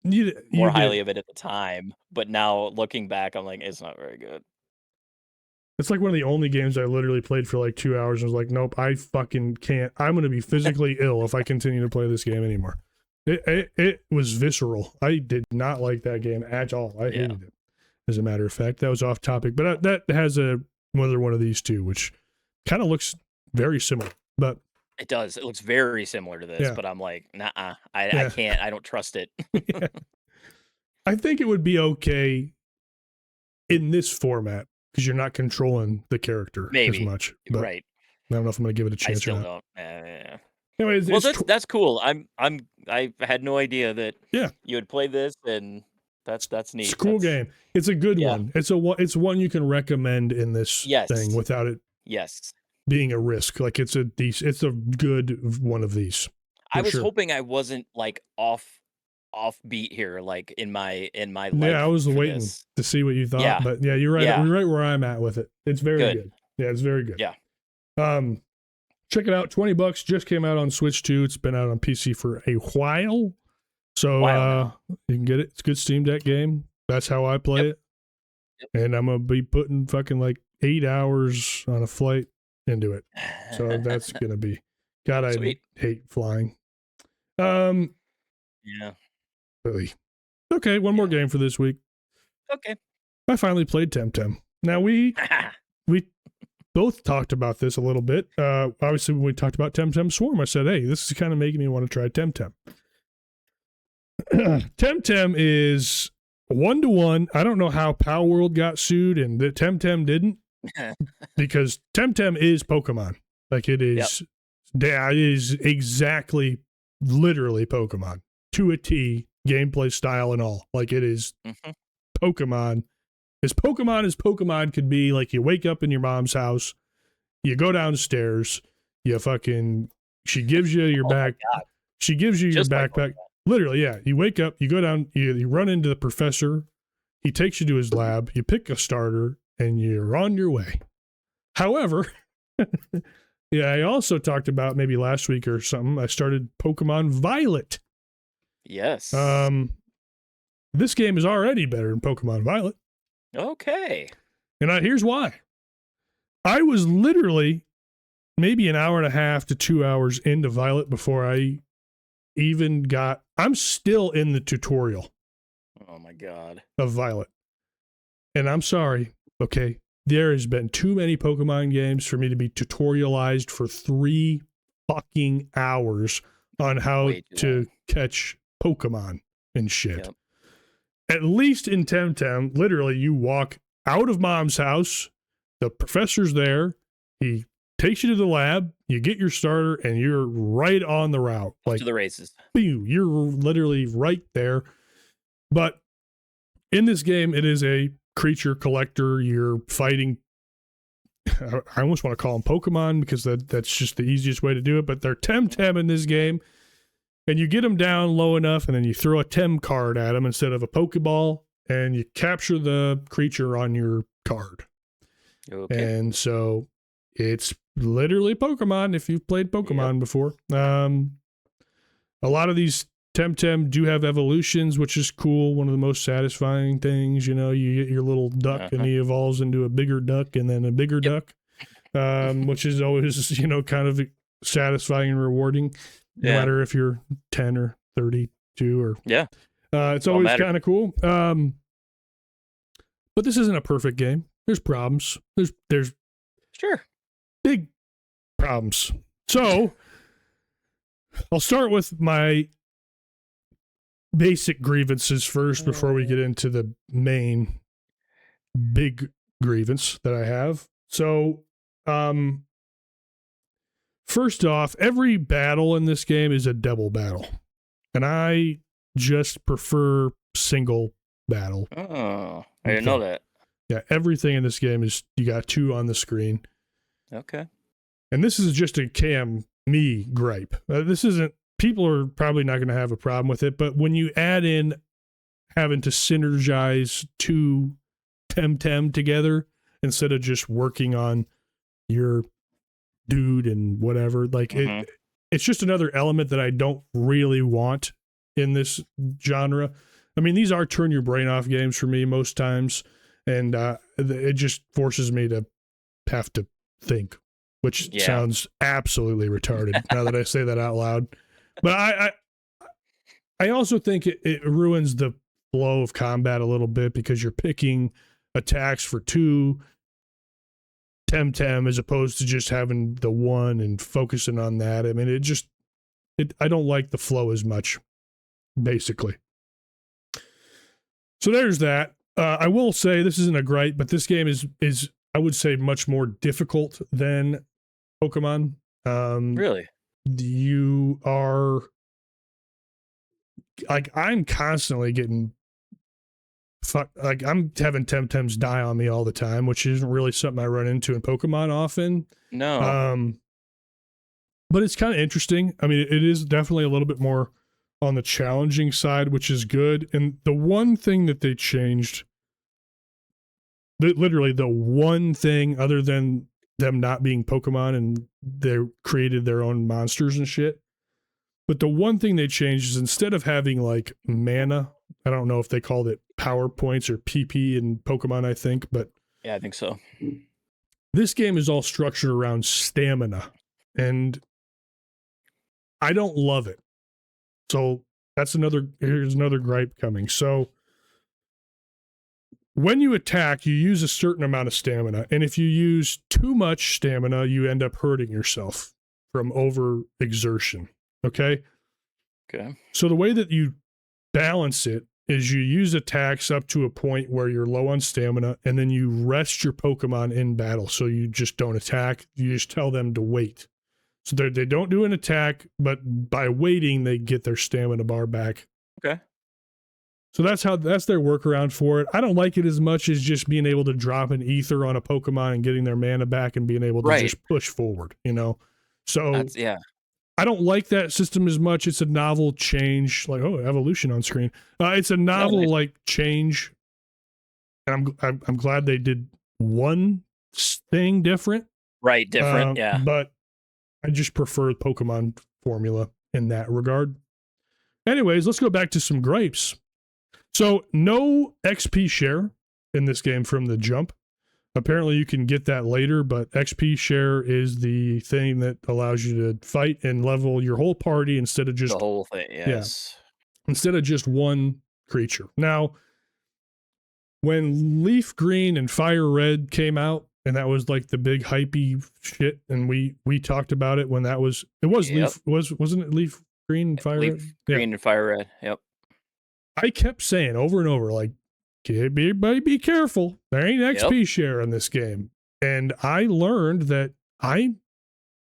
[SPEAKER 2] the,
[SPEAKER 1] more
[SPEAKER 2] you
[SPEAKER 1] highly
[SPEAKER 2] did.
[SPEAKER 1] of it at the time, but now looking back, I'm like, it's not very good.
[SPEAKER 2] It's like one of the only games I literally played for like 2 hours and was like, nope, I fucking can't. I'm going to be physically ill if I continue to play this game anymore. It was visceral. I did not like that game at all. I hated it. As a matter of fact, that was off topic, but that has another one of these two, which kind of looks very similar. But
[SPEAKER 1] It does. It looks very similar to this,
[SPEAKER 2] yeah,
[SPEAKER 1] but I'm like, nah, I
[SPEAKER 2] yeah,
[SPEAKER 1] can't. I don't trust it.
[SPEAKER 2] yeah. I think it would be okay in this format because you're not controlling the character as
[SPEAKER 1] Maybe.
[SPEAKER 2] much. But
[SPEAKER 1] Right.
[SPEAKER 2] I don't know if I'm going to give it a
[SPEAKER 1] I
[SPEAKER 2] chance or
[SPEAKER 1] still
[SPEAKER 2] not.
[SPEAKER 1] don't.
[SPEAKER 2] Anyways,
[SPEAKER 1] Well, that's cool. I had no idea that
[SPEAKER 2] yeah,
[SPEAKER 1] you had played this, and that's neat.
[SPEAKER 2] it's a cool game. It's a good
[SPEAKER 1] Yeah.
[SPEAKER 2] one. It's one you can recommend in this thing
[SPEAKER 1] Yes.
[SPEAKER 2] without it
[SPEAKER 1] Yes.
[SPEAKER 2] being a risk. Like it's a good one of these.
[SPEAKER 1] I
[SPEAKER 2] For
[SPEAKER 1] was
[SPEAKER 2] sure.
[SPEAKER 1] hoping I wasn't like offbeat here, like in my
[SPEAKER 2] Yeah, I
[SPEAKER 1] life
[SPEAKER 2] was
[SPEAKER 1] for
[SPEAKER 2] waiting
[SPEAKER 1] this.
[SPEAKER 2] to see what you thought,
[SPEAKER 1] Yeah.
[SPEAKER 2] but yeah, you're right.
[SPEAKER 1] Yeah.
[SPEAKER 2] You're right where I'm at with it. It's very
[SPEAKER 1] Good.
[SPEAKER 2] good. Yeah, it's very good.
[SPEAKER 1] Yeah.
[SPEAKER 2] Check it out. $20 just came out on Switch too. It's been out on PC for a while, so you can get it. It's a good Steam Deck game. That's how I play it, and I'm gonna be putting fucking like 8 hours on a flight into it. So that's gonna be. God, I hate flying.
[SPEAKER 1] Yeah.
[SPEAKER 2] Really. Okay, one more game for this week.
[SPEAKER 1] Okay.
[SPEAKER 2] I finally played Temtem. Now we both talked about this a little bit. Obviously, when we talked about Temtem Swarm, I said, "Hey, this is kind of making me want to try Temtem." Temtem is 1-to-1. I don't know how Power World got sued and the Temtem didn't, because Temtem is Pokemon. Like it is, it is exactly, literally Pokemon to a T, gameplay style and all. Like it is Pokemon. As Pokemon could be. Like you wake up in your mom's house, you go downstairs, she gives you your she gives you your backpack. Literally, yeah. You wake up, you go down, you run into the professor, he takes you to his lab, you pick a starter, and you're on your way. However, yeah, I also talked about maybe last week or something, I started Pokemon Violet.
[SPEAKER 1] Yes.
[SPEAKER 2] This game is already better than Pokemon Violet.
[SPEAKER 1] Okay.
[SPEAKER 2] And here's why. I was literally maybe an hour and a half to 2 hours into Violet before I even I'm still in the tutorial.
[SPEAKER 1] Oh my God.
[SPEAKER 2] Of Violet. And I'm sorry, okay? There has been too many Pokemon games for me to be tutorialized for 3 fucking hours on how to catch Pokemon and shit. Yep. At least in Temtem, literally, you walk out of mom's house, the professor's there, he takes you to the lab, you get your starter, and you're right on the route. Like
[SPEAKER 1] to the races.
[SPEAKER 2] You're literally right there. But in this game, it is a creature collector. You're fighting, I almost want to call them Pokemon because that's just the easiest way to do it, but they're Temtem in this game. And you get them down low enough, and then you throw a Tem card at them instead of a Pokeball, and you capture the creature on your card. Okay. And so it's literally Pokemon if you've played Pokemon before. A lot of these Temtem do have evolutions, which is cool. One of the most satisfying things, you get your little duck and he evolves into a bigger duck and then a bigger duck, which is always, kind of satisfying and rewarding. No matter if you're 10 or 32 or it's always kind of cool. But this isn't a perfect game. There's problems. There's
[SPEAKER 1] sure
[SPEAKER 2] big problems. So I'll start with my basic grievances first before we get into the main big grievance that I have. So first off, every battle in this game is a double battle. And I just prefer single battle.
[SPEAKER 1] Oh, I didn't know that.
[SPEAKER 2] Yeah, everything in this game is you got 2 on the screen.
[SPEAKER 1] Okay.
[SPEAKER 2] And this is just a me gripe. This isn't, people are probably not going to have a problem with it, but when you add in having to synergize 2 Temtem together instead of just working on your dude and whatever, like it's just another element that I don't really want in this genre. I mean, these are turn your brain off games for me most times, and it just forces me to have to think, which
[SPEAKER 1] Yeah.
[SPEAKER 2] sounds absolutely retarded now that I say that out loud. But I also think it ruins the flow of combat a little bit because you're picking attacks for 2 Temtem as opposed to just having the 1 and focusing on that. I mean, I don't like the flow as much, basically. So there's that. I will say this isn't a gripe, but this game is I would say much more difficult than Pokemon.
[SPEAKER 1] Really?
[SPEAKER 2] You are like I'm constantly getting like I'm having Temtems die on me all the time, which isn't really something I run into in Pokemon often.
[SPEAKER 1] No.
[SPEAKER 2] Um, but it's kind of interesting. I mean, it is definitely a little bit more on the challenging side, which is good. And the one thing that they changed, literally the one thing other than them not being Pokemon and they created their own monsters and shit. But the one thing they changed is instead of having like mana, I don't know if they called it power points or PP in Pokemon, I think, but
[SPEAKER 1] Yeah, I think so.
[SPEAKER 2] this game is all structured around stamina. And I don't love it. So here's another gripe coming. So when you attack, you use a certain amount of stamina. And if you use too much stamina, you end up hurting yourself from overexertion. Okay.
[SPEAKER 1] Okay.
[SPEAKER 2] So the way that you balance it is you use attacks up to a point where you're low on stamina, and then you rest your Pokemon in battle. So you just don't attack. You just tell them to wait. So they don't do an attack, but by waiting, they get their stamina bar back.
[SPEAKER 1] Okay.
[SPEAKER 2] So that's their workaround for it. I don't like it as much as just being able to drop an ether on a Pokemon and getting their mana back and being able to just push forward, you know? So
[SPEAKER 1] Yeah.
[SPEAKER 2] I don't like that system as much. It's a novel change, like, oh, evolution on screen. It's a novel like change. And I'm glad they did one thing different.
[SPEAKER 1] Right, different, yeah.
[SPEAKER 2] But I just prefer Pokemon formula in that regard. Anyways, let's go back to some gripes. So no XP share in this game from the jump. Apparently you can get that later, but XP share is the thing that allows you to fight and level your whole party instead of just
[SPEAKER 1] the whole thing. Yes.
[SPEAKER 2] Yeah, instead of just one creature. Now, when Leaf Green and Fire Red came out, and that was like the big hypey shit, and we talked about it when that was Leaf wasn't it Leaf Green and Fire Red?
[SPEAKER 1] Green and Fire Red. Yep.
[SPEAKER 2] I kept saying over and over, like, everybody be careful. There ain't XP share in this game. And I learned that I'm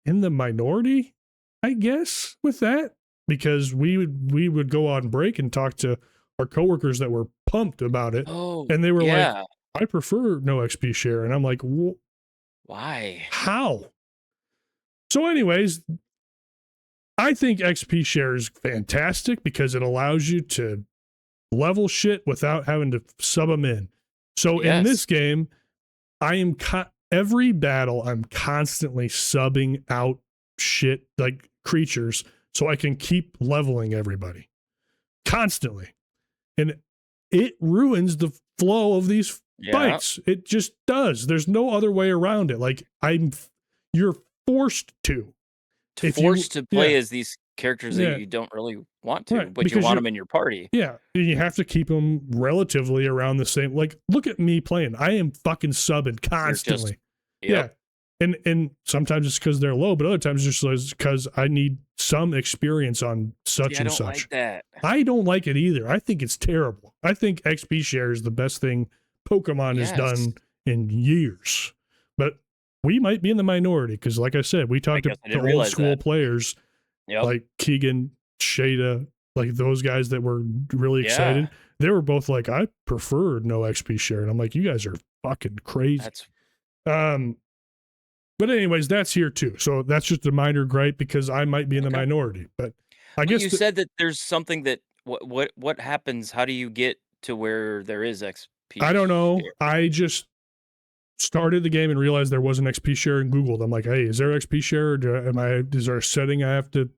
[SPEAKER 2] in the minority, I guess, with that. Because we would go on break and talk to our coworkers that were pumped about it.
[SPEAKER 1] Oh,
[SPEAKER 2] and they were like, I prefer no XP share. And I'm like,
[SPEAKER 1] why?
[SPEAKER 2] How? So anyways, I think XP share is fantastic because it allows you to level shit without having to sub them in. So in this game, I am every battle I'm constantly subbing out shit like creatures so I can keep leveling everybody constantly. And it ruins the flow of these fights. It just does. There's no other way around it. Like you're forced to
[SPEAKER 1] play as these characters that you don't really want to, but you want them in your party.
[SPEAKER 2] Yeah, and you have to keep them relatively around the same. Like, look at me playing. I am fucking subbing constantly. Yeah, and sometimes it's because they're low, but other times it's just because I need some experience on such and such. I don't
[SPEAKER 1] like that.
[SPEAKER 2] I don't like it either. I think it's terrible. I think XP share is the best thing Pokemon has done in years. But we might be in the minority because, like I said, we talked to old school players like Keegan, Shada, like those guys that were really excited. They were both like, I prefer no XP share. And I'm like, you guys are fucking crazy. But anyways, that's here too. So that's just a minor gripe because I might be in the minority. But I guess
[SPEAKER 1] you said that there's something that what happens? How do you get to where there is XP?
[SPEAKER 2] I don't know. I just started the game and realized there was an XP share and Googled. I'm like, hey, is there XP share? Or is there a setting I have to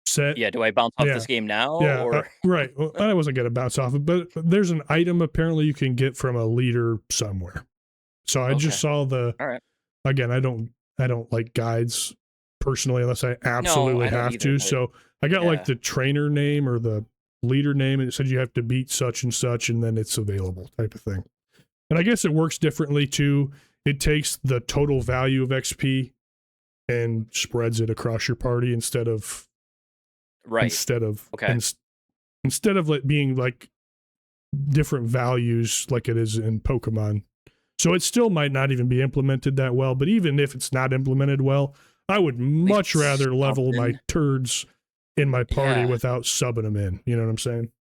[SPEAKER 2] set?
[SPEAKER 1] Yeah, do I bounce off this game now?
[SPEAKER 2] Yeah,
[SPEAKER 1] or?
[SPEAKER 2] Right. Well, I wasn't going to bounce off it, but there's an item apparently you can get from a leader somewhere. So I just saw the again, I don't like guides personally unless I
[SPEAKER 1] No,
[SPEAKER 2] absolutely
[SPEAKER 1] I don't
[SPEAKER 2] have
[SPEAKER 1] either,
[SPEAKER 2] to.
[SPEAKER 1] but
[SPEAKER 2] So I got like
[SPEAKER 1] yeah.
[SPEAKER 2] the trainer name or the leader name, and it said you have to beat such and such, and then it's available type of thing. And I guess it works differently too. It takes the total value of XP and spreads it across your party
[SPEAKER 1] Right.
[SPEAKER 2] instead of
[SPEAKER 1] Okay.
[SPEAKER 2] instead of like being like different values like it is in Pokemon. So it still might not even be implemented that well, but even if it's not implemented well, I would
[SPEAKER 1] At least
[SPEAKER 2] much
[SPEAKER 1] it's
[SPEAKER 2] rather level my
[SPEAKER 1] something.
[SPEAKER 2] turds in my party
[SPEAKER 1] Yeah.
[SPEAKER 2] without subbing them in. You know what I'm saying?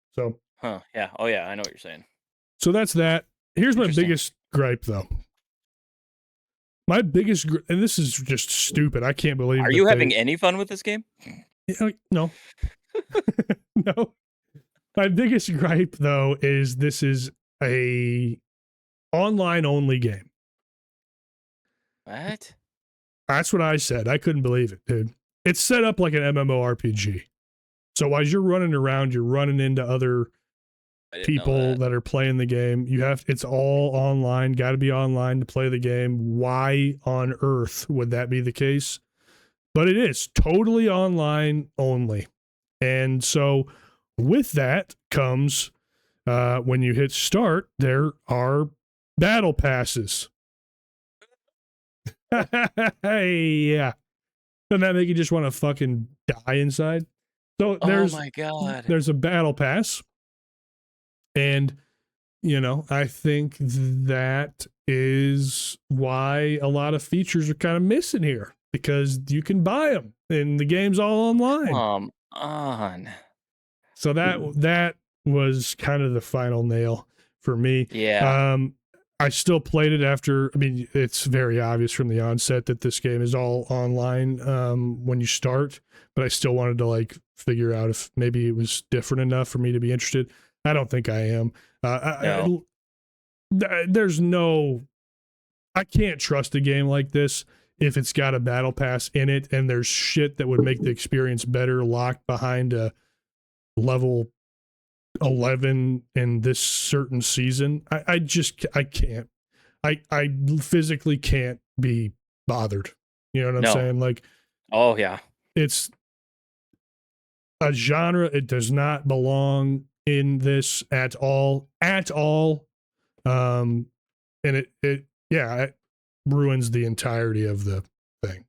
[SPEAKER 1] Huh. Yeah. Oh, yeah. I know what you're saying.
[SPEAKER 2] So that's that. Here's my
[SPEAKER 1] Interesting.
[SPEAKER 2] biggest gripe though. My biggest, and this is just stupid. I can't believe
[SPEAKER 1] Are
[SPEAKER 2] that
[SPEAKER 1] you having
[SPEAKER 2] they,
[SPEAKER 1] any fun with this game?
[SPEAKER 2] no, no. My biggest gripe though is this is a online only game.
[SPEAKER 1] What?
[SPEAKER 2] That's what I said. I couldn't believe it, dude. It's set up like an MMORPG. So as you're running around, you're running into other
[SPEAKER 1] I didn't know
[SPEAKER 2] people
[SPEAKER 1] that.
[SPEAKER 2] that are playing the game. It's all online, got to be online to play the game. Why on earth would that be the case? But it is totally online only. And so with that comes when you hit start, there are battle passes. Yeah. Doesn't that make you just want to fucking die inside? So
[SPEAKER 1] Oh my god.
[SPEAKER 2] there's a battle pass, and I think that is why a lot of features are kind of missing here because you can buy them and the game's all online.
[SPEAKER 1] Come on.
[SPEAKER 2] So that was kind of the final nail for me.
[SPEAKER 1] Yeah.
[SPEAKER 2] Um, I still played it after. I mean, it's very obvious from the onset that this game is all online when you start, but I still wanted to like figure out if maybe it was different enough for me to be interested. I don't think I am.
[SPEAKER 1] No.
[SPEAKER 2] There's no. I can't trust a game like this if it's got a battle pass in it and there's shit that would make the experience better locked behind a level 11 in this certain season. I can't. I physically can't be bothered. You know what I'm
[SPEAKER 1] No.
[SPEAKER 2] saying? Like
[SPEAKER 1] Oh yeah.
[SPEAKER 2] it's a genre. It does not belong in this at all. At all. And it ruins the entirety of the thing.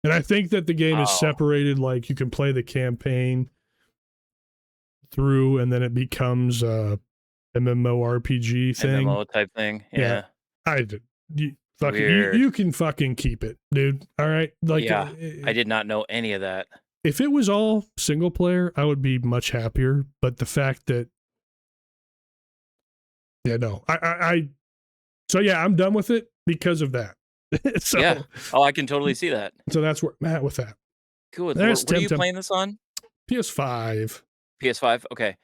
[SPEAKER 2] And I think that the game is
[SPEAKER 1] Oh.
[SPEAKER 2] separated, like you can play the campaign through and then it becomes a MMORPG thing.
[SPEAKER 1] MMO type thing.
[SPEAKER 2] Yeah.
[SPEAKER 1] Yeah.
[SPEAKER 2] I did.
[SPEAKER 1] Weird.
[SPEAKER 2] You can fucking keep it, dude. All right. Like
[SPEAKER 1] Yeah. I did not know any of that.
[SPEAKER 2] if it was all single player, I would be much happier. But the fact that yeah, no. So yeah, I'm done with it because of that.
[SPEAKER 1] Yeah.
[SPEAKER 2] so
[SPEAKER 1] Oh, I can totally see that.
[SPEAKER 2] so that's where I'm at with that.
[SPEAKER 1] Good lord.
[SPEAKER 2] There's
[SPEAKER 1] What are you
[SPEAKER 2] Temtem
[SPEAKER 1] playing this on?
[SPEAKER 2] PS5.
[SPEAKER 1] PS5? Okay.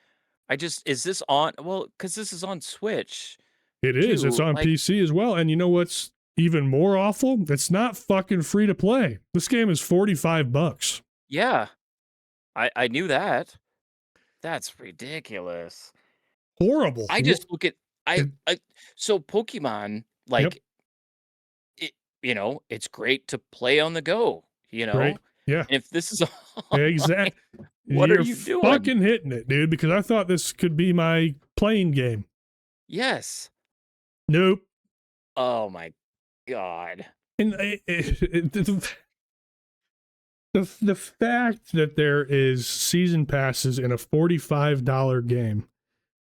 [SPEAKER 1] Is this on well, because this is on Switch
[SPEAKER 2] It is. It's
[SPEAKER 1] too.
[SPEAKER 2] on
[SPEAKER 1] Like,
[SPEAKER 2] PC as well. And you know what's even more awful? It's not fucking free to play. This game is $45.
[SPEAKER 1] yeah. I knew that. That's ridiculous.
[SPEAKER 2] Horrible.
[SPEAKER 1] I just look at
[SPEAKER 2] It,
[SPEAKER 1] I so Pokemon,
[SPEAKER 2] yep.
[SPEAKER 1] like it, it's great to play on the go,
[SPEAKER 2] Great. Yeah.
[SPEAKER 1] And if this is online,
[SPEAKER 2] Exact.
[SPEAKER 1] what are
[SPEAKER 2] You're
[SPEAKER 1] you doing?
[SPEAKER 2] fucking hitting it, dude, because I thought this could be my playing game.
[SPEAKER 1] Yes.
[SPEAKER 2] Nope.
[SPEAKER 1] Oh my god.
[SPEAKER 2] And the fact that there is season passes in a $45 game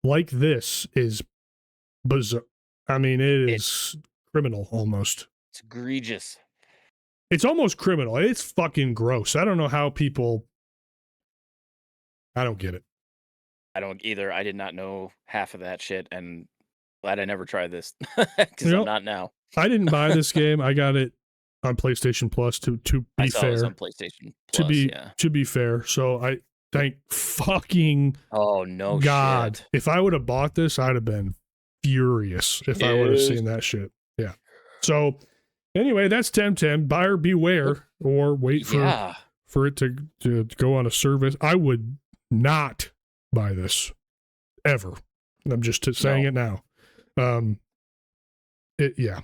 [SPEAKER 2] like this is bizarre. I mean, it
[SPEAKER 1] It
[SPEAKER 2] is criminal almost.
[SPEAKER 1] it's egregious.
[SPEAKER 2] It's almost criminal. It's fucking gross. I don't know how people. I don't get it.
[SPEAKER 1] I don't either. I did not know half of that shit, and glad I never tried this because
[SPEAKER 2] You
[SPEAKER 1] I'm
[SPEAKER 2] know,
[SPEAKER 1] not now.
[SPEAKER 2] I didn't buy this game. I got it on PlayStation Plus. To
[SPEAKER 1] I
[SPEAKER 2] be
[SPEAKER 1] saw it was on
[SPEAKER 2] fair,
[SPEAKER 1] PlayStation Plus. Yeah.
[SPEAKER 2] to be fair, so I thank fucking
[SPEAKER 1] Oh no
[SPEAKER 2] God.
[SPEAKER 1] shit.
[SPEAKER 2] If I would have bought this, I'd have been furious if I would have
[SPEAKER 1] Yes.
[SPEAKER 2] seen that shit. Yeah. So anyway, that's Temtem. Buyer beware, or wait
[SPEAKER 1] Yeah.
[SPEAKER 2] for it to go on a service. I would not buy this ever. I'm just saying
[SPEAKER 1] No.
[SPEAKER 2] it now. Yeah.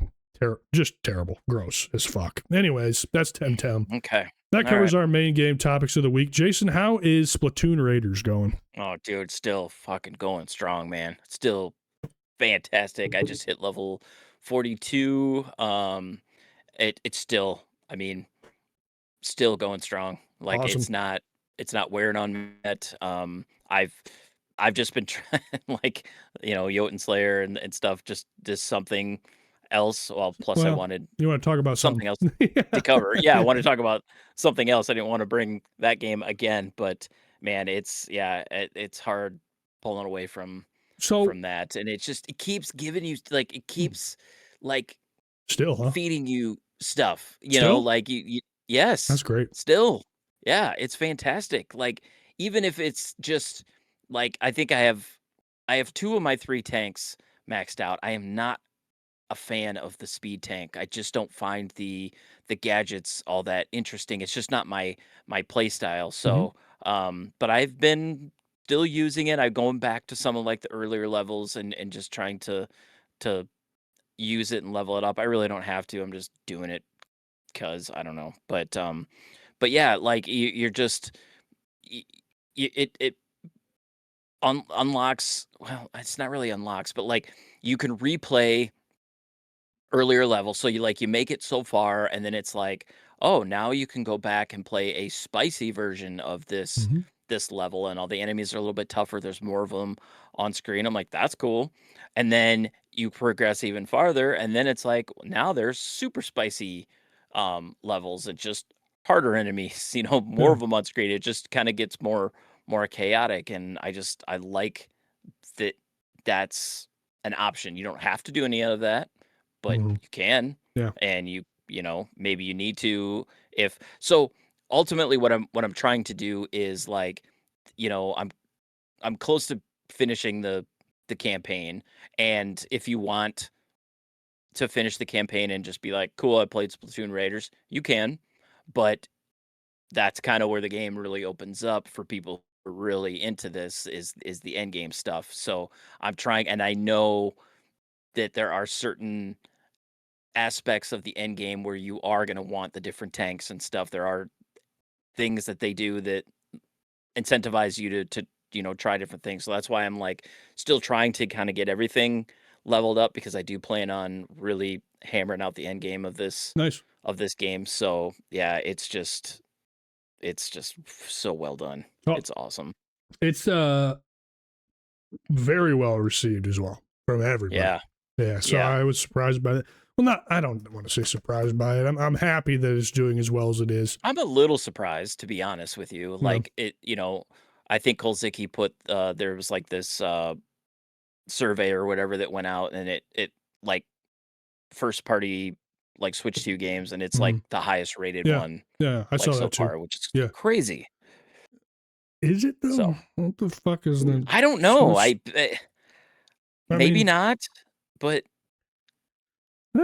[SPEAKER 2] just terrible, gross as fuck. Anyways, that's Temtem.
[SPEAKER 1] Okay.
[SPEAKER 2] That
[SPEAKER 1] All
[SPEAKER 2] covers
[SPEAKER 1] right.
[SPEAKER 2] our main game topics of the week. Jason, how is Splatoon Raiders going?
[SPEAKER 1] Oh, dude, still fucking going strong, man. Still fantastic. I just hit level 42. It's still, I mean, still going strong. Like
[SPEAKER 2] Awesome.
[SPEAKER 1] it's not wearing on me yet. I've just been trying like, Jotun Slayer and stuff, just something else. Well, plus I
[SPEAKER 2] Well,
[SPEAKER 1] wanted
[SPEAKER 2] you want to talk about something?
[SPEAKER 1] something else to cover. Yeah, I want to talk about something else. I didn't want to bring that game again, but man, it's hard pulling away
[SPEAKER 2] So,
[SPEAKER 1] from that, and it keeps giving you like it keeps like
[SPEAKER 2] still, huh?
[SPEAKER 1] feeding you stuff,
[SPEAKER 2] Still?
[SPEAKER 1] like you yes,
[SPEAKER 2] That's great.
[SPEAKER 1] still. Yeah, it's fantastic. Like even if it's just like I have 2 of my 3 tanks maxed out. I am not a fan of the speed tank. I just don't find the gadgets all that interesting. It's just not my play style.
[SPEAKER 2] Hmm.
[SPEAKER 1] So, but I've been still using it. I'm going back to some of like the earlier levels and just trying to use it and level it up. I really don't have to. I'm just doing it because I don't know. But yeah, like you're just y- it unlocks. Well, it's not really unlocks, but like you can replay earlier level, so you make it so far, and then it's like, "Oh, now you can go back and play a spicy version of
[SPEAKER 2] Hmm.
[SPEAKER 1] this level, and all the enemies are a little bit tougher, there's more of them on screen." I'm like, "That's cool." And then you progress even farther, and then it's like, now there's super spicy, levels and just harder enemies, more
[SPEAKER 2] Yeah.
[SPEAKER 1] of them on screen. It just kinda gets more chaotic, and I like that that's an option. You don't have to do any of that, but
[SPEAKER 2] Hmm.
[SPEAKER 1] you can,
[SPEAKER 2] Yeah.
[SPEAKER 1] and maybe you need to if so ultimately what I'm trying to do is like, I'm close to finishing the campaign, and if you want to finish the campaign and just be like, "Cool, I played Splatoon Raiders," you can, but that's kind of where the game really opens up for people who are really into this is the end game stuff. So I'm trying, and I know that there are certain aspects of the end game where you are going to want the different tanks and stuff. There are things that they do that incentivize you to try different things. So that's why I'm like still trying to kind of get everything leveled up because I do plan on really hammering out the end game
[SPEAKER 2] Nice.
[SPEAKER 1] of this game. So yeah, it's just so well done.
[SPEAKER 2] Oh,
[SPEAKER 1] It's awesome.
[SPEAKER 2] it's very well received as well from everybody.
[SPEAKER 1] Yeah.
[SPEAKER 2] Yeah, so
[SPEAKER 1] Yeah.
[SPEAKER 2] I was surprised by that. Well, not I don't want to say surprised by it. I'm happy that it's doing as well as it is.
[SPEAKER 1] I'm a little surprised, to be honest with you.
[SPEAKER 2] You know,
[SPEAKER 1] Like I think Kolzicki put there was like this survey or whatever that went out, and it like first party like Switch 2 games, and it's like
[SPEAKER 2] mhm.
[SPEAKER 1] the highest rated
[SPEAKER 2] Yeah,
[SPEAKER 1] one
[SPEAKER 2] yeah, I
[SPEAKER 1] like
[SPEAKER 2] saw
[SPEAKER 1] so
[SPEAKER 2] that too.
[SPEAKER 1] far, which is
[SPEAKER 2] Yeah,
[SPEAKER 1] crazy.
[SPEAKER 2] is it
[SPEAKER 1] So
[SPEAKER 2] though? What the fuck is the
[SPEAKER 1] I don't know.
[SPEAKER 2] Switch? I
[SPEAKER 1] Maybe
[SPEAKER 2] mean,
[SPEAKER 1] not, but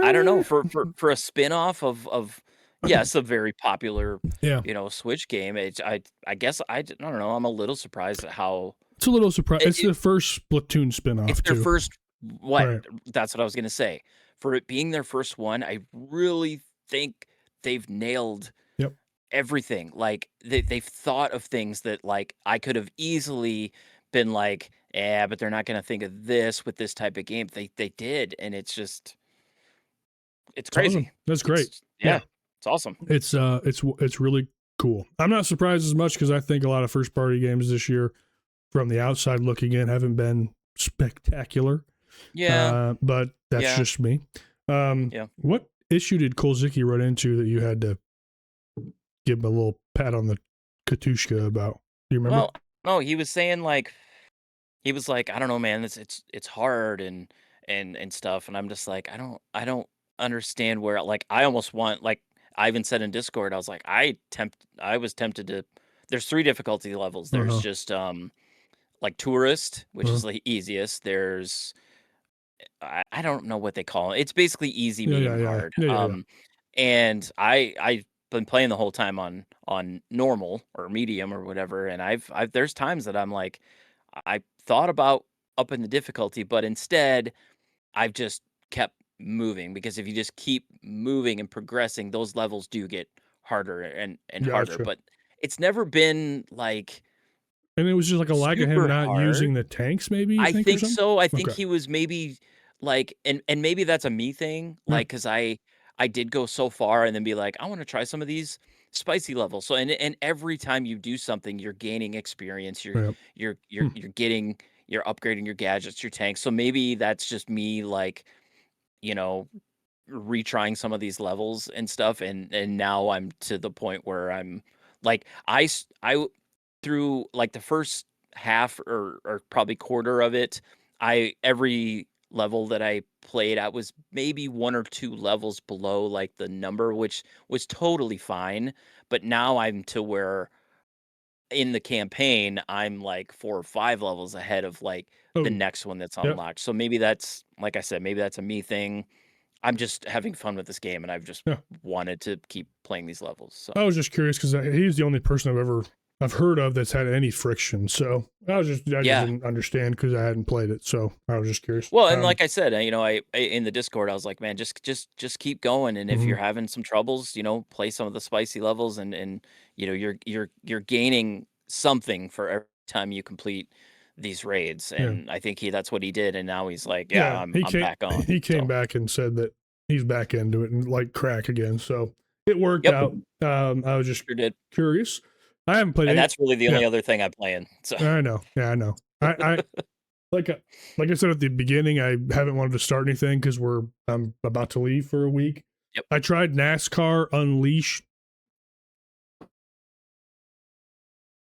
[SPEAKER 1] I don't know
[SPEAKER 2] eh,
[SPEAKER 1] for a spin-off of yes, a very popular,
[SPEAKER 2] yeah,
[SPEAKER 1] Switch game. I guess I don't know. I'm a little surprised at how
[SPEAKER 2] it's a little surprised.
[SPEAKER 1] it,
[SPEAKER 2] It's
[SPEAKER 1] it
[SPEAKER 2] the first Splatoon
[SPEAKER 1] it's
[SPEAKER 2] spinoff
[SPEAKER 1] their
[SPEAKER 2] too,
[SPEAKER 1] first what?
[SPEAKER 2] right?
[SPEAKER 1] That's what I was gonna say. For it being their first one, I really think they've nailed
[SPEAKER 2] Yep.
[SPEAKER 1] everything. Like they've thought of things that like I could have easily been like, yeah, but they're not gonna think of this with this type of game. They did, and it's
[SPEAKER 2] It's awesome.
[SPEAKER 1] crazy.
[SPEAKER 2] That's great.
[SPEAKER 1] It's
[SPEAKER 2] Yeah,
[SPEAKER 1] yeah, it's awesome.
[SPEAKER 2] it's really cool. I'm not surprised as much because I think a lot of first party games this year, from the outside looking in, haven't been spectacular.
[SPEAKER 1] Yeah,
[SPEAKER 2] But that's
[SPEAKER 1] yeah,
[SPEAKER 2] just me.
[SPEAKER 1] yeah.
[SPEAKER 2] What issue did Kolzicki run into that you had to give him a little pat on the Katushka about? Do you remember?
[SPEAKER 1] Well, no, he was saying like he was like, I don't know, man. It's hard and stuff, and I'm just like, I don't understand where like I almost want like I even said in Discord, I was like, I was tempted to. There's 3 difficulty levels.
[SPEAKER 2] Uh
[SPEAKER 1] There's
[SPEAKER 2] huh.
[SPEAKER 1] just like tourist, which
[SPEAKER 2] Uh-huh.
[SPEAKER 1] is the easiest. There's I don't know what they call it. It's basically easy,
[SPEAKER 2] Yeah, yeah,
[SPEAKER 1] medium,
[SPEAKER 2] yeah,
[SPEAKER 1] hard.
[SPEAKER 2] yeah, yeah, yeah.
[SPEAKER 1] And I've been playing the whole time on normal or medium or whatever, and I've there's times that I'm like, I thought about upping the difficulty, but instead I've just kept moving, because if you just keep moving and progressing, those levels do get harder and harder.
[SPEAKER 2] Gotcha.
[SPEAKER 1] But it's never been like
[SPEAKER 2] And it was just like a lack of him
[SPEAKER 1] super
[SPEAKER 2] not
[SPEAKER 1] hard.
[SPEAKER 2] using the tanks, maybe you
[SPEAKER 1] I
[SPEAKER 2] think, or
[SPEAKER 1] think
[SPEAKER 2] something?
[SPEAKER 1] so. I think
[SPEAKER 2] Okay.
[SPEAKER 1] he was maybe like, and maybe that's a me thing,
[SPEAKER 2] Yeah.
[SPEAKER 1] like, because I did go so far and then be like, I want to try some of these spicy levels. So and every time you do something, you're gaining experience.
[SPEAKER 2] Yeah. Hmm.
[SPEAKER 1] You're getting you're upgrading your gadgets, your tanks. So maybe that's just me, like, you know, retrying some of these levels and stuff, and now I'm to the point where I'm like, through like the first half or probably quarter of it, I every level that I played, I was maybe 1 or 2 levels below like the number, which was totally fine. But now I'm to where in the campaign, I'm like 4 or 5 levels ahead of like the
[SPEAKER 2] Oh,
[SPEAKER 1] next one that's
[SPEAKER 2] yep.
[SPEAKER 1] unlocked. So maybe that's, like I said, maybe that's a me thing. I'm just having fun with this game, and I've just
[SPEAKER 2] Yeah.
[SPEAKER 1] wanted to keep playing these levels. So
[SPEAKER 2] I was just curious because he's the only person I've heard of that's had any friction. So I just
[SPEAKER 1] yeah.
[SPEAKER 2] didn't understand because I hadn't played it. So I was just curious.
[SPEAKER 1] Well, and like I said, I in the Discord, I was like, man, just keep going, and if
[SPEAKER 2] Mhm.
[SPEAKER 1] you're having some troubles, play some of the spicy levels, and you're gaining something for every time you complete these raids,
[SPEAKER 2] Yeah.
[SPEAKER 1] and I think that's what he did, and now he's like, yeah,
[SPEAKER 2] Yeah.
[SPEAKER 1] I'm back on.
[SPEAKER 2] He came
[SPEAKER 1] So
[SPEAKER 2] back and said that he's back into it and like crack again. So it worked
[SPEAKER 1] yep,
[SPEAKER 2] out. I was just
[SPEAKER 1] sure did,
[SPEAKER 2] curious. I haven't played
[SPEAKER 1] and
[SPEAKER 2] any.
[SPEAKER 1] that's really the
[SPEAKER 2] Yeah,
[SPEAKER 1] only other thing I'm playing. So
[SPEAKER 2] I know. Yeah, I know. I like uh, like I said at the beginning, I haven't wanted to start anything because I'm about to leave for a week.
[SPEAKER 1] yep,
[SPEAKER 2] I tried NASCAR Unleashed.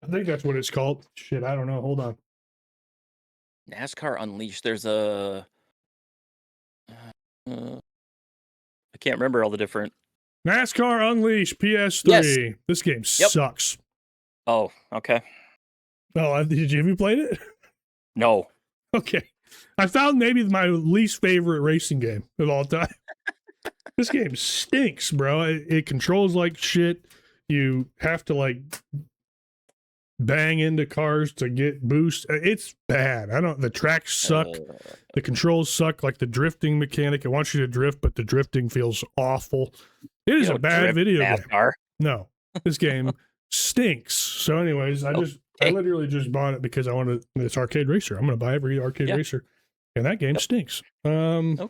[SPEAKER 2] I think that's what it's called. Shit, I don't know. Hold on.
[SPEAKER 1] NASCAR Unleashed. There's a uh, I can't remember all the different.
[SPEAKER 2] NASCAR Unleashed
[SPEAKER 1] Yes.
[SPEAKER 2] PS3. This game
[SPEAKER 1] Yep.
[SPEAKER 2] sucks.
[SPEAKER 1] Oh, okay.
[SPEAKER 2] Oh, have you played it?
[SPEAKER 1] No.
[SPEAKER 2] Okay. I found maybe my least favorite racing game of all time. This game stinks, bro. It controls like shit. You have to like bang into cars to get boost. It's bad. The tracks suck.
[SPEAKER 1] Uh,
[SPEAKER 2] The controls suck, like the drifting mechanic. It wants you to drift, but the drifting feels awful. It
[SPEAKER 1] you
[SPEAKER 2] is a
[SPEAKER 1] don't
[SPEAKER 2] bad
[SPEAKER 1] drift
[SPEAKER 2] video game.
[SPEAKER 1] NASCAR.
[SPEAKER 2] No, this game stinks. So, anyways, I
[SPEAKER 1] Okay.
[SPEAKER 2] literally just bought it because I wanted this arcade racer. I'm going to buy every arcade
[SPEAKER 1] Yeah.
[SPEAKER 2] racer, and that game
[SPEAKER 1] Yep.
[SPEAKER 2] stinks.
[SPEAKER 1] Okay.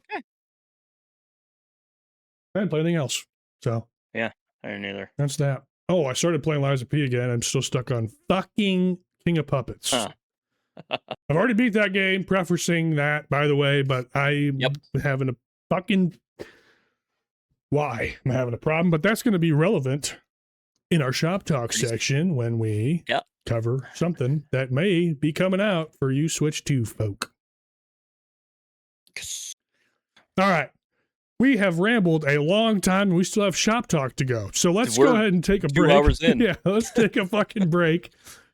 [SPEAKER 2] I didn't play anything else, so
[SPEAKER 1] Yeah, I didn't either.
[SPEAKER 2] that's that. Oh, I started playing Lies of P again. I'm still stuck on fucking King of Puppets.
[SPEAKER 1] Huh.
[SPEAKER 2] I've already beat that game, preferencing that, by the way, but I'm
[SPEAKER 1] Yep.
[SPEAKER 2] having a fucking why I'm having a problem, but that's going to be relevant in our shop talk section when we
[SPEAKER 1] Yep.
[SPEAKER 2] cover something that may be coming out for you Switch 2 folk. All right. We have rambled a long time and we still have shop talk to go. So let's go ahead and take a
[SPEAKER 1] 2
[SPEAKER 2] break.
[SPEAKER 1] hours in.
[SPEAKER 2] Yeah, let's take a fucking break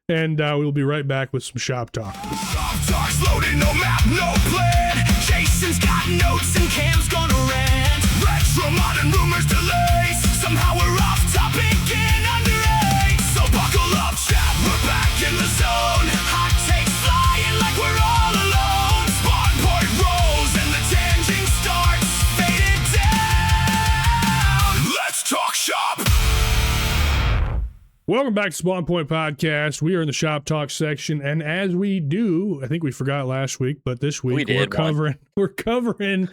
[SPEAKER 2] and we'll be right back with some shop talk.
[SPEAKER 3] Shop talk's loaded, no map, no plan. Jason's got notes and Cam's gonna rant. Retro modern rumors delays. Somehow we're off topic and underage. So buckle up, chat, we're back in the zone. Hot takes flying like we're all alone. Spawn point rolls and the tangent starts. Fade it down. Let's talk shop.
[SPEAKER 2] Welcome back to Spawn Point Podcast. We are in the shop talk section, and as we do, I think we forgot last week, but this week we're covering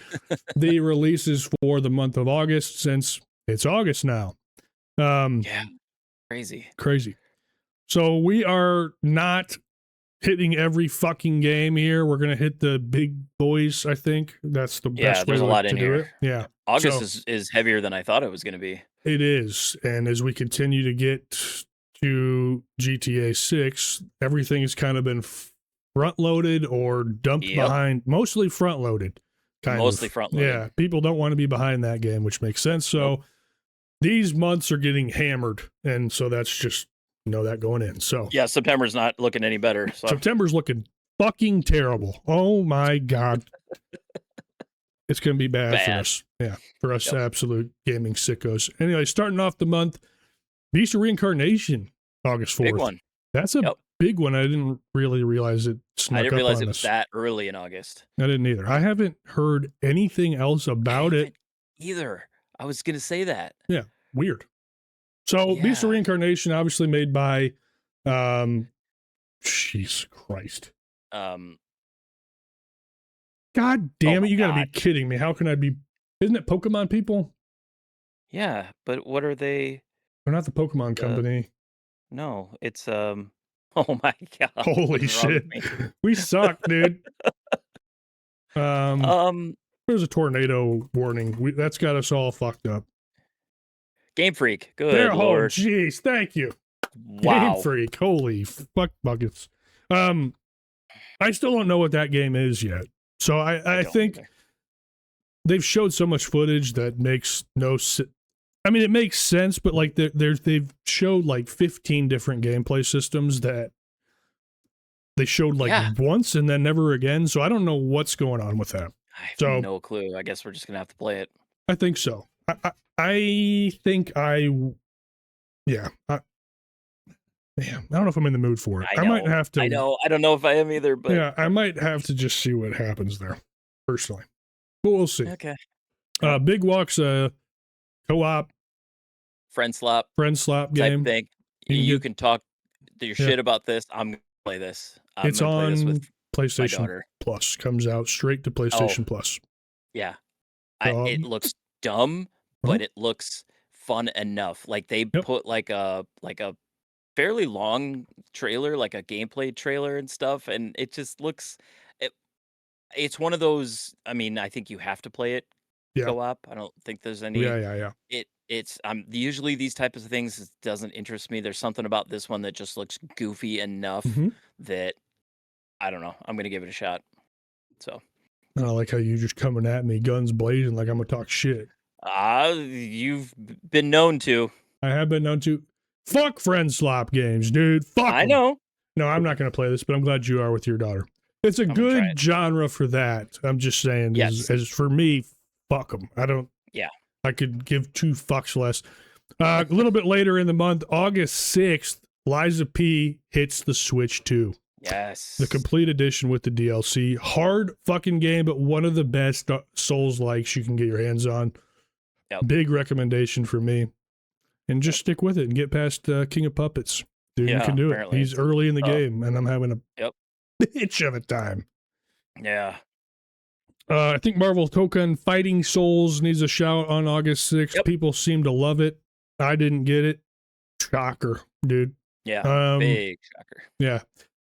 [SPEAKER 2] the releases for the month of August since it's August now.
[SPEAKER 1] Yeah. Crazy.
[SPEAKER 2] So we are not hitting every fucking game here. We're gonna hit the big boys. I think that's the best way
[SPEAKER 1] there's a lot in
[SPEAKER 2] to do
[SPEAKER 1] here.
[SPEAKER 2] it. Yeah,
[SPEAKER 1] August is heavier than I thought it was going to be.
[SPEAKER 2] it is. And as we continue to get to GTA 6, everything has kind of been front loaded or dumped behind, mostly front loaded.
[SPEAKER 1] Mostly front loaded.
[SPEAKER 2] Yeah, people don't want to be behind that game, which makes sense. So these months are getting hammered. And so that's just, that going in. So
[SPEAKER 1] yeah, September's not looking any better. So.
[SPEAKER 2] September's looking fucking terrible. Oh my God. It's going to be bad for us. Yeah, for us absolute gaming sickos. Anyway, starting off the month, Beast of Reincarnation, August 4th.
[SPEAKER 1] Big one.
[SPEAKER 2] That's a big one. I didn't really realize it snuck
[SPEAKER 1] I didn't
[SPEAKER 2] up
[SPEAKER 1] realize
[SPEAKER 2] on
[SPEAKER 1] it was
[SPEAKER 2] us.
[SPEAKER 1] that early in August.
[SPEAKER 2] I didn't either. I haven't heard anything else about it.
[SPEAKER 1] Either. I was gonna say that.
[SPEAKER 2] Yeah, weird. So Beast of
[SPEAKER 1] Yeah.
[SPEAKER 2] Reincarnation, obviously made by, Jesus Christ.
[SPEAKER 1] Um,
[SPEAKER 2] God
[SPEAKER 1] oh
[SPEAKER 2] damn
[SPEAKER 1] my
[SPEAKER 2] it! You got to be
[SPEAKER 1] god.
[SPEAKER 2] kidding me. How can I be? Isn't it Pokemon people?
[SPEAKER 1] Yeah, but what are they?
[SPEAKER 2] They're not the Pokemon company.
[SPEAKER 1] No, it's oh my god, what
[SPEAKER 2] Holy
[SPEAKER 1] is wrong with
[SPEAKER 2] shit,
[SPEAKER 1] me?
[SPEAKER 2] we suck, dude.
[SPEAKER 1] Um,
[SPEAKER 2] There's a tornado warning. That's got us all fucked up.
[SPEAKER 1] Game Freak.
[SPEAKER 2] There.
[SPEAKER 1] Good
[SPEAKER 2] Oh,
[SPEAKER 1] lord.
[SPEAKER 2] jeez. Thank you. Game
[SPEAKER 1] Wow.
[SPEAKER 2] Freak. Holy fuck buckets. I still don't know what that game is yet. So I
[SPEAKER 1] don't
[SPEAKER 2] think
[SPEAKER 1] either.
[SPEAKER 2] they've showed so much footage that makes no sense. I mean, it makes sense, but like they've showed like 15 different gameplay systems that they showed like
[SPEAKER 1] Yeah.
[SPEAKER 2] once and then never again. So I don't know what's going on with that.
[SPEAKER 1] I have
[SPEAKER 2] So
[SPEAKER 1] no clue. I guess we're just gonna have to play it.
[SPEAKER 2] I think so. I think yeah. Man, I don't know if I'm in the mood for it.
[SPEAKER 1] I
[SPEAKER 2] I might
[SPEAKER 1] know.
[SPEAKER 2] have to.
[SPEAKER 1] I know. I don't know if I am either, but
[SPEAKER 2] Yeah, I might have to just see what happens there, personally. But we'll see.
[SPEAKER 1] okay.
[SPEAKER 2] Big Walk's a co-op
[SPEAKER 1] Friend slap
[SPEAKER 2] friend slap
[SPEAKER 1] type
[SPEAKER 2] game.
[SPEAKER 1] thing.
[SPEAKER 2] You can
[SPEAKER 1] You
[SPEAKER 2] get-
[SPEAKER 1] can talk your shit about this. I'm gonna play this. I'm
[SPEAKER 2] It's
[SPEAKER 1] gonna play this
[SPEAKER 2] on
[SPEAKER 1] with my
[SPEAKER 2] PlayStation
[SPEAKER 1] daughter.
[SPEAKER 2] Plus. Comes out straight to PlayStation Plus.
[SPEAKER 1] Yeah. It
[SPEAKER 2] Um,
[SPEAKER 1] looks dumb, but it looks fun enough. Like they
[SPEAKER 2] Yep.
[SPEAKER 1] put like a fairly long trailer, like a gameplay trailer and stuff, and it just looks it, it's one of those. I mean, I think you have to play it
[SPEAKER 2] Yeah.
[SPEAKER 1] co-op. I don't think there's any
[SPEAKER 2] Yeah.
[SPEAKER 1] it's usually these types of things doesn't interest me. There's something about this one that just looks goofy enough
[SPEAKER 2] Mhm.
[SPEAKER 1] that I don't know. I'm gonna give it a shot. So
[SPEAKER 2] I don't like how you just coming at me, guns blazing, like I'm gonna talk shit.
[SPEAKER 1] you've been known to.
[SPEAKER 2] I have been known to. Fuck friend slap games, dude. Fuck
[SPEAKER 1] I
[SPEAKER 2] 'em.
[SPEAKER 1] know.
[SPEAKER 2] No, I'm not gonna play this, but I'm glad you are with your daughter. It's a
[SPEAKER 1] gonna try
[SPEAKER 2] good genre for that. I'm just saying,
[SPEAKER 1] Yes.
[SPEAKER 2] as for me, fuck them. I don't.
[SPEAKER 1] Yeah.
[SPEAKER 2] I could give two fucks less. A little bit later in the month, August 6th, Liza P hits the Switch 2.
[SPEAKER 1] Yes.
[SPEAKER 2] The complete edition with the DLC. Hard fucking game, but one of the best Souls-likes you can get your hands on.
[SPEAKER 1] Yep.
[SPEAKER 2] Big recommendation for me. And just stick with it and get past King of Puppets. Dude, you
[SPEAKER 1] Yeah,
[SPEAKER 2] can do it.
[SPEAKER 1] apparently
[SPEAKER 2] He's
[SPEAKER 1] it's
[SPEAKER 2] early in the
[SPEAKER 1] tough.
[SPEAKER 2] game, and I'm having a
[SPEAKER 1] Yep.
[SPEAKER 2] bitch of a time.
[SPEAKER 1] Yeah.
[SPEAKER 2] I think Marvel Token Fighting Souls needs a shout on August 6th.
[SPEAKER 1] Yep.
[SPEAKER 2] People seem to love it. I didn't get it. Shocker, dude.
[SPEAKER 1] Yeah. Big shocker.
[SPEAKER 2] Yeah.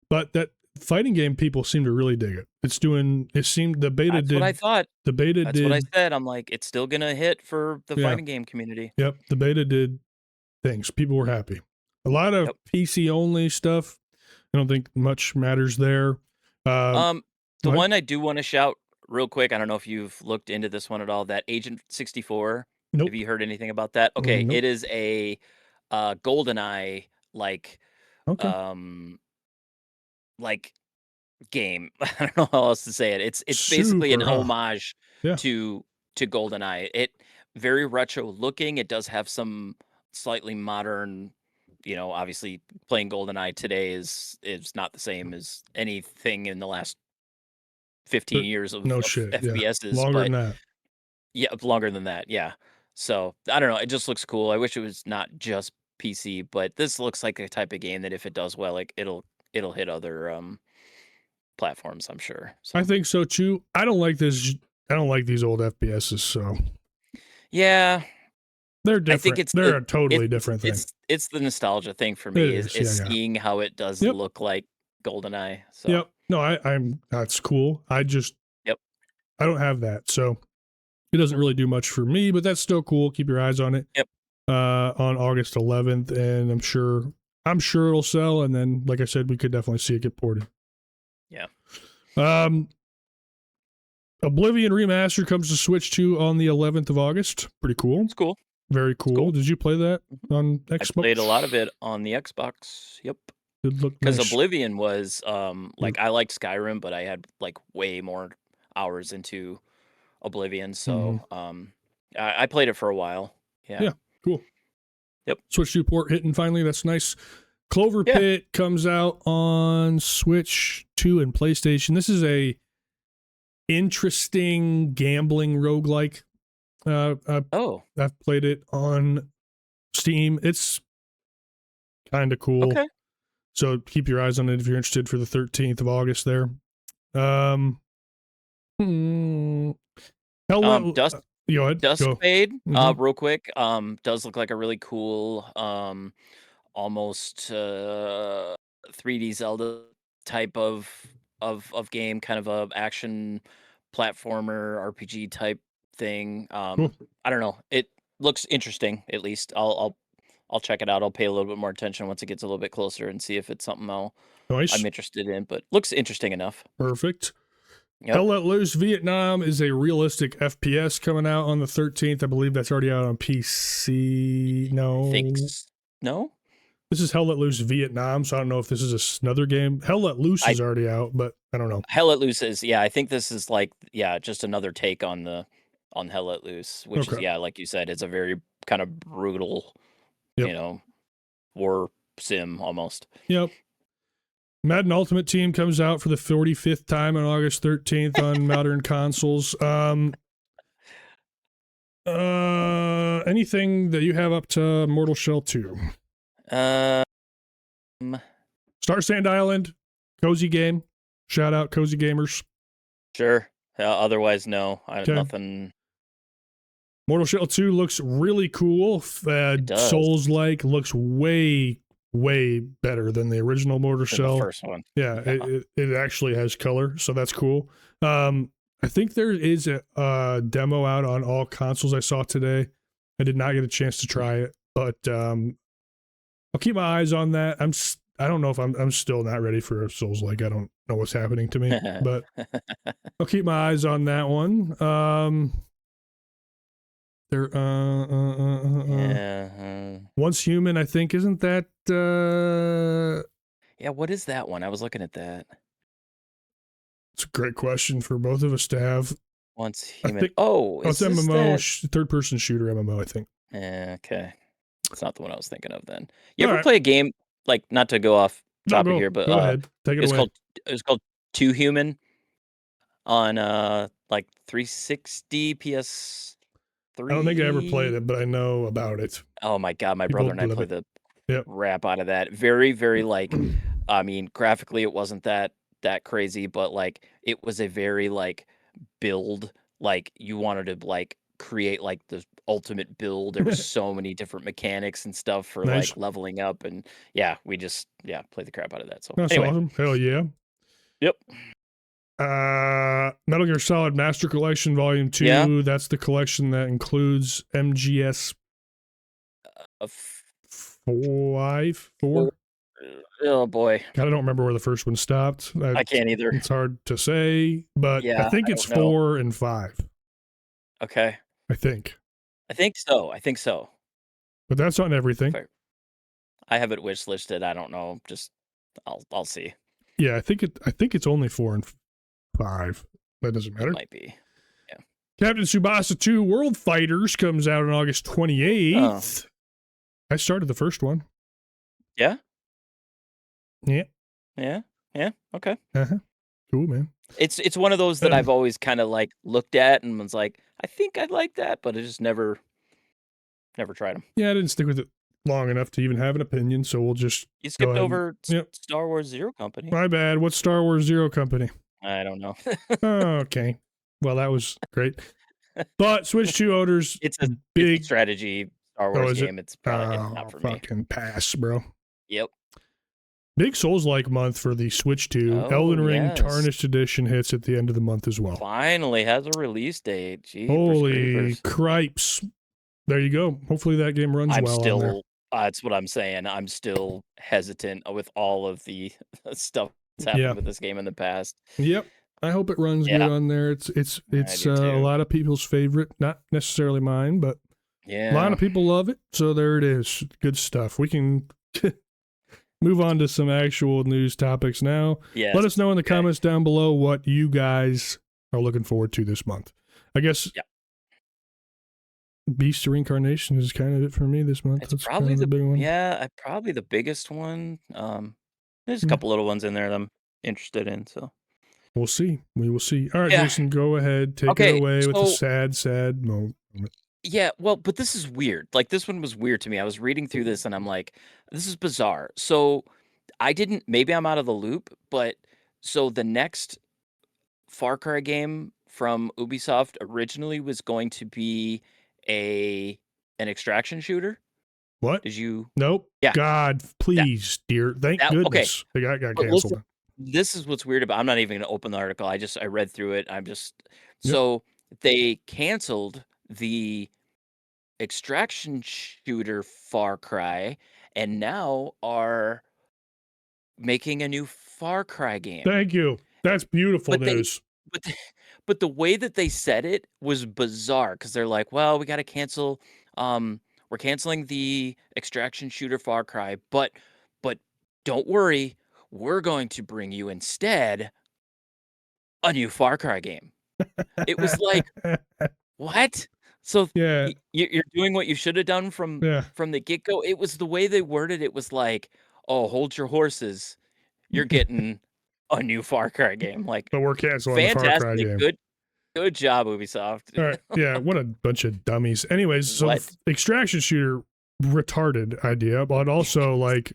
[SPEAKER 2] But that fighting game, people seem to really dig it. It seemed the beta
[SPEAKER 1] That's
[SPEAKER 2] did.
[SPEAKER 1] what I thought.
[SPEAKER 2] The beta
[SPEAKER 1] That's
[SPEAKER 2] did.
[SPEAKER 1] what I said. I'm like, it's still gonna hit for the
[SPEAKER 2] Yeah.
[SPEAKER 1] fighting game community.
[SPEAKER 2] Yep. The beta did things. People were happy. A lot of PC only stuff. I don't think much matters there.
[SPEAKER 1] The
[SPEAKER 2] what?
[SPEAKER 1] one I do want to shout real quick. I don't know if you've looked into this one at all. That Agent 64.
[SPEAKER 2] Nope.
[SPEAKER 1] Have you heard anything about that? Okay,
[SPEAKER 2] Nope.
[SPEAKER 1] it is a GoldenEye like
[SPEAKER 2] Okay.
[SPEAKER 1] like game. I don't know how else to say it. It's basically an
[SPEAKER 2] Super, huh?
[SPEAKER 1] homage
[SPEAKER 2] Yeah.
[SPEAKER 1] to GoldenEye. It very retro looking. It does have some slightly modern, obviously playing GoldenEye today is not the same as anything in the last 15 years of,
[SPEAKER 2] No
[SPEAKER 1] of
[SPEAKER 2] shit. Yeah.
[SPEAKER 1] FPSs.
[SPEAKER 2] Longer
[SPEAKER 1] but
[SPEAKER 2] than that.
[SPEAKER 1] yeah, longer than that. Yeah. So I don't know. It just looks cool. I wish it was not just PC, but this looks like a type of game that if it does well, like it'll hit other platforms, I'm sure. So.
[SPEAKER 2] I think so too. I don't like this. I don't like these old FPSs. So
[SPEAKER 1] yeah,
[SPEAKER 2] they're different. They're a totally
[SPEAKER 1] it's,
[SPEAKER 2] different thing.
[SPEAKER 1] It's the nostalgia thing for me is
[SPEAKER 2] Yeah.
[SPEAKER 1] seeing how it does
[SPEAKER 2] Yep.
[SPEAKER 1] look like GoldenEye. So.
[SPEAKER 2] Yep. No, I'm. That's cool. I just.
[SPEAKER 1] Yep.
[SPEAKER 2] I don't have that, so it doesn't really do much for me. But that's still cool. Keep your eyes on it.
[SPEAKER 1] Yep.
[SPEAKER 2] On August 11th, and I'm sure it'll sell. And then, like I said, we could definitely see it get ported.
[SPEAKER 1] Yeah.
[SPEAKER 2] Oblivion Remaster comes to Switch 2 on the 11th of August. Pretty cool.
[SPEAKER 1] It's cool.
[SPEAKER 2] Very cool.
[SPEAKER 1] Cool.
[SPEAKER 2] Did you play that on Xbox?
[SPEAKER 1] I played a lot of it on the Xbox. Yep.
[SPEAKER 2] It looked
[SPEAKER 1] Because
[SPEAKER 2] nice.
[SPEAKER 1] Oblivion was like I liked Skyrim, but I had like way more hours into Oblivion, so I played it for a while. Yeah.
[SPEAKER 2] Yeah. Cool.
[SPEAKER 1] Yep.
[SPEAKER 2] Switch 2 port hitting finally. That's nice. Clover
[SPEAKER 1] Yeah.
[SPEAKER 2] Pit comes out on Switch 2 and PlayStation. This is a interesting gambling roguelike. I've played it on Steam. It's kind of cool.
[SPEAKER 1] Okay.
[SPEAKER 2] So keep your eyes on it if you're interested for the 13th of August there.
[SPEAKER 1] Dust
[SPEAKER 2] Go ahead.
[SPEAKER 1] Dust
[SPEAKER 2] Go.
[SPEAKER 1] Fade,
[SPEAKER 2] Mhm.
[SPEAKER 1] real quick, does look like a really cool, almost 3D Zelda type of game, kind of a action platformer RPG type thing.
[SPEAKER 2] Cool.
[SPEAKER 1] I don't know. It looks interesting. At least I'll check it out. I'll pay a little bit more attention once it gets a little bit closer and see if it's something
[SPEAKER 2] Nice.
[SPEAKER 1] I'm interested in. But looks interesting enough.
[SPEAKER 2] Perfect.
[SPEAKER 1] Yep.
[SPEAKER 2] Hell Let Loose Vietnam is a realistic FPS coming out on the 13th. I believe that's already out on PC. No.
[SPEAKER 1] No?
[SPEAKER 2] This is Hell Let Loose Vietnam, so I don't know if this is another game. Hell Let Loose is already out, but I don't know.
[SPEAKER 1] Hell Let Loose is, I think this is like, just another take on Hell Let Loose, which is, like you said, it's a very kind of brutal, war sim almost.
[SPEAKER 2] Yep. Madden Ultimate Team comes out for the 45th time on August 13th on modern consoles. Anything that you have up to Mortal Shell 2? Star Sand Island, cozy game. Shout out cozy gamers.
[SPEAKER 1] Sure. Otherwise, no. Nothing.
[SPEAKER 2] Mortal Shell 2 looks really cool. Souls-like, looks way better than the original Mortal Shell.
[SPEAKER 1] The first one.
[SPEAKER 2] Yeah, it actually has color, so that's cool. I think there is a demo out on all consoles I saw today. I did not get a chance to try it, but I'll keep my eyes on that. I don't know if I'm still not ready for a Souls-like. I don't know what's happening to me, but I'll keep my eyes on that one. Once Human, I think, isn't that
[SPEAKER 1] what is that one? I was looking at that.
[SPEAKER 2] It's a great question for both of us to have.
[SPEAKER 1] Once Human.
[SPEAKER 2] Think, it's MMO, third-person shooter MMO, I think.
[SPEAKER 1] Okay. It's not the one I was thinking of then. You ever play a game, like, not to go off topic here, but
[SPEAKER 2] go ahead. Take it away.
[SPEAKER 1] It was called Two Human on like 360 PS3.
[SPEAKER 2] I don't think I ever played it, but I know about it.
[SPEAKER 1] Oh my god, my brother and I played the
[SPEAKER 2] Yep.
[SPEAKER 1] rap out of that. Very, very, like, I mean, graphically it wasn't that crazy, but like it was a very like build, like you wanted to like create like the ultimate build. There were so many different mechanics and stuff for like leveling up, and we just played the crap out of that. So
[SPEAKER 2] that's
[SPEAKER 1] anyway.
[SPEAKER 2] awesome. Hell yeah.
[SPEAKER 1] Yep.
[SPEAKER 2] Metal Gear Solid Master Collection Volume 2. That's the collection that includes MGS 4.
[SPEAKER 1] Oh boy.
[SPEAKER 2] God, I don't remember where the first one stopped.
[SPEAKER 1] I can't either.
[SPEAKER 2] It's hard to say, but I think it's 4 and 5.
[SPEAKER 1] Okay.
[SPEAKER 2] I think
[SPEAKER 1] so.
[SPEAKER 2] But that's on everything.
[SPEAKER 1] I have it wish listed. I don't know. Just I'll see.
[SPEAKER 2] Yeah, I think it's only 4 and 5. That doesn't matter.
[SPEAKER 1] It might be. Yeah.
[SPEAKER 2] Captain Tsubasa 2 World Fighters comes out on August 28th. I started the first one.
[SPEAKER 1] Yeah?
[SPEAKER 2] Yeah.
[SPEAKER 1] Yeah? Yeah? Okay.
[SPEAKER 2] Uh-huh. Cool, man.
[SPEAKER 1] It's one of those that I've always kind of like looked at and was like, I think I'd like that, but I just never tried them.
[SPEAKER 2] Yeah, I didn't stick with it long enough to even have an opinion, so we'll just
[SPEAKER 1] You skipped over Star Wars Zero Company.
[SPEAKER 2] My bad. What's Star Wars Zero Company?
[SPEAKER 1] I don't know.
[SPEAKER 2] Okay. Well, that was great. But Switch 2 owners,
[SPEAKER 1] it's a big strategy Star Wars game. It's probably not for me.
[SPEAKER 2] Fucking pass, bro.
[SPEAKER 1] Yep.
[SPEAKER 2] Big Souls-like month for the Switch 2. Elden Ring Tarnished Edition hits at the end of the month as well.
[SPEAKER 1] Finally has a release date. Jeez,
[SPEAKER 2] holy cripes. There you go. Hopefully that game runs well on there.
[SPEAKER 1] That's what I'm saying. I'm still hesitant with all of the stuff that's happened with this game in the past.
[SPEAKER 2] Yep. I hope it runs good on there. It's a lot of people's favorite. Not necessarily mine, but a lot of people love it. So there it is. Good stuff. We can move on to some actual news topics now.
[SPEAKER 1] Yes.
[SPEAKER 2] Let us know in the comments down below what you guys are looking forward to this month. I guess Beast Reincarnation is kind of it for me this month.
[SPEAKER 1] It's
[SPEAKER 2] That's kind
[SPEAKER 1] probably
[SPEAKER 2] of the big one.
[SPEAKER 1] probably the biggest one. There's a
[SPEAKER 2] Yeah.
[SPEAKER 1] couple little ones in there that I'm interested in. So
[SPEAKER 2] We'll see. We will see. All right,
[SPEAKER 1] yeah.
[SPEAKER 2] Jason, go ahead. Take it
[SPEAKER 1] Okay.
[SPEAKER 2] away with the
[SPEAKER 1] So
[SPEAKER 2] sad moment.
[SPEAKER 1] yeah. Well, but this is weird. Like this one was weird to me. I was reading through this and I'm like, this is bizarre. So I didn't. Maybe I'm out of the loop, but so the next Far Cry game from Ubisoft originally was going to be a an extraction shooter.
[SPEAKER 2] What?
[SPEAKER 1] Did you?
[SPEAKER 2] Nope.
[SPEAKER 1] Yeah.
[SPEAKER 2] God, please, dear. Thank
[SPEAKER 1] Okay.
[SPEAKER 2] goodness they got
[SPEAKER 1] But listen,
[SPEAKER 2] canceled.
[SPEAKER 1] this is what's weird about. I'm not even gonna open the article. I read through it.
[SPEAKER 2] Yep.
[SPEAKER 1] So they canceled the extraction shooter Far Cry and now are making a new Far Cry game.
[SPEAKER 2] Thank you. That's beautiful
[SPEAKER 1] But they
[SPEAKER 2] news.
[SPEAKER 1] but the, but the way that they said it was bizarre because they're like, well, we got to cancel. We're canceling the extraction shooter Far Cry, but don't worry, we're going to bring you instead a new Far Cry game. It was like, what? So
[SPEAKER 2] Yeah.
[SPEAKER 1] you're doing what you should have done
[SPEAKER 2] Yeah.
[SPEAKER 1] from the get go. It was the way they worded it was like, oh, hold your horses. You're getting a new Far Cry game. Like,
[SPEAKER 2] But we're canceling the Far Cry
[SPEAKER 1] fantastic.
[SPEAKER 2] game.
[SPEAKER 1] Good job, Ubisoft.
[SPEAKER 2] All right. Yeah. What a bunch of dummies. Anyways, so
[SPEAKER 1] What?
[SPEAKER 2] the extraction shooter retarded idea, but also like,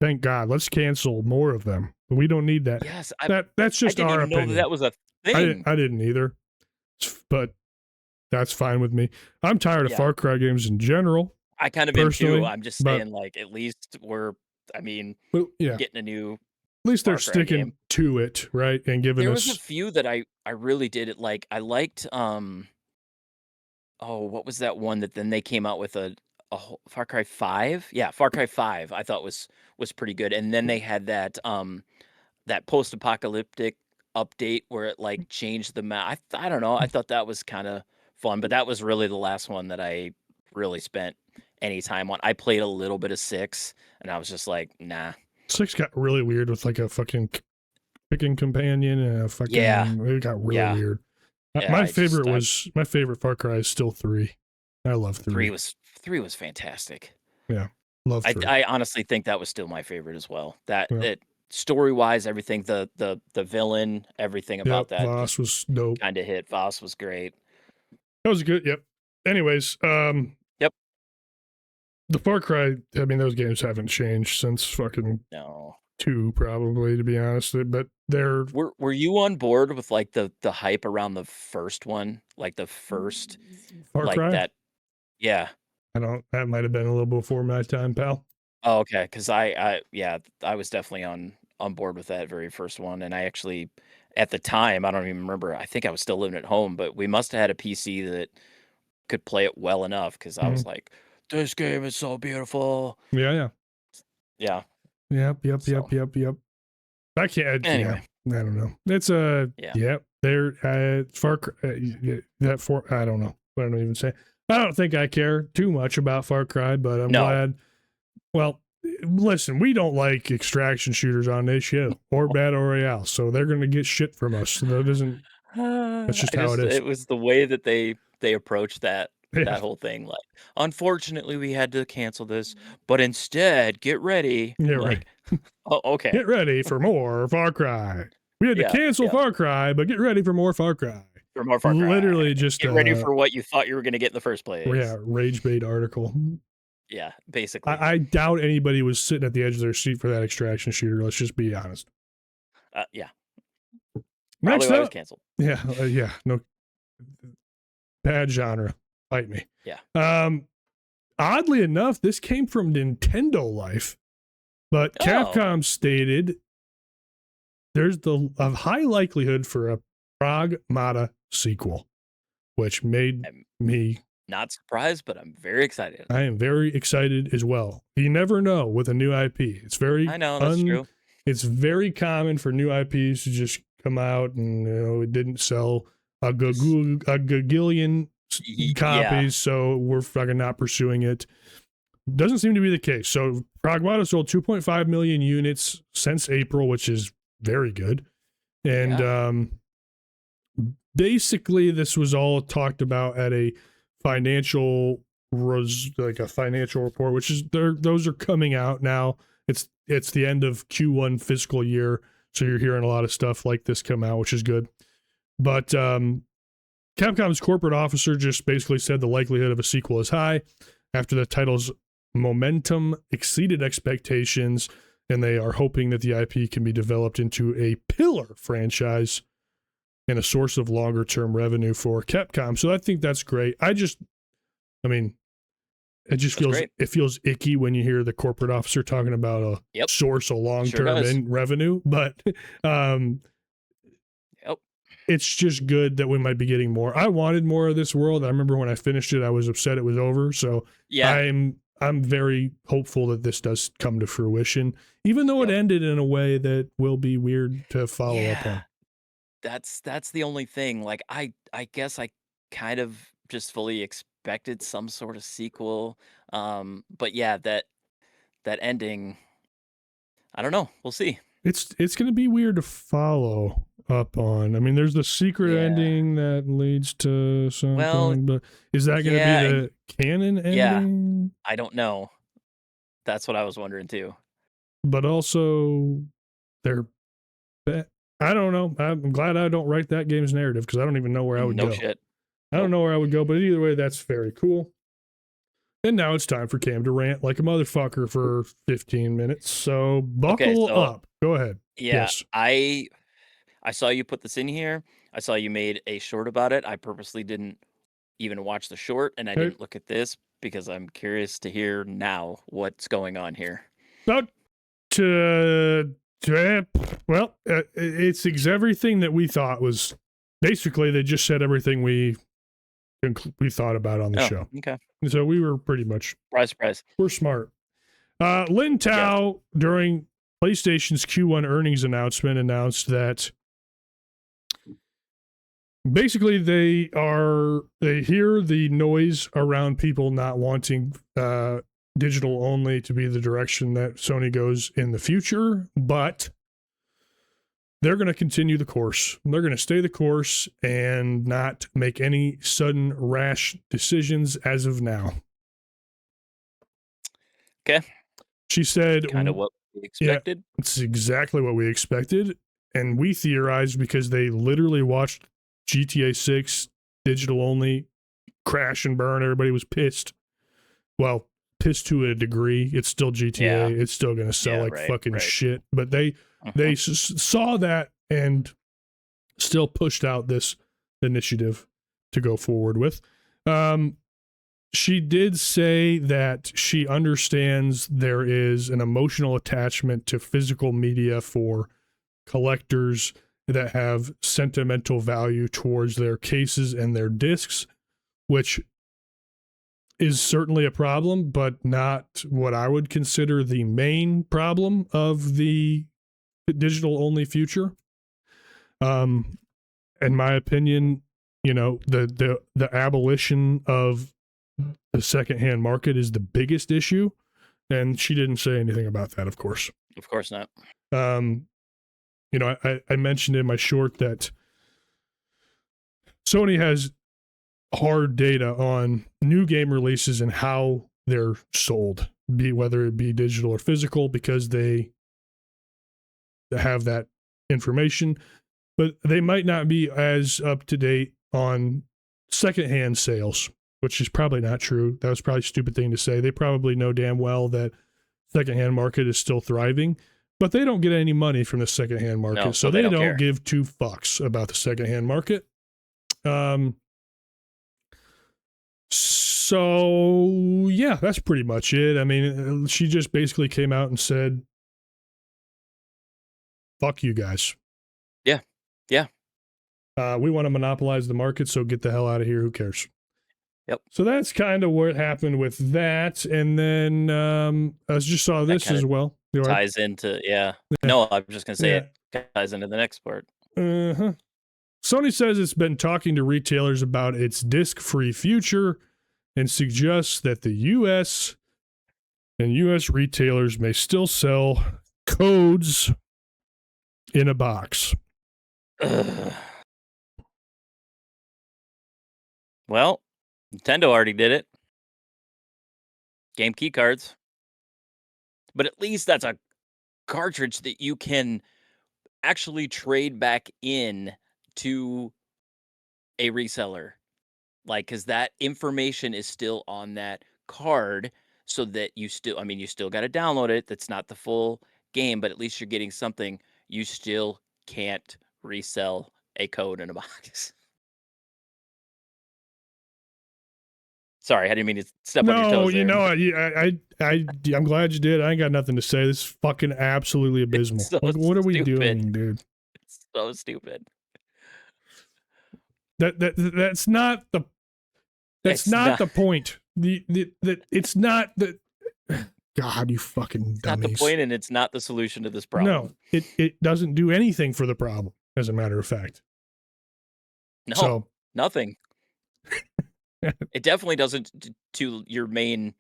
[SPEAKER 2] thank God, let's cancel more of them. We don't need that.
[SPEAKER 1] Yes,
[SPEAKER 2] That's
[SPEAKER 1] I
[SPEAKER 2] just
[SPEAKER 1] didn't
[SPEAKER 2] our
[SPEAKER 1] even know
[SPEAKER 2] opinion.
[SPEAKER 1] that was a
[SPEAKER 2] I
[SPEAKER 1] thing.
[SPEAKER 2] didn't either, but that's fine with me. I'm tired of
[SPEAKER 1] Yeah.
[SPEAKER 2] Far Cry games in general.
[SPEAKER 1] I kind of am too.
[SPEAKER 2] Personally,
[SPEAKER 1] I'm just
[SPEAKER 2] but-
[SPEAKER 1] saying, like, at least I mean,
[SPEAKER 2] Well, yeah.
[SPEAKER 1] getting a new.
[SPEAKER 2] At least they're
[SPEAKER 1] Far Cry
[SPEAKER 2] sticking
[SPEAKER 1] game.
[SPEAKER 2] to it, right? And giving
[SPEAKER 1] There was a
[SPEAKER 2] us
[SPEAKER 1] few that I really did it. Like, I liked oh, what was that one that then they came out with a Far Cry 5? Yeah, Far Cry 5 I thought was pretty good. And then they had that that post-apocalyptic update where it like changed the map. I don't know. I thought that was kind of fun, but that was really the last one that I really spent any time on. I played a little bit of 6 and I was just like, nah.
[SPEAKER 2] 6 got really weird with like a fucking picking companion and a fucking it got really weird.
[SPEAKER 1] Yeah,
[SPEAKER 2] my favorite Far Cry is still 3. I love 3.
[SPEAKER 1] 3 was fantastic.
[SPEAKER 2] Yeah. Love 3.
[SPEAKER 1] I honestly think that was still my favorite as well. That
[SPEAKER 2] Yeah.
[SPEAKER 1] it story-wise, everything, the villain, everything about that
[SPEAKER 2] Voss was dope.
[SPEAKER 1] kind of hit. Voss was great.
[SPEAKER 2] That was good. Yep. Anyways,
[SPEAKER 1] Yep.
[SPEAKER 2] The Far Cry, I mean, those games haven't changed since fucking
[SPEAKER 1] No.
[SPEAKER 2] 2, probably, to be honest. But they're
[SPEAKER 1] Were you on board with like the hype around the first one? Like the first
[SPEAKER 2] Far
[SPEAKER 1] like
[SPEAKER 2] Cry.
[SPEAKER 1] that? Yeah.
[SPEAKER 2] That might have been a little before my time, pal.
[SPEAKER 1] Oh, okay. Because I was definitely on board with that very first one, and I actually at the time I don't even remember. I think I was still living at home, but we must have had a PC that could play it well enough because I was like, this game is so beautiful.
[SPEAKER 2] Yeah.
[SPEAKER 1] Yeah.
[SPEAKER 2] Yep.
[SPEAKER 1] So.
[SPEAKER 2] I can't.
[SPEAKER 1] Anyway.
[SPEAKER 2] Yeah, I don't know. It's
[SPEAKER 1] Yeah.
[SPEAKER 2] They're Far Cry. I don't know. I don't even say. I don't think I care too much about Far Cry, but I'm glad. Well, listen, we don't like extraction shooters on this show or Battle Royale, so they're going to get shit from us. So that doesn't. That's just how it is.
[SPEAKER 1] It was the way that they approached that whole thing. Like, unfortunately, we had to cancel this, but instead, get ready.
[SPEAKER 2] Yeah,
[SPEAKER 1] like,
[SPEAKER 2] right.
[SPEAKER 1] Oh, okay.
[SPEAKER 2] Get ready for more Far Cry. We had to cancel Far Cry, but get ready for more Far Cry.
[SPEAKER 1] For more Far Cry.
[SPEAKER 2] Literally just
[SPEAKER 1] get ready for what you thought you were going to get in the first place.
[SPEAKER 2] Yeah, rage bait article.
[SPEAKER 1] Yeah, basically.
[SPEAKER 2] I doubt anybody was sitting at the edge of their seat for that extraction shooter. Let's just be honest.
[SPEAKER 1] Yeah.
[SPEAKER 2] Next
[SPEAKER 1] Probably
[SPEAKER 2] up,
[SPEAKER 1] was canceled.
[SPEAKER 2] Yeah, no. Bad genre. Fight me.
[SPEAKER 1] Yeah.
[SPEAKER 2] Oddly enough, this came from Nintendo Life, but Capcom stated there's a high likelihood for a Pragmata sequel, which made me
[SPEAKER 1] not surprised, but I'm very excited.
[SPEAKER 2] I am very excited as well. You never know with a new IP. It's very
[SPEAKER 1] I know that's true.
[SPEAKER 2] It's very common for new IPs to just come out and it didn't sell a gagillion copies, so we're fucking not pursuing it. Doesn't seem to be the case. So Pragmata sold 2.5 million units since April, which is very good. And basically this was all talked about at a financial like a financial report, which is those are coming out now. It's the end of Q1 fiscal year, so you're hearing a lot of stuff like this come out, which is good. But Capcom's corporate officer just basically said the likelihood of a sequel is high after the title's momentum exceeded expectations, and they are hoping that the IP can be developed into a pillar franchise and a source of longer-term revenue for Capcom. So I think that's great. It just feels icky when you hear the corporate officer talking about a source of long-term revenue, but it's just good that we might be getting more. I wanted more of this world. I remember when I finished it, I was upset it was over. So I'm very hopeful that this does come to fruition, even though it ended in a way that will be weird to follow up on.
[SPEAKER 1] That's the only thing. Like I guess I kind of just fully expected some sort of sequel. But yeah, that ending, I don't know. We'll see.
[SPEAKER 2] It's going to be weird to follow up on. I mean, there's the secret ending that leads to something, but is that going to be the canon ending?
[SPEAKER 1] Yeah, I don't know. That's what I was wondering too.
[SPEAKER 2] But also, I don't know. I'm glad I don't write that game's narrative because I don't even know where I would go.
[SPEAKER 1] No shit.
[SPEAKER 2] I don't know where I would go, but either way, that's very cool. And now it's time for Cam to rant like a motherfucker for 15 minutes. So buckle up. Go ahead.
[SPEAKER 1] Yeah,
[SPEAKER 2] yes.
[SPEAKER 1] I saw you put this in here. I saw you made a short about it. I purposely didn't even watch the short, and I didn't look at this because I'm curious to hear now what's going on here.
[SPEAKER 2] Well, it's everything that we thought was basically they just said everything we thought about on the show.
[SPEAKER 1] Okay.
[SPEAKER 2] So we were pretty much
[SPEAKER 1] surprise.
[SPEAKER 2] We're smart. Lin Tao during PlayStation's Q1 earnings announcement announced that basically they hear the noise around people not wanting digital only to be the direction that Sony goes in the future, but they're going to continue the course. They're going to stay the course and not make any sudden rash decisions as of now.
[SPEAKER 1] Okay.
[SPEAKER 2] She said
[SPEAKER 1] kind of what we expected.
[SPEAKER 2] Yeah, it's exactly what we expected. And we theorized because they literally watched GTA 6 digital only crash and burn. Everybody was pissed. Well, pissed to a degree. It's still GTA. Yeah. It's still going to sell fucking shit. But they saw that and still pushed out this initiative to go forward with. She did say that she understands there is an emotional attachment to physical media for collectors that have sentimental value towards their cases and their discs, which is certainly a problem, but not what I would consider the main problem of the digital only future. In my opinion, the abolition of the secondhand market is the biggest issue, and she didn't say anything about that, of course.
[SPEAKER 1] Of course not.
[SPEAKER 2] I mentioned in my short that Sony has hard data on new game releases and how they're sold, whether it be digital or physical, because they have that information, but they might not be as up to date on secondhand sales, which is probably not true. That was probably a stupid thing to say. They probably know damn well that secondhand market is still thriving, but they don't get any money from the secondhand market.
[SPEAKER 1] No,
[SPEAKER 2] so they don't give two fucks about the secondhand market. So yeah, that's pretty much it. I mean, she just basically came out and said, fuck you guys.
[SPEAKER 1] Yeah. Yeah.
[SPEAKER 2] We want to monopolize the market, so get the hell out of here. Who cares?
[SPEAKER 1] Yep.
[SPEAKER 2] So that's kind of what happened with that. And then I just saw this as well.
[SPEAKER 1] Ties into, No, I'm just going to say it ties into the next part.
[SPEAKER 2] Sony says it's been talking to retailers about its disc-free future and suggests that the U.S. and U.S. retailers may still sell codes in a box.
[SPEAKER 1] Well, Nintendo already did it. Game key cards. But at least that's a cartridge that you can actually trade back in to a reseller. Like, because that information is still on that card so that you still, I mean, you still got to download it. That's not the full game, but at least you're getting something. You still can't resell a code in a box. Sorry, I didn't mean to step on your
[SPEAKER 2] No,
[SPEAKER 1] toes
[SPEAKER 2] you
[SPEAKER 1] there.
[SPEAKER 2] know,
[SPEAKER 1] but
[SPEAKER 2] I'm glad you did. I ain't got nothing to say. This is fucking absolutely
[SPEAKER 1] it's
[SPEAKER 2] abysmal.
[SPEAKER 1] so
[SPEAKER 2] Like, what are we
[SPEAKER 1] stupid.
[SPEAKER 2] doing, dude?
[SPEAKER 1] It's so stupid.
[SPEAKER 2] That's not the
[SPEAKER 1] It's not.
[SPEAKER 2] point. It's not the God, you fucking
[SPEAKER 1] It's not the
[SPEAKER 2] dummies.
[SPEAKER 1] point, and it's not the solution to this
[SPEAKER 2] No,
[SPEAKER 1] problem.
[SPEAKER 2] it doesn't do anything for the problem, as a matter of fact.
[SPEAKER 1] No,
[SPEAKER 2] So
[SPEAKER 1] nothing. It definitely doesn't to your main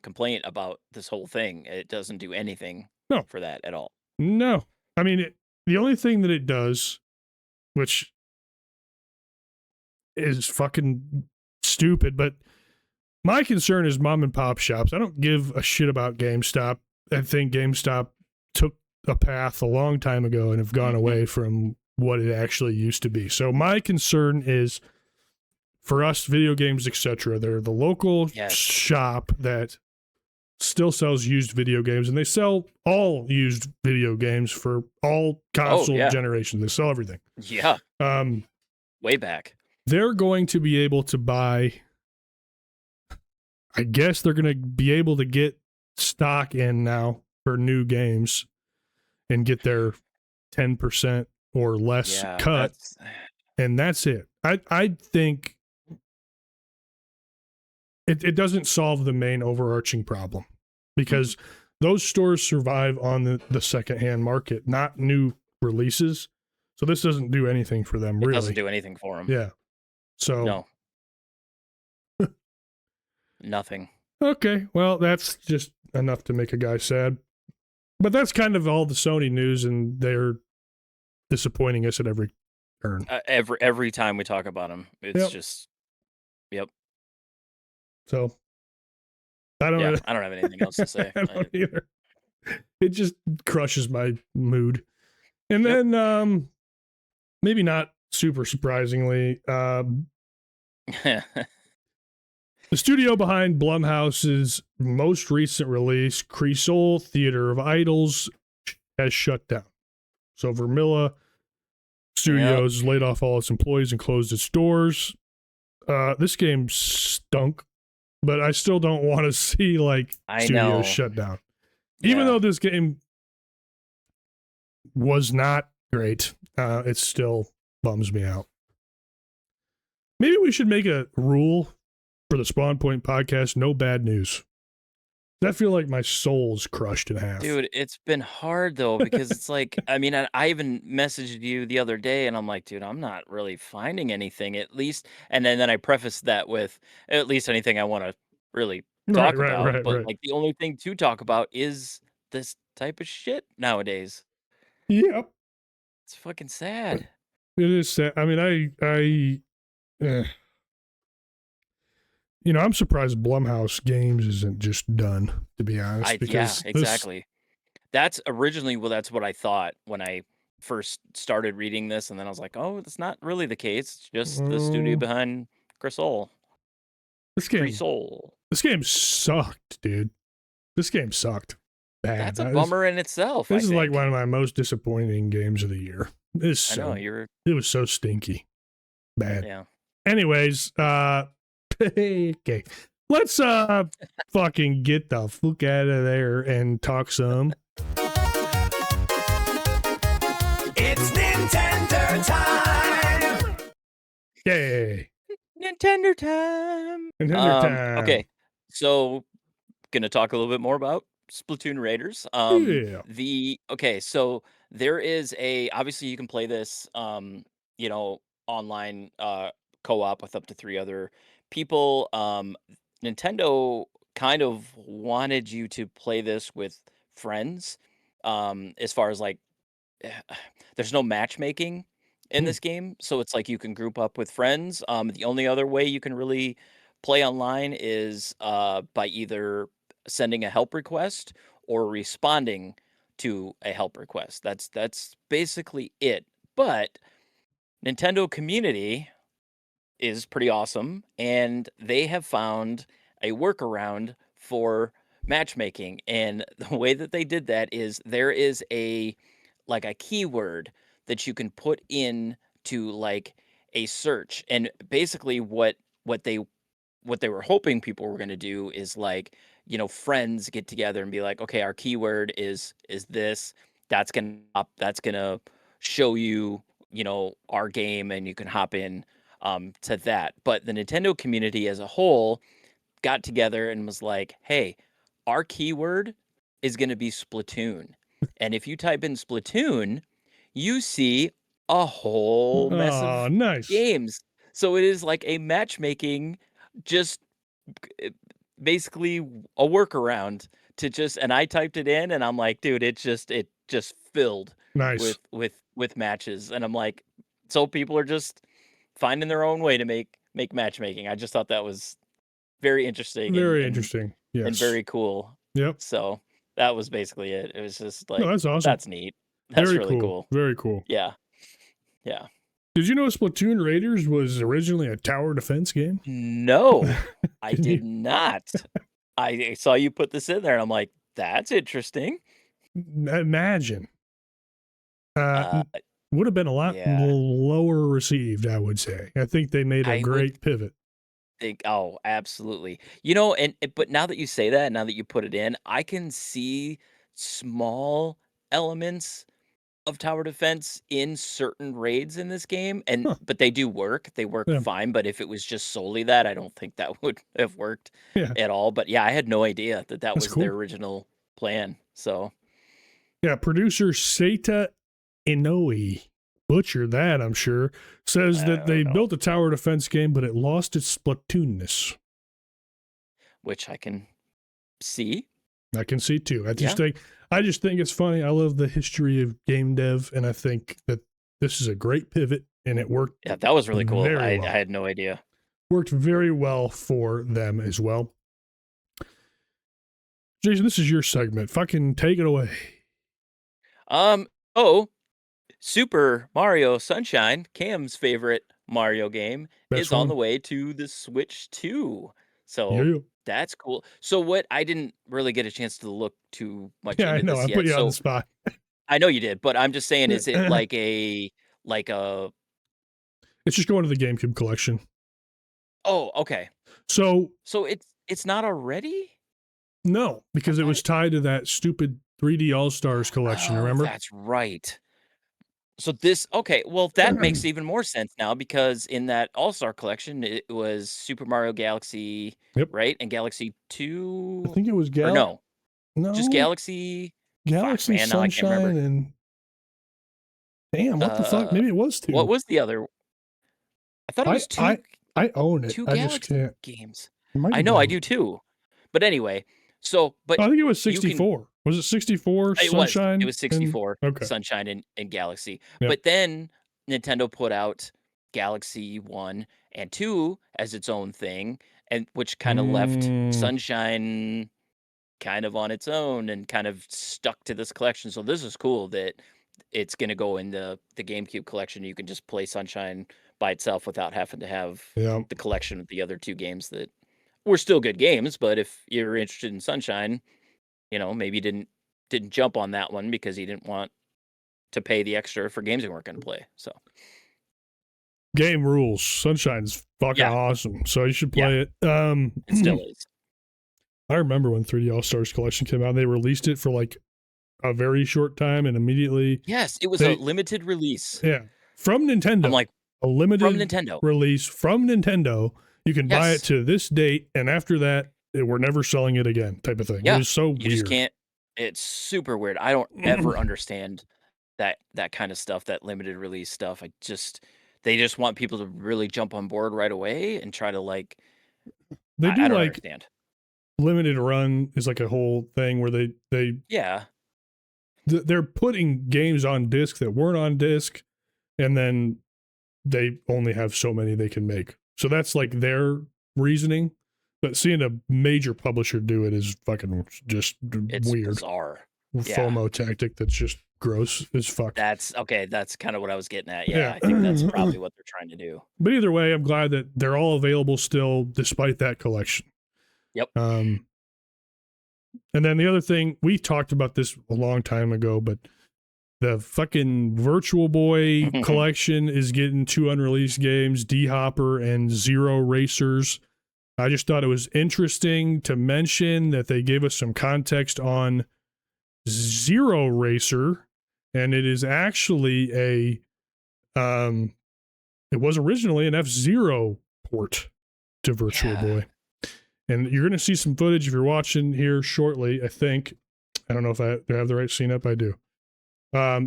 [SPEAKER 1] complaint about this whole thing. It doesn't do anything
[SPEAKER 2] No.
[SPEAKER 1] for that at all.
[SPEAKER 2] no, I mean the only thing that it does, which is fucking stupid, but my concern is mom and pop shops. I don't give a shit about GameStop. I think GameStop took a path a long time ago and have gone away from what it actually used to be. So my concern is for us, video games, etc. They're the local shop that still sells used video games, and they sell all used video games for all console generations. They sell everything.
[SPEAKER 1] Yeah. Way back.
[SPEAKER 2] They're going to be able to buy. I guess they're going to be able to get stock in now for new games and get their 10% or less cut. And that's it. I think it doesn't solve the main overarching problem because those stores survive on the secondhand market, not new releases. So this doesn't do anything for them, really.
[SPEAKER 1] It doesn't do anything for them.
[SPEAKER 2] Yeah. So
[SPEAKER 1] no. Nothing.
[SPEAKER 2] Okay, well, that's just enough to make a guy sad. But that's kind of all the Sony news, and they're disappointing us at every turn.
[SPEAKER 1] Every time we talk about them, it's just,
[SPEAKER 2] So, I don't.
[SPEAKER 1] I don't have anything else to say.
[SPEAKER 2] I don't either. It just crushes my mood. And then, maybe not super surprisingly, the studio behind Blumhouse's most recent release, Creasol Theater of Idols, has shut down. So Vermilla Studios laid off all its employees and closed its doors. This game stunk, but I still don't want to see studios shut down. Even though this game was not great, it still bums me out. Maybe we should make a rule for the Spawn Point podcast, no bad news. I feel like my soul's crushed in half.
[SPEAKER 1] Dude, it's been hard though, because it's like, I mean, I even messaged you the other day and I'm like, dude, I'm not really finding anything at least. And then I prefaced that with at least anything I want to really talk about. But like the only thing to talk about is this type of shit nowadays.
[SPEAKER 2] Yep.
[SPEAKER 1] It's fucking sad.
[SPEAKER 2] It is sad. I mean, I'm surprised Blumhouse Games isn't just done, to be honest. Because
[SPEAKER 1] exactly. That's originally, that's what I thought when I first started reading this, and then I was like, oh, that's not really the case. It's just the studio behind Creasol.
[SPEAKER 2] This game sucked, dude. This game sucked bad.
[SPEAKER 1] That's a bummer in itself.
[SPEAKER 2] This is like one of my most disappointing games of the year. It was so stinky. Bad.
[SPEAKER 1] Yeah.
[SPEAKER 2] Anyways, okay. Let's fucking get the fuck out of there and talk some.
[SPEAKER 3] It's Nintendo time!
[SPEAKER 2] Yay.
[SPEAKER 1] Nintendo time.
[SPEAKER 2] Nintendo time.
[SPEAKER 1] Okay. So gonna talk a little bit more about Splatoon Raiders. So there is obviously you can play this online co-op with up to 3 other people. Nintendo kind of wanted you to play this with friends, as far as there's no matchmaking in this game, so it's like you can group up with friends. The only other way you can really play online is by either sending a help request or responding to a help request. That's basically it. But Nintendo community is pretty awesome, and they have found a workaround for matchmaking. And the way that they did that is there is a keyword that you can put in to like a search. And basically what they what they were hoping people were going to do is like, friends get together and be like, okay, our keyword is this. That's going to show you, our game, and you can hop in to that. But the Nintendo community as a whole got together and was like, hey, our keyword is going to be Splatoon. And if you type in Splatoon, you see a whole mess
[SPEAKER 2] Oh,
[SPEAKER 1] of
[SPEAKER 2] nice.
[SPEAKER 1] games. So it is like a matchmaking, just uh, basically a workaround to just, and I typed it in and I'm like, dude, it just filled
[SPEAKER 2] Nice.
[SPEAKER 1] with matches. And I'm like, so people are just finding their own way to make matchmaking. I just thought that was very interesting and
[SPEAKER 2] Very
[SPEAKER 1] and
[SPEAKER 2] interesting.
[SPEAKER 1] and
[SPEAKER 2] Yes.
[SPEAKER 1] very cool.
[SPEAKER 2] Yep.
[SPEAKER 1] So that was basically it. It was just
[SPEAKER 2] No,
[SPEAKER 1] like,
[SPEAKER 2] that's awesome.
[SPEAKER 1] that's neat. That's
[SPEAKER 2] Very
[SPEAKER 1] really
[SPEAKER 2] cool.
[SPEAKER 1] cool.
[SPEAKER 2] Very cool.
[SPEAKER 1] Yeah. Yeah.
[SPEAKER 2] Did you know Splatoon Raiders was originally a tower defense game?
[SPEAKER 1] No, I
[SPEAKER 2] Can
[SPEAKER 1] did
[SPEAKER 2] you
[SPEAKER 1] not. I saw you put this in there and I'm like, that's interesting.
[SPEAKER 2] imagine?
[SPEAKER 1] Uh,
[SPEAKER 2] Would have been a lot
[SPEAKER 1] yeah,
[SPEAKER 2] lower received, I would say. I think they made a
[SPEAKER 1] I would
[SPEAKER 2] great pivot.
[SPEAKER 1] think, oh, absolutely. But now that you say that, now that you put it in, I can see small elements of tower defense in certain raids in this game,
[SPEAKER 2] Huh.
[SPEAKER 1] but they do work. They work
[SPEAKER 2] Yeah.
[SPEAKER 1] fine, but if it was just solely that, I don't think that would have worked
[SPEAKER 2] Yeah.
[SPEAKER 1] at all. But yeah, I had no idea that that
[SPEAKER 2] That's
[SPEAKER 1] was their
[SPEAKER 2] cool.
[SPEAKER 1] original plan. So,
[SPEAKER 2] Yeah. Producer Seita Inoue, butcher that, I'm sure, says that
[SPEAKER 1] oh
[SPEAKER 2] they
[SPEAKER 1] no,
[SPEAKER 2] built a tower defense game, but it lost its Splatoonness.
[SPEAKER 1] which I can see.
[SPEAKER 2] I can see too.
[SPEAKER 1] Yeah.
[SPEAKER 2] I just think it's funny. I love the history of game dev, and I think that this is a great pivot, and it worked
[SPEAKER 1] Yeah, that was really cool.
[SPEAKER 2] very
[SPEAKER 1] I
[SPEAKER 2] well.
[SPEAKER 1] had no idea.
[SPEAKER 2] Worked very well for them as well. Jason, this is your segment. Fucking take it away.
[SPEAKER 1] Um, oh, Super Mario Sunshine, Cam's favorite Mario game,
[SPEAKER 2] Best
[SPEAKER 1] is on the
[SPEAKER 2] one.
[SPEAKER 1] way to the Switch 2. So
[SPEAKER 2] Yeah.
[SPEAKER 1] that's cool. So what I didn't really get a chance to look too much
[SPEAKER 2] Yeah, I
[SPEAKER 1] into
[SPEAKER 2] know.
[SPEAKER 1] this
[SPEAKER 2] I put
[SPEAKER 1] yet.
[SPEAKER 2] you on the
[SPEAKER 1] So
[SPEAKER 2] spot.
[SPEAKER 1] I know you did, but I'm just saying, is it
[SPEAKER 2] It's
[SPEAKER 1] like a
[SPEAKER 2] just going to the GameCube collection.
[SPEAKER 1] oh, okay.
[SPEAKER 2] So,
[SPEAKER 1] So it's not already?
[SPEAKER 2] no,
[SPEAKER 1] I
[SPEAKER 2] because it
[SPEAKER 1] thought
[SPEAKER 2] was
[SPEAKER 1] it,
[SPEAKER 2] tied to that stupid 3D All Stars collection,
[SPEAKER 1] oh,
[SPEAKER 2] remember?
[SPEAKER 1] that's right. So this okay, well that makes even more sense now because in that All-Star collection it was Super Mario Galaxy,
[SPEAKER 2] Yep.
[SPEAKER 1] right? And Galaxy
[SPEAKER 2] I
[SPEAKER 1] 2
[SPEAKER 2] think it was
[SPEAKER 1] or no, just
[SPEAKER 2] No,
[SPEAKER 1] Galaxy fuck
[SPEAKER 2] Galaxy
[SPEAKER 1] man, now I can't
[SPEAKER 2] Sunshine
[SPEAKER 1] remember.
[SPEAKER 2] and damn, what the fuck?
[SPEAKER 1] Uh
[SPEAKER 2] Maybe it was
[SPEAKER 1] what
[SPEAKER 2] 2.
[SPEAKER 1] was the other? I thought it
[SPEAKER 2] I
[SPEAKER 1] was
[SPEAKER 2] I I own it.
[SPEAKER 1] two
[SPEAKER 2] I just
[SPEAKER 1] Galaxy
[SPEAKER 2] can't.
[SPEAKER 1] games.
[SPEAKER 2] It might
[SPEAKER 1] I
[SPEAKER 2] have
[SPEAKER 1] know I
[SPEAKER 2] been.
[SPEAKER 1] do too. But anyway, but
[SPEAKER 2] I think it was
[SPEAKER 1] you can
[SPEAKER 2] 64. Was it 64
[SPEAKER 1] it
[SPEAKER 2] Sunshine
[SPEAKER 1] was
[SPEAKER 2] and
[SPEAKER 1] 64
[SPEAKER 2] okay.
[SPEAKER 1] Sunshine and Galaxy.
[SPEAKER 2] Yep.
[SPEAKER 1] But then Nintendo put out Galaxy 1 and 2 as its own thing, and which kind of left
[SPEAKER 2] Mm,
[SPEAKER 1] Sunshine kind of on its own and kind of stuck to this collection. So this is cool that it's going to go in the GameCube collection. You can just play Sunshine by itself without having to have
[SPEAKER 2] yeah.
[SPEAKER 1] the collection of the other two games that were still good games, but if you're interested in Sunshine, maybe didn't jump on that one because he didn't want to pay the extra for games he weren't going to play. So
[SPEAKER 2] Game rules. Sunshine's fucking
[SPEAKER 1] yeah,
[SPEAKER 2] awesome. So you should
[SPEAKER 1] yeah,
[SPEAKER 2] play it.
[SPEAKER 1] it still is.
[SPEAKER 2] I remember when 3D All Stars collection came out, they released it for like a very short time and immediately
[SPEAKER 1] Yes, it was a
[SPEAKER 2] they
[SPEAKER 1] limited release.
[SPEAKER 2] yeah, from
[SPEAKER 1] I'm
[SPEAKER 2] Nintendo.
[SPEAKER 1] like,
[SPEAKER 2] A
[SPEAKER 1] from
[SPEAKER 2] limited
[SPEAKER 1] Nintendo.
[SPEAKER 2] release from Nintendo. You can buy it
[SPEAKER 1] Yes,
[SPEAKER 2] to this date, and after that, we're never selling it again, type of thing. It
[SPEAKER 1] yeah.
[SPEAKER 2] was so
[SPEAKER 1] You just
[SPEAKER 2] weird.
[SPEAKER 1] can't. It's super weird. I don't ever understand that kind of stuff, that limited release stuff. They just want people to really jump on board right away and try to like.
[SPEAKER 2] They
[SPEAKER 1] I
[SPEAKER 2] do
[SPEAKER 1] don't
[SPEAKER 2] like
[SPEAKER 1] understand.
[SPEAKER 2] limited run is like a whole thing where they're
[SPEAKER 1] Yeah,
[SPEAKER 2] putting games on disc that weren't on disc and then they only have so many they can make. So that's like their reasoning. But seeing a major publisher do it is fucking just
[SPEAKER 1] It's
[SPEAKER 2] weird.
[SPEAKER 1] bizarre.
[SPEAKER 2] FOMO tactic that's just gross as fuck.
[SPEAKER 1] That's kind of what I was getting at. Yeah, I think that's probably what they're trying to do.
[SPEAKER 2] But either way, I'm glad that they're all available still, despite that collection.
[SPEAKER 1] Yep.
[SPEAKER 2] And then the other thing, we talked about this a long time ago, but the fucking Virtual Boy collection is getting 2 unreleased games, D-Hopper and Zero Racers. I just thought it was interesting to mention that they gave us some context on Zero Racer, and it is actually it was originally an F-Zero port to Virtual Boy. And you're going to see some footage if you're watching here shortly, I think. I don't know if I have the right scene up. I do.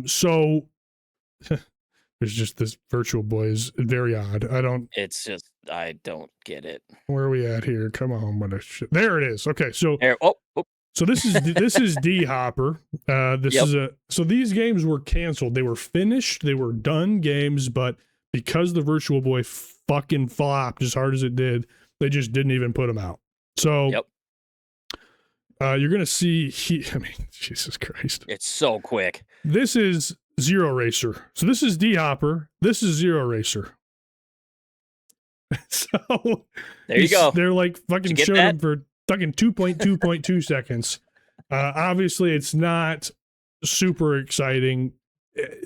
[SPEAKER 2] So there's just this Virtual Boy is very odd. I don't
[SPEAKER 1] get it.
[SPEAKER 2] Where are we at here? Come on, what a shit. There it is. Okay, so so this is D-Hopper. So these games were canceled. They were finished. They were done games, but because the Virtual Boy fucking flopped as hard as it did, they just didn't even put them out. So you're gonna see. I mean, Jesus Christ!
[SPEAKER 1] It's so quick.
[SPEAKER 2] This is Zero Racer. So this is D-Hopper. This is Zero Racer. So
[SPEAKER 1] there you go.
[SPEAKER 2] They're like fucking showed them for fucking 2.2.2 seconds. Obviously, it's not super exciting.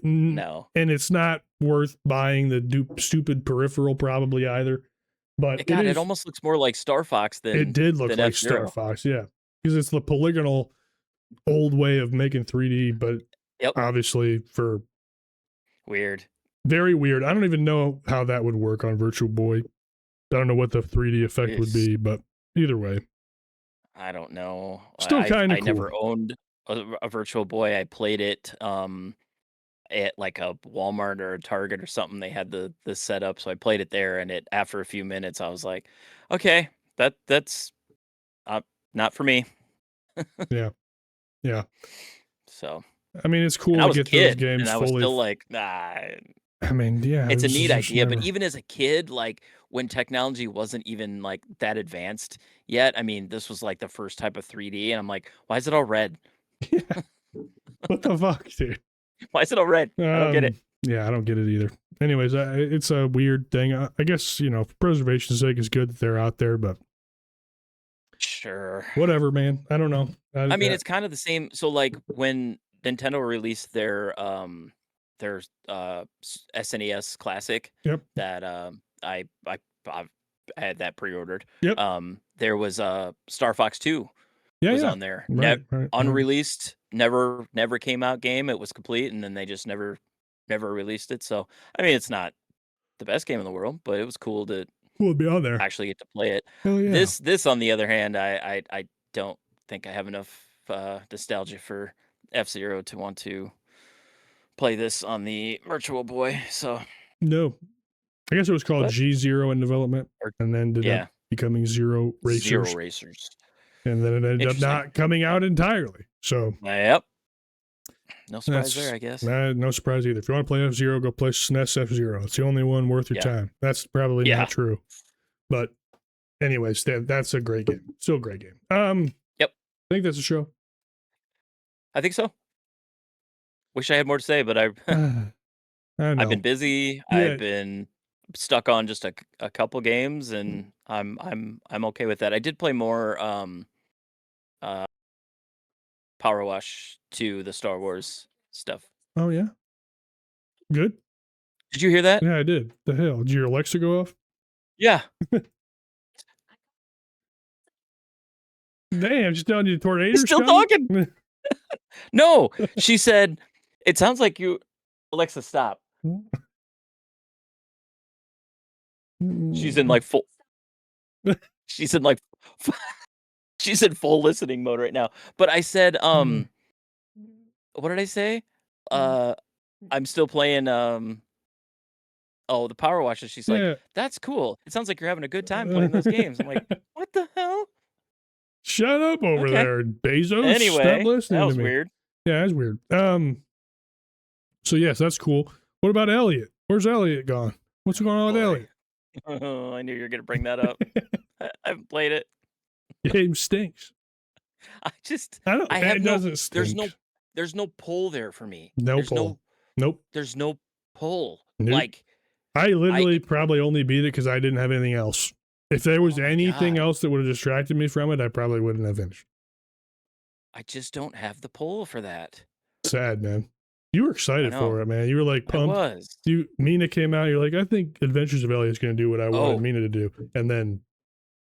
[SPEAKER 1] No,
[SPEAKER 2] and it's not worth buying the stupid peripheral probably either. But
[SPEAKER 1] it almost looks more like Star Fox than
[SPEAKER 2] it did look like
[SPEAKER 1] F-Zero.
[SPEAKER 2] Star Fox, yeah, because it's the polygonal old way of making 3D, but obviously for
[SPEAKER 1] weird,
[SPEAKER 2] very weird. I don't even know how that would work on Virtual Boy. I don't know what the 3D effect would be, but either way,
[SPEAKER 1] I don't know.
[SPEAKER 2] Still kind of cool.
[SPEAKER 1] I never owned a Virtual Boy. I played it at like a Walmart or a Target or something. They had the setup, so I played it there. And after a few minutes, I was like, okay, that's not for me.
[SPEAKER 2] Yeah.
[SPEAKER 1] So
[SPEAKER 2] I mean, it's cool to get those games
[SPEAKER 1] and I was still like, nah.
[SPEAKER 2] I mean, yeah,
[SPEAKER 1] it's a neat idea, but even as a kid, like when technology wasn't even like that advanced yet, I mean, this was like the first type of 3D, and I'm like, why is it all red?
[SPEAKER 2] Yeah. What the fuck, dude?
[SPEAKER 1] Why is it all red? I don't get it.
[SPEAKER 2] Yeah, I don't get it either. Anyways, it's a weird thing. I guess, for preservation's sake, it's good that they're out there, but
[SPEAKER 1] sure,
[SPEAKER 2] whatever, man. I don't know.
[SPEAKER 1] I mean, it's kind of the same. So, like when Nintendo released their SNES Classic, that I had that pre-ordered. There was Star Fox 2 was on there.
[SPEAKER 2] Right,
[SPEAKER 1] unreleased, never came out game. It was complete, and then they just never released it. So I mean, it's not the best game in the world, but it was cool to
[SPEAKER 2] be on there.
[SPEAKER 1] Actually get to play it.
[SPEAKER 2] Hell yeah.
[SPEAKER 1] This on the other hand, I don't think I have enough nostalgia for F-Zero to want to play this on the Virtual Boy. So
[SPEAKER 2] no, I guess it was called G-Zero in development, and then ended up becoming Zero Racers.
[SPEAKER 1] Zero Racers.
[SPEAKER 2] And then it ended up not coming out entirely. So
[SPEAKER 1] no surprise there, I guess.
[SPEAKER 2] No surprise either. If you want to play F-Zero, go play SNES F-Zero. It's the only one worth your time. That's probably not true. But anyways, that's a great game. Still a great game. I think that's a show.
[SPEAKER 1] I think so. Wish I had more to say, but I've been busy. Yeah. I've been stuck on just a couple games, and I'm okay with that. I did play more Power Wash 2, the Star Wars stuff.
[SPEAKER 2] Oh yeah, good.
[SPEAKER 1] Did you hear that?
[SPEAKER 2] Yeah, I did. The hell? Did your Alexa go off?
[SPEAKER 1] Yeah.
[SPEAKER 2] Damn, just telling you the tornado's
[SPEAKER 1] still talking. No, she said, "It sounds like you, Alexa, stop." She's in like full. She's in like. She's in full listening mode right now. But I said, what did I say? I'm still playing. The Power Washes. She's like, that's cool. It sounds like you're having a good time playing those games. I'm like, what the hell?
[SPEAKER 2] Shut up over there, Bezos.
[SPEAKER 1] Anyway,
[SPEAKER 2] stop listening
[SPEAKER 1] that was
[SPEAKER 2] to me.
[SPEAKER 1] weird.
[SPEAKER 2] Yeah, that's weird. So yes, that's cool. What about Elliot? Where's Elliot gone? What's going on with
[SPEAKER 1] Boy.
[SPEAKER 2] Elliot?
[SPEAKER 1] Oh, I knew you were gonna bring that up. I haven't played it.
[SPEAKER 2] The game stinks.
[SPEAKER 1] I
[SPEAKER 2] It
[SPEAKER 1] have no.
[SPEAKER 2] doesn't
[SPEAKER 1] There's
[SPEAKER 2] stink.
[SPEAKER 1] no. There's no pull there for me.
[SPEAKER 2] No
[SPEAKER 1] There's
[SPEAKER 2] pull.
[SPEAKER 1] no.
[SPEAKER 2] Nope.
[SPEAKER 1] There's no pull.
[SPEAKER 2] Nope.
[SPEAKER 1] Like
[SPEAKER 2] I literally probably only beat it because I didn't have anything else. If there was
[SPEAKER 1] Oh my
[SPEAKER 2] anything
[SPEAKER 1] God.
[SPEAKER 2] else that would have distracted me from it, I probably wouldn't have finished.
[SPEAKER 1] I just don't have the pull for that.
[SPEAKER 2] Sad, man. You were excited
[SPEAKER 1] know.
[SPEAKER 2] for it, man. You were like
[SPEAKER 1] I
[SPEAKER 2] pumped.
[SPEAKER 1] was.
[SPEAKER 2] Mina came out. You're like, I think Adventures of Elliot's going to do what I wanted
[SPEAKER 1] Oh.
[SPEAKER 2] Mina to do, and then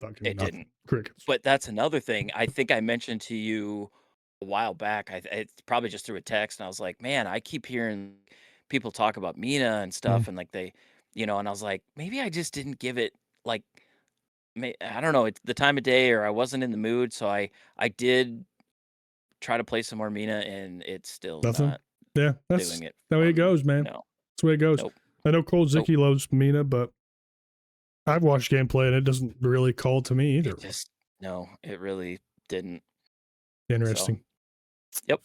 [SPEAKER 2] fucking
[SPEAKER 1] It
[SPEAKER 2] nothing.
[SPEAKER 1] didn't.
[SPEAKER 2] Crickets.
[SPEAKER 1] But that's another thing. I think I mentioned to you a while back. It's probably just through a text, and I was like, "Man, I keep hearing people talk about Mina and stuff, and like they, and I was like, maybe I just didn't give it like, I don't know, it's the time of day, or I wasn't in the mood. So I did try to play some more Mina, and it's still
[SPEAKER 2] Nothing.
[SPEAKER 1] not
[SPEAKER 2] Yeah, that's
[SPEAKER 1] doing it.
[SPEAKER 2] the way it goes, man.
[SPEAKER 1] No,
[SPEAKER 2] That's the way it goes.
[SPEAKER 1] nope.
[SPEAKER 2] I know Cole Zicki loves Mina, but I've watched gameplay and it doesn't really call to me either.
[SPEAKER 1] It really didn't.
[SPEAKER 2] Interesting.
[SPEAKER 1] So, yep.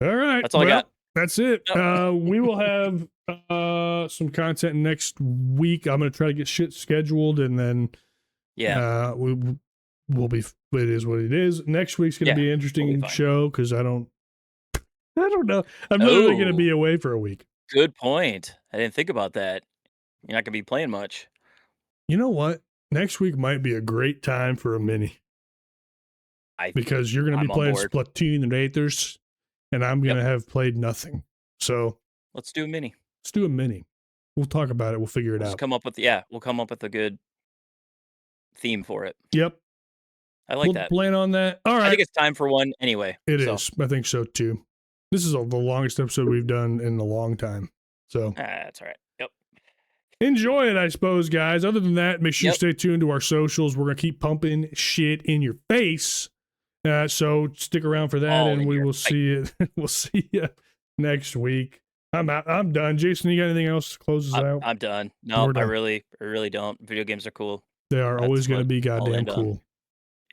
[SPEAKER 2] All right.
[SPEAKER 1] That's all I got.
[SPEAKER 2] That's it. We will have some content next week. I'm going to try to get shit scheduled, and then we'll be. It is what it is. Next week's going to be an interesting show because I don't know. I'm literally going to be away for a week.
[SPEAKER 1] Good point. I didn't think about that. You're not going to be playing much.
[SPEAKER 2] You know what? Next week might be a great time for a mini. Because you're going to be playing Splatoon Raiders, and I'm going to have played nothing. So
[SPEAKER 1] let's do a mini.
[SPEAKER 2] Let's do a mini. We'll talk about it. We'll figure it out.
[SPEAKER 1] We'll come up with a good theme for it.
[SPEAKER 2] Yep.
[SPEAKER 1] I like that.
[SPEAKER 2] Plan on that. All right.
[SPEAKER 1] I think it's time for one anyway.
[SPEAKER 2] It is. I think so too. This is the longest episode we've done in a long time. So
[SPEAKER 1] that's all right. Yep.
[SPEAKER 2] Enjoy it, I suppose, guys. Other than that, make sure you stay tuned to our socials. We're going to keep pumping shit in your face. So stick around for that, and we will see it. We'll see you next week. I'm out. I'm done. Jason, you got anything else to close us out?
[SPEAKER 1] I'm done. No, I really don't. Video games are cool.
[SPEAKER 2] They are always going to be goddamn cool.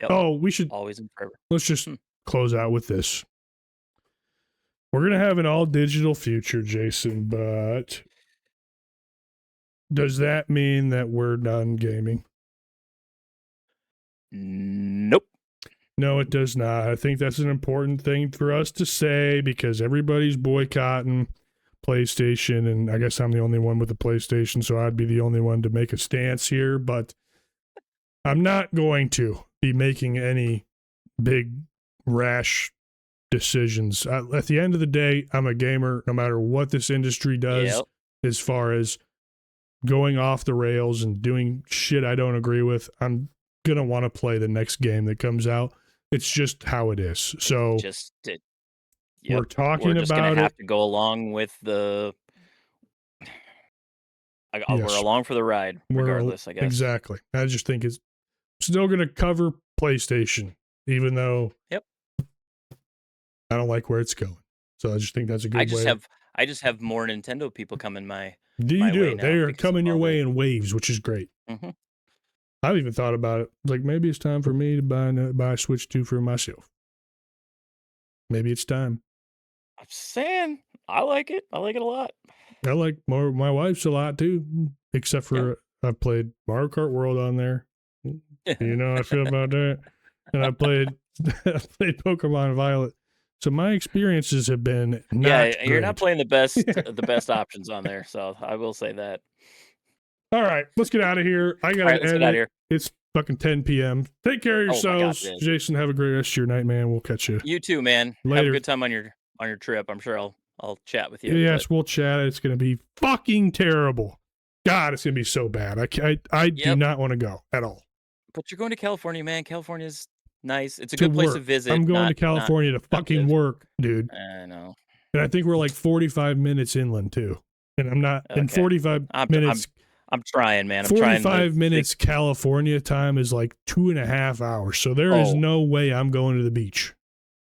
[SPEAKER 1] Yep.
[SPEAKER 2] Oh, we should
[SPEAKER 1] always and forever.
[SPEAKER 2] Let's just close out with this. We're going to have an all digital future, Jason, but does that mean that we're done gaming?
[SPEAKER 1] Nope.
[SPEAKER 2] No, it does not. I think that's an important thing for us to say because everybody's boycotting PlayStation, and I guess I'm the only one with a PlayStation, so I'd be the only one to make a stance here, but I'm not going to be making any big rash decisions. At the end of the day, I'm a gamer no matter what this industry does as far as going off the rails and doing shit I don't agree with. I'm going to want to play the next game that comes out. It's just how it is. So we're talking
[SPEAKER 1] just
[SPEAKER 2] about
[SPEAKER 1] gonna have to go along with the. We're along for the ride, regardless. I guess
[SPEAKER 2] exactly. I just think it's still going to cover PlayStation, even though I don't like where it's going. So I just think that's a good way.
[SPEAKER 1] I just have more Nintendo people coming my.
[SPEAKER 2] You do. They are coming your way in waves, which is great.
[SPEAKER 1] Mm-hmm.
[SPEAKER 2] I've even thought about it. Like maybe it's time for me to buy a Switch 2 for myself. Maybe it's time.
[SPEAKER 1] I'm saying I like it. I like it a lot.
[SPEAKER 2] I like my wife's a lot too, except for I've played Mario Kart World on there. You know how I feel about that. And I played Pokemon Violet. So my experiences have been
[SPEAKER 1] you're not playing the best options on there. So I will say that.
[SPEAKER 2] All right, let's get out of here. I gotta
[SPEAKER 1] let's get out of here.
[SPEAKER 2] It's fucking 10 p.m. Take care of yourselves. Jason, have a great rest of your night, man. We'll catch you.
[SPEAKER 1] You too, man.
[SPEAKER 2] Later.
[SPEAKER 1] Have a good time on your trip. I'm sure I'll chat with you.
[SPEAKER 2] Yes, we'll chat. It's gonna be fucking terrible. God, it's gonna be so bad. I do not want to go at all.
[SPEAKER 1] But you're going to California, man. California's nice. It's a good place to visit.
[SPEAKER 2] I'm going to California to fucking work, dude.
[SPEAKER 1] I know.
[SPEAKER 2] And I think we're like 45 minutes inland too. And I'm not in 45 minutes.
[SPEAKER 1] I'm trying, man.
[SPEAKER 2] 45 minutes California time is like 2.5 hours. So there is no way I'm going to the beach.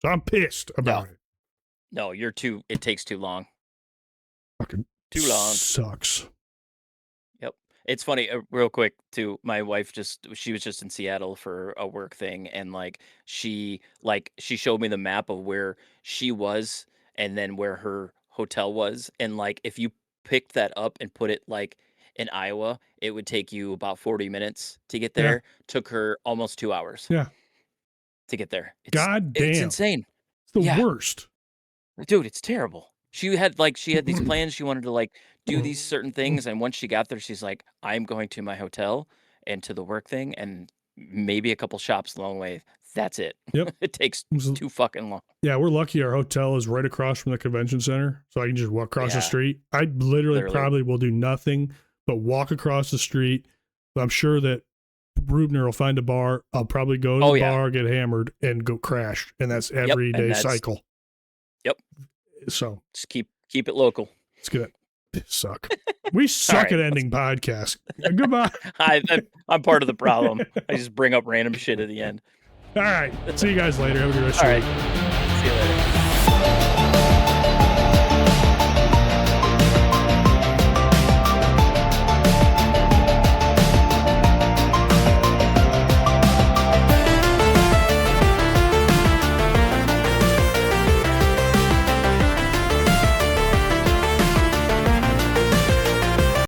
[SPEAKER 2] So I'm pissed about it.
[SPEAKER 1] No, it takes too long.
[SPEAKER 2] Fucking
[SPEAKER 1] too long.
[SPEAKER 2] Sucks.
[SPEAKER 1] Yep. It's funny, real quick too. My wife she was just in Seattle for a work thing, and she showed me the map of where she was and then where her hotel was, and if you picked that up and put it like in Iowa, it would take you about 40 minutes to get
[SPEAKER 2] Yeah.
[SPEAKER 1] there. Took her almost 2 hours
[SPEAKER 2] Yeah.
[SPEAKER 1] to get there.
[SPEAKER 2] God
[SPEAKER 1] It's
[SPEAKER 2] damn.
[SPEAKER 1] insane.
[SPEAKER 2] It's the
[SPEAKER 1] Yeah.
[SPEAKER 2] worst.
[SPEAKER 1] Dude, it's terrible. She had these plans. She wanted to like do these certain things, and once she got there, she's like, "I'm going to my hotel and to the work thing, and maybe a couple shops along the way. That's it.
[SPEAKER 2] Yep.
[SPEAKER 1] It takes too fucking long."
[SPEAKER 2] Yeah, we're lucky our hotel is right across from the convention center, so I can just walk across the
[SPEAKER 1] Yeah.
[SPEAKER 2] street. I literally probably will do nothing but walk across the street. I'm sure that Rubner will find a bar. I'll probably go to the bar, get hammered, and go crash. And that's every day cycle.
[SPEAKER 1] Yep.
[SPEAKER 2] So
[SPEAKER 1] just keep it local.
[SPEAKER 2] It's good. Suck. We suck at ending podcasts. Goodbye.
[SPEAKER 1] I'm part of the problem. I just bring up random shit at the end.
[SPEAKER 2] All right. See you guys later. Have a good rest of your week.
[SPEAKER 1] See you later.